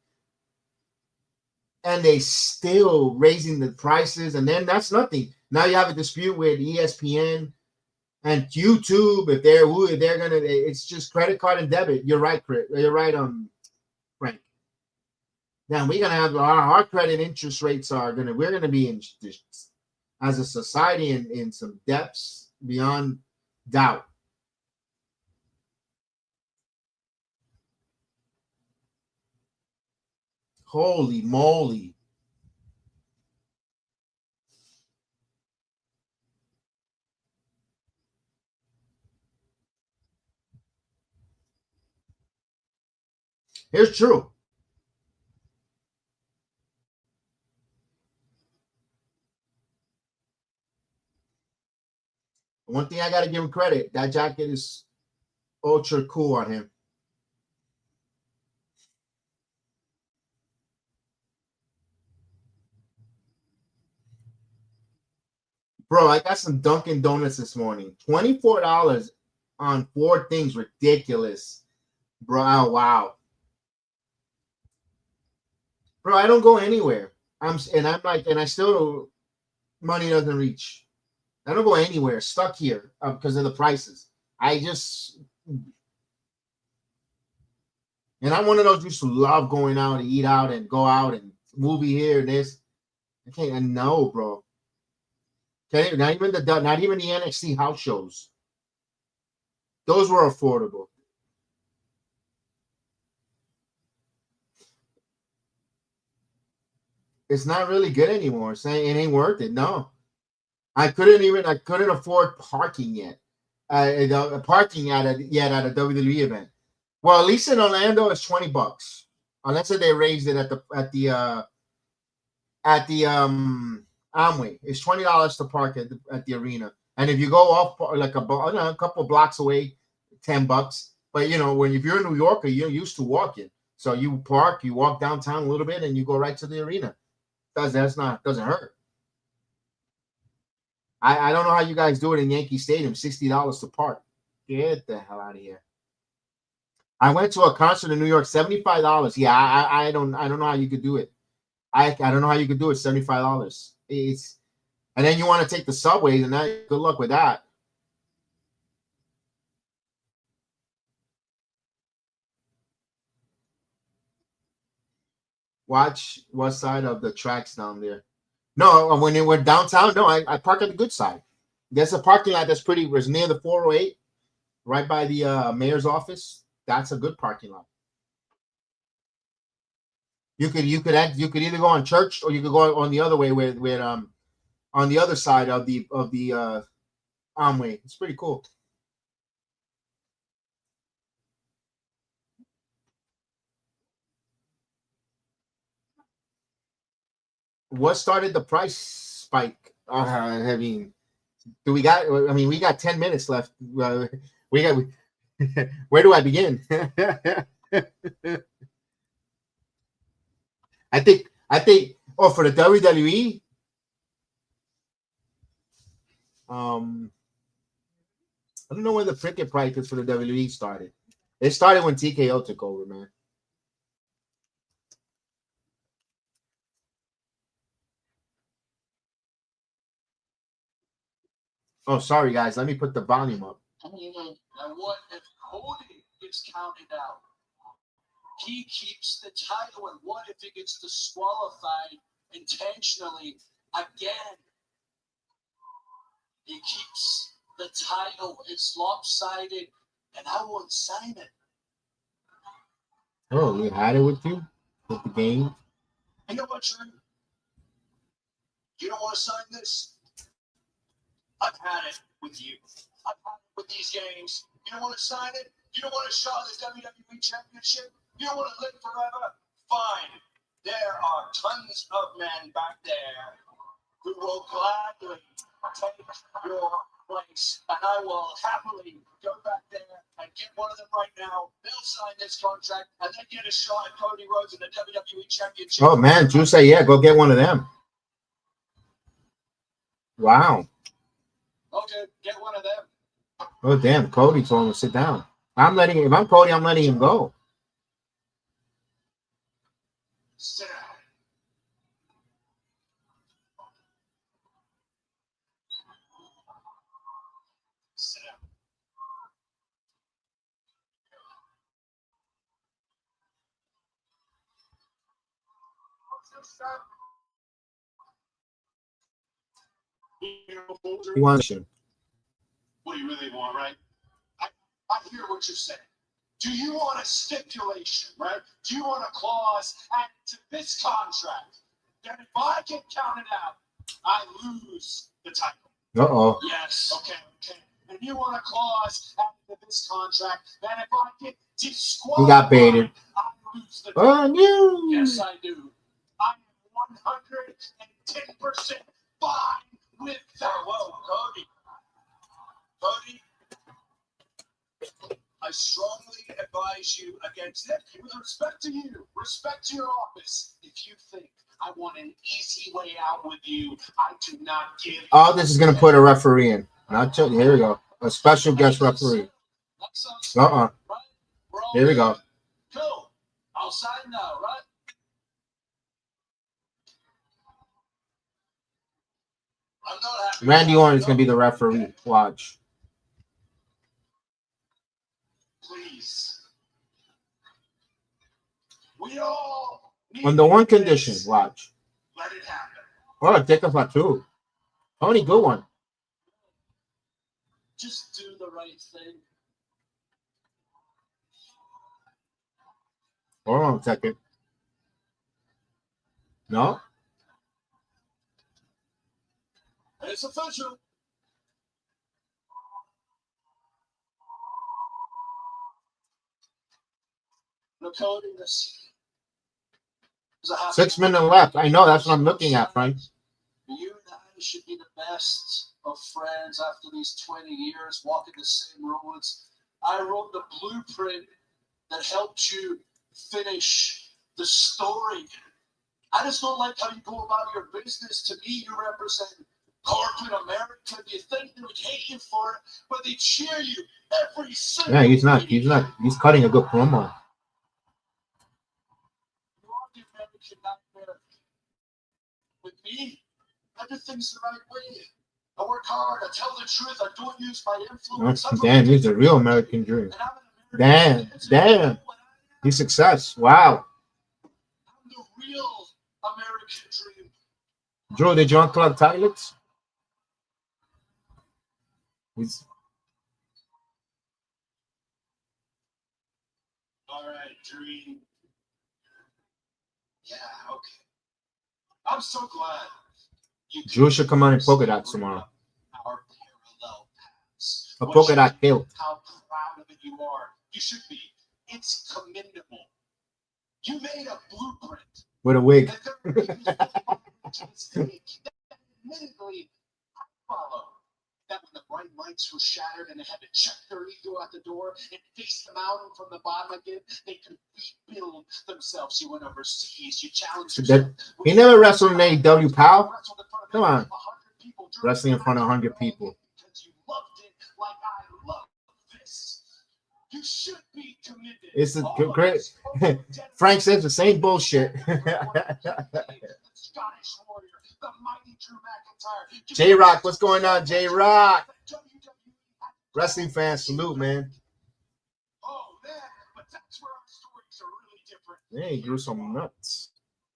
And they still raising the prices, and then that's nothing. Now you have a dispute with ESPN and YouTube. If they're gonna, it's just credit card and debit. You're right, Chris. You're right, Frank. Now we're gonna have our credit interest rates we're gonna be in as a society in some depths beyond doubt. Holy moly. Here's true. One thing I got to give him credit, that jacket is ultra cool on him. Bro, I got some Dunkin' Donuts this morning. $24 on 4 things. Ridiculous. Bro, oh, wow. Bro, I don't go anywhere. And I still, money doesn't reach. I don't go anywhere. Stuck here because of the prices. I just, And I'm one of those used to love going out and eat out and go out and movie here and this. I can't. No, bro. Okay, not even the NXT house shows. Those were affordable. It's not really good anymore. It ain't worth it. No, I couldn't afford parking yet. Parking at a WWE event. Well, at least in Orlando, it's $20. Unless they raised it at the Amway. It's $20 to park at the arena. And if you go off like a couple blocks away, $10. But if you're a New Yorker, you're used to walking. So you park, you walk downtown a little bit, and you go right to the arena. Doesn't hurt. I don't know how you guys do it in Yankee Stadium. $60 to park. Get the hell out of here. I went to a concert in New York, $75. Yeah, I don't know how you could do it. I don't know how you could do it. $75. And then you want to take the subways, and that good luck with that. Watch what side of the tracks down there. No, when they went downtown, no, I park at the good side. There's a parking lot that's it's near the 408, right by the mayor's office. That's a good parking lot. You could either go on Church or you could go on the other way where on the other side of the Amway. It's pretty cool. What started the price spike? I mean, we got 10 minutes left. Where do I begin? I think for the WWE, I don't know where the ticket prices for the WWE started. It started when TKO took over, man. Oh, sorry, guys. Let me put the volume up. And what if Cody gets counted out? He keeps the title, and what if he gets disqualified intentionally again? He keeps the title. It's lopsided, and I won't sign it. Oh, you had it with you? With the game? You know what, Drew? You don't want to sign this? I've had it with you. I've had it with these games. You don't want to sign it? You don't want to show the WWE Championship? You don't want to live forever? Fine. There are tons of men back there who will gladly take your place, and I will happily go back there and get one of them right now. They'll sign this contract and then get a shot at Cody Rhodes in the WWE Championship. Oh man, Drew say yeah, go get one of them. Wow. Okay, get one of them. Oh damn, Cody told him to sit down. If I'm Cody, I'm letting him go. Sit down. Sit down. He wants you. What do you really want, right? I hear what you're saying. Do you want a stipulation, right? Do you want a clause added to this contract that if I get counted out, I lose the title? Uh-oh. Yes. Okay. And you want a clause added to this contract that if I get disqualified, He got baited. I lose the title? Oh, no. Yes, I do. I'm 110% fine with that. Whoa, Cody. I strongly advise you against it. With respect to you, respect to your office. If you think I want an easy way out with you, I do not give. Oh, this is gonna put a referee in. Here we go. A special guest referee. Here we go. Cool. I'll sign now, right? I'm not happy. Randy Orton is gonna be the referee. Watch. Please. We all need Under one this. condition, watch. Let it happen. Oh, take us for two. Tony, good one. Just do the right thing. Hold on a second. No? It's official. Look, Cody, this is a happy 6 minutes left. I know, that's what I'm looking at, Frank. You and I should be the best of friends after these 20 years, walking the same roads. I wrote the blueprint that helped you finish the story. I just don't like how you go about your business. To me, you represent corporate America. You think they would hate you for it, but they cheer you every single Yeah, he's not. week. He's cutting a good promo. You are the American nightmare. With me, everything's the right way. I work hard. I tell the truth. I don't use my influence. Damn, he's a real American dream. And I'm an American. Damn. He's success. Wow. I'm the real American dream. Drew, did you unclog toilets? He's All right, dream. Yeah, okay. I'm so glad you Drew should come on in polka dots tomorrow. Our parallel paths. A What polka should- dot kilt. How proud of it you are. You should be. It's commendable. You made a blueprint. With a wig. That there are people to this day that admittedly I follow. That when the bright lights were shattered and they had to check their ego at the door and face the mountain from the bottom again, they could rebuild themselves. You went overseas, you challenged yourself. He never wrestled in AEW, pal. Wrestled in front of Come on. 100 people. Wrestling in front of 100 people. Because you loved it like I love this. You should be committed. It's a All of great. us over Frank says the same bullshit. the Scottish Warrior, the mighty Drew McIntyre. J-Rock, what's going on, J-Rock? Wrestling fans, salute, man. Oh man, but that's where our stories are really different. Man, he grew some nuts.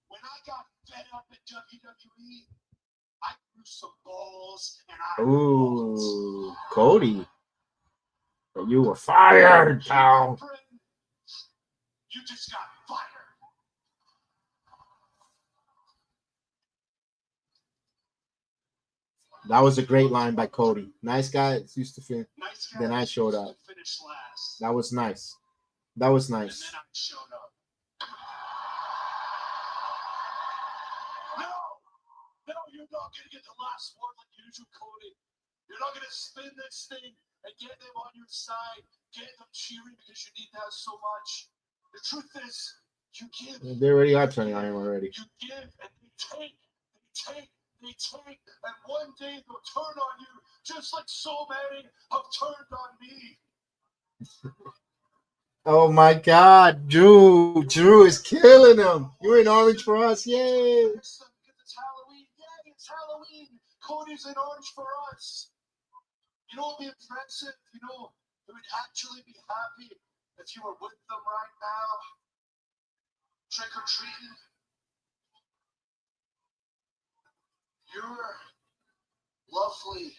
When I got fed up at WWE, I grew some balls and I Ooh, Cody. You were fired, pal. You just got fired. That was a great line by Cody. Nice guy. Used to feel. Nice guy. Then I showed up. Finished last. That was nice. That was And nice. then I showed up. No, you're not gonna get the last word like you do, Cody. You're not gonna spin this thing and get them on your side, get them cheering because you need that so much. The truth is, you give. They already are turning on him already. You give and they take, and one day they'll turn on you, just like so many have turned on me. Oh my God, Drew is killing him. You're in orange for us, yay! Because it's Halloween. Yeah, it's Halloween. Cody's in orange for us. You know what would be impressive? You know who would actually be happy if you were with them right now? Trick or treating. Your lovely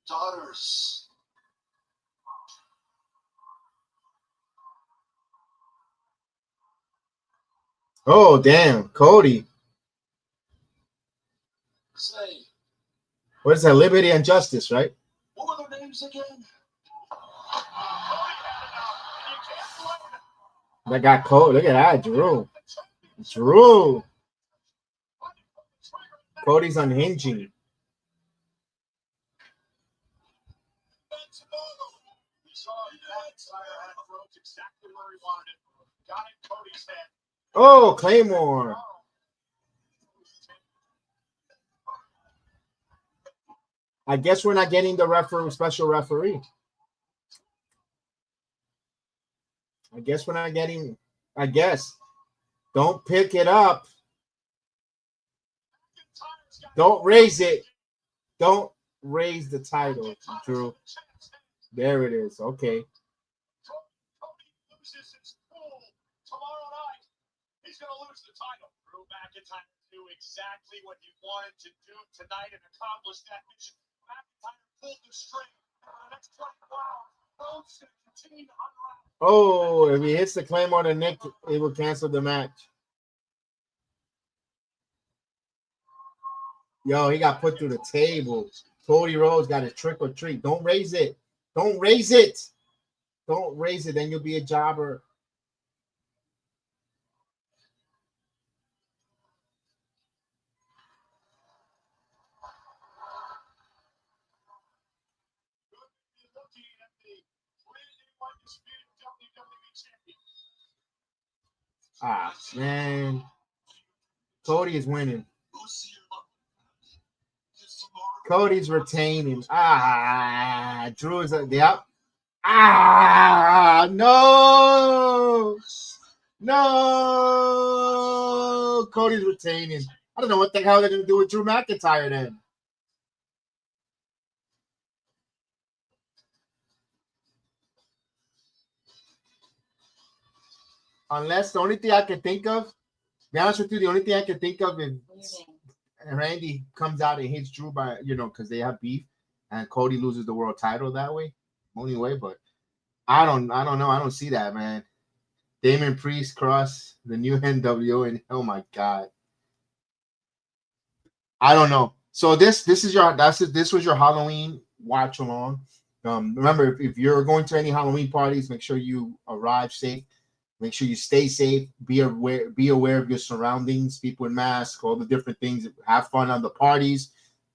daughters. Oh damn, Cody. Say, What is that? Liberty and justice, right? what were their names again? That got cold. Look at that, Drew. Cody's unhinging. We saw McIntyre had broke exactly where he wanted it. Got in Cody's head. Oh, Claymore. I guess we're not getting the special referee. I guess we're not getting. I guess. Don't pick it up. Don't raise it. Don't raise the title, Drew. There it is. Okay. Cody loses his cool tomorrow night. going to lose the title. Drew McIntyre knew exactly what he wanted to do tonight and accomplished that mission. McIntyre pulled the string. For the next 24 hours, Rhodes going to continue to unravel. Oh, if he hits the Claymore to Nick, it will cancel the match. Yo, he got put through the table. Cody Rhodes got his trick or treat. Don't raise it. Don't raise it. Don't raise it. Then you'll be a jobber. Looking at the brand-new undisputed WWE champion. Ah, man. Cody is winning. Cody's retaining. Ah, Drew is yep. Ah, no. No. Cody's retaining. I don't know what the hell they're going to do with Drew McIntyre then. Unless the only thing I can think of, to be honest with you, the only thing I can think of is Randy comes out and hits Drew by, because they have beef, and Cody loses the world title that way. Only way, but I don't know. I don't see that, man. Damon Priest Cross, the new NWO, and oh my god, I don't know. So this was your Halloween watch along. Remember, if you're going to any Halloween parties, make sure you arrive safe. Make sure you stay safe. Be aware of your surroundings. People in masks, all the different things. Have fun on the parties.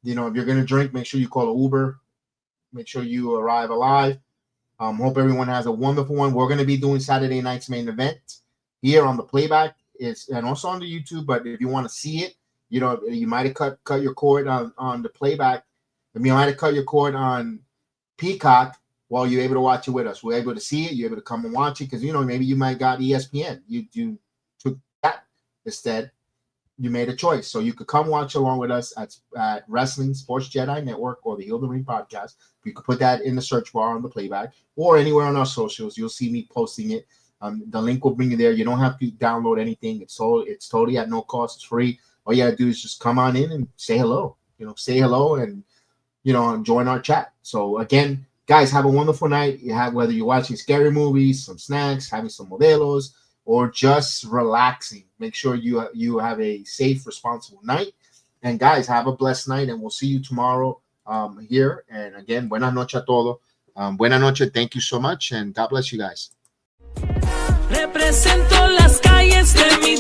If you're gonna drink, make sure you call an Uber. Make sure you arrive alive. Hope everyone has a wonderful one. We're gonna be doing Saturday night's main event here on the playback. And also on the YouTube. But if you want to see it, you might have cut your cord on the playback. You might have cut your cord on Peacock. Well, you're able to watch it with us. We're able to see it. You're able to come and watch it because, maybe you might got ESPN. You took that instead. You made a choice. So you could come watch along with us at Wrestling Sports Jedi Network or the Heal the Ring podcast. You could put that in the search bar on the playback or anywhere on our socials. You'll see me posting it. The link will bring you there. You don't have to download anything. It's totally at no cost. It's free. All you got to do is just come on in and say hello. Say hello and, join our chat. So, again, guys, have a wonderful night. Whether you're watching scary movies, some snacks, having some modelos, or just relaxing. Make sure you have a safe, responsible night. And guys, have a blessed night, and we'll see you tomorrow here. And again, buenas noches a todos. Buenas noches. Thank you so much, and God bless you guys. Represento las calles de mi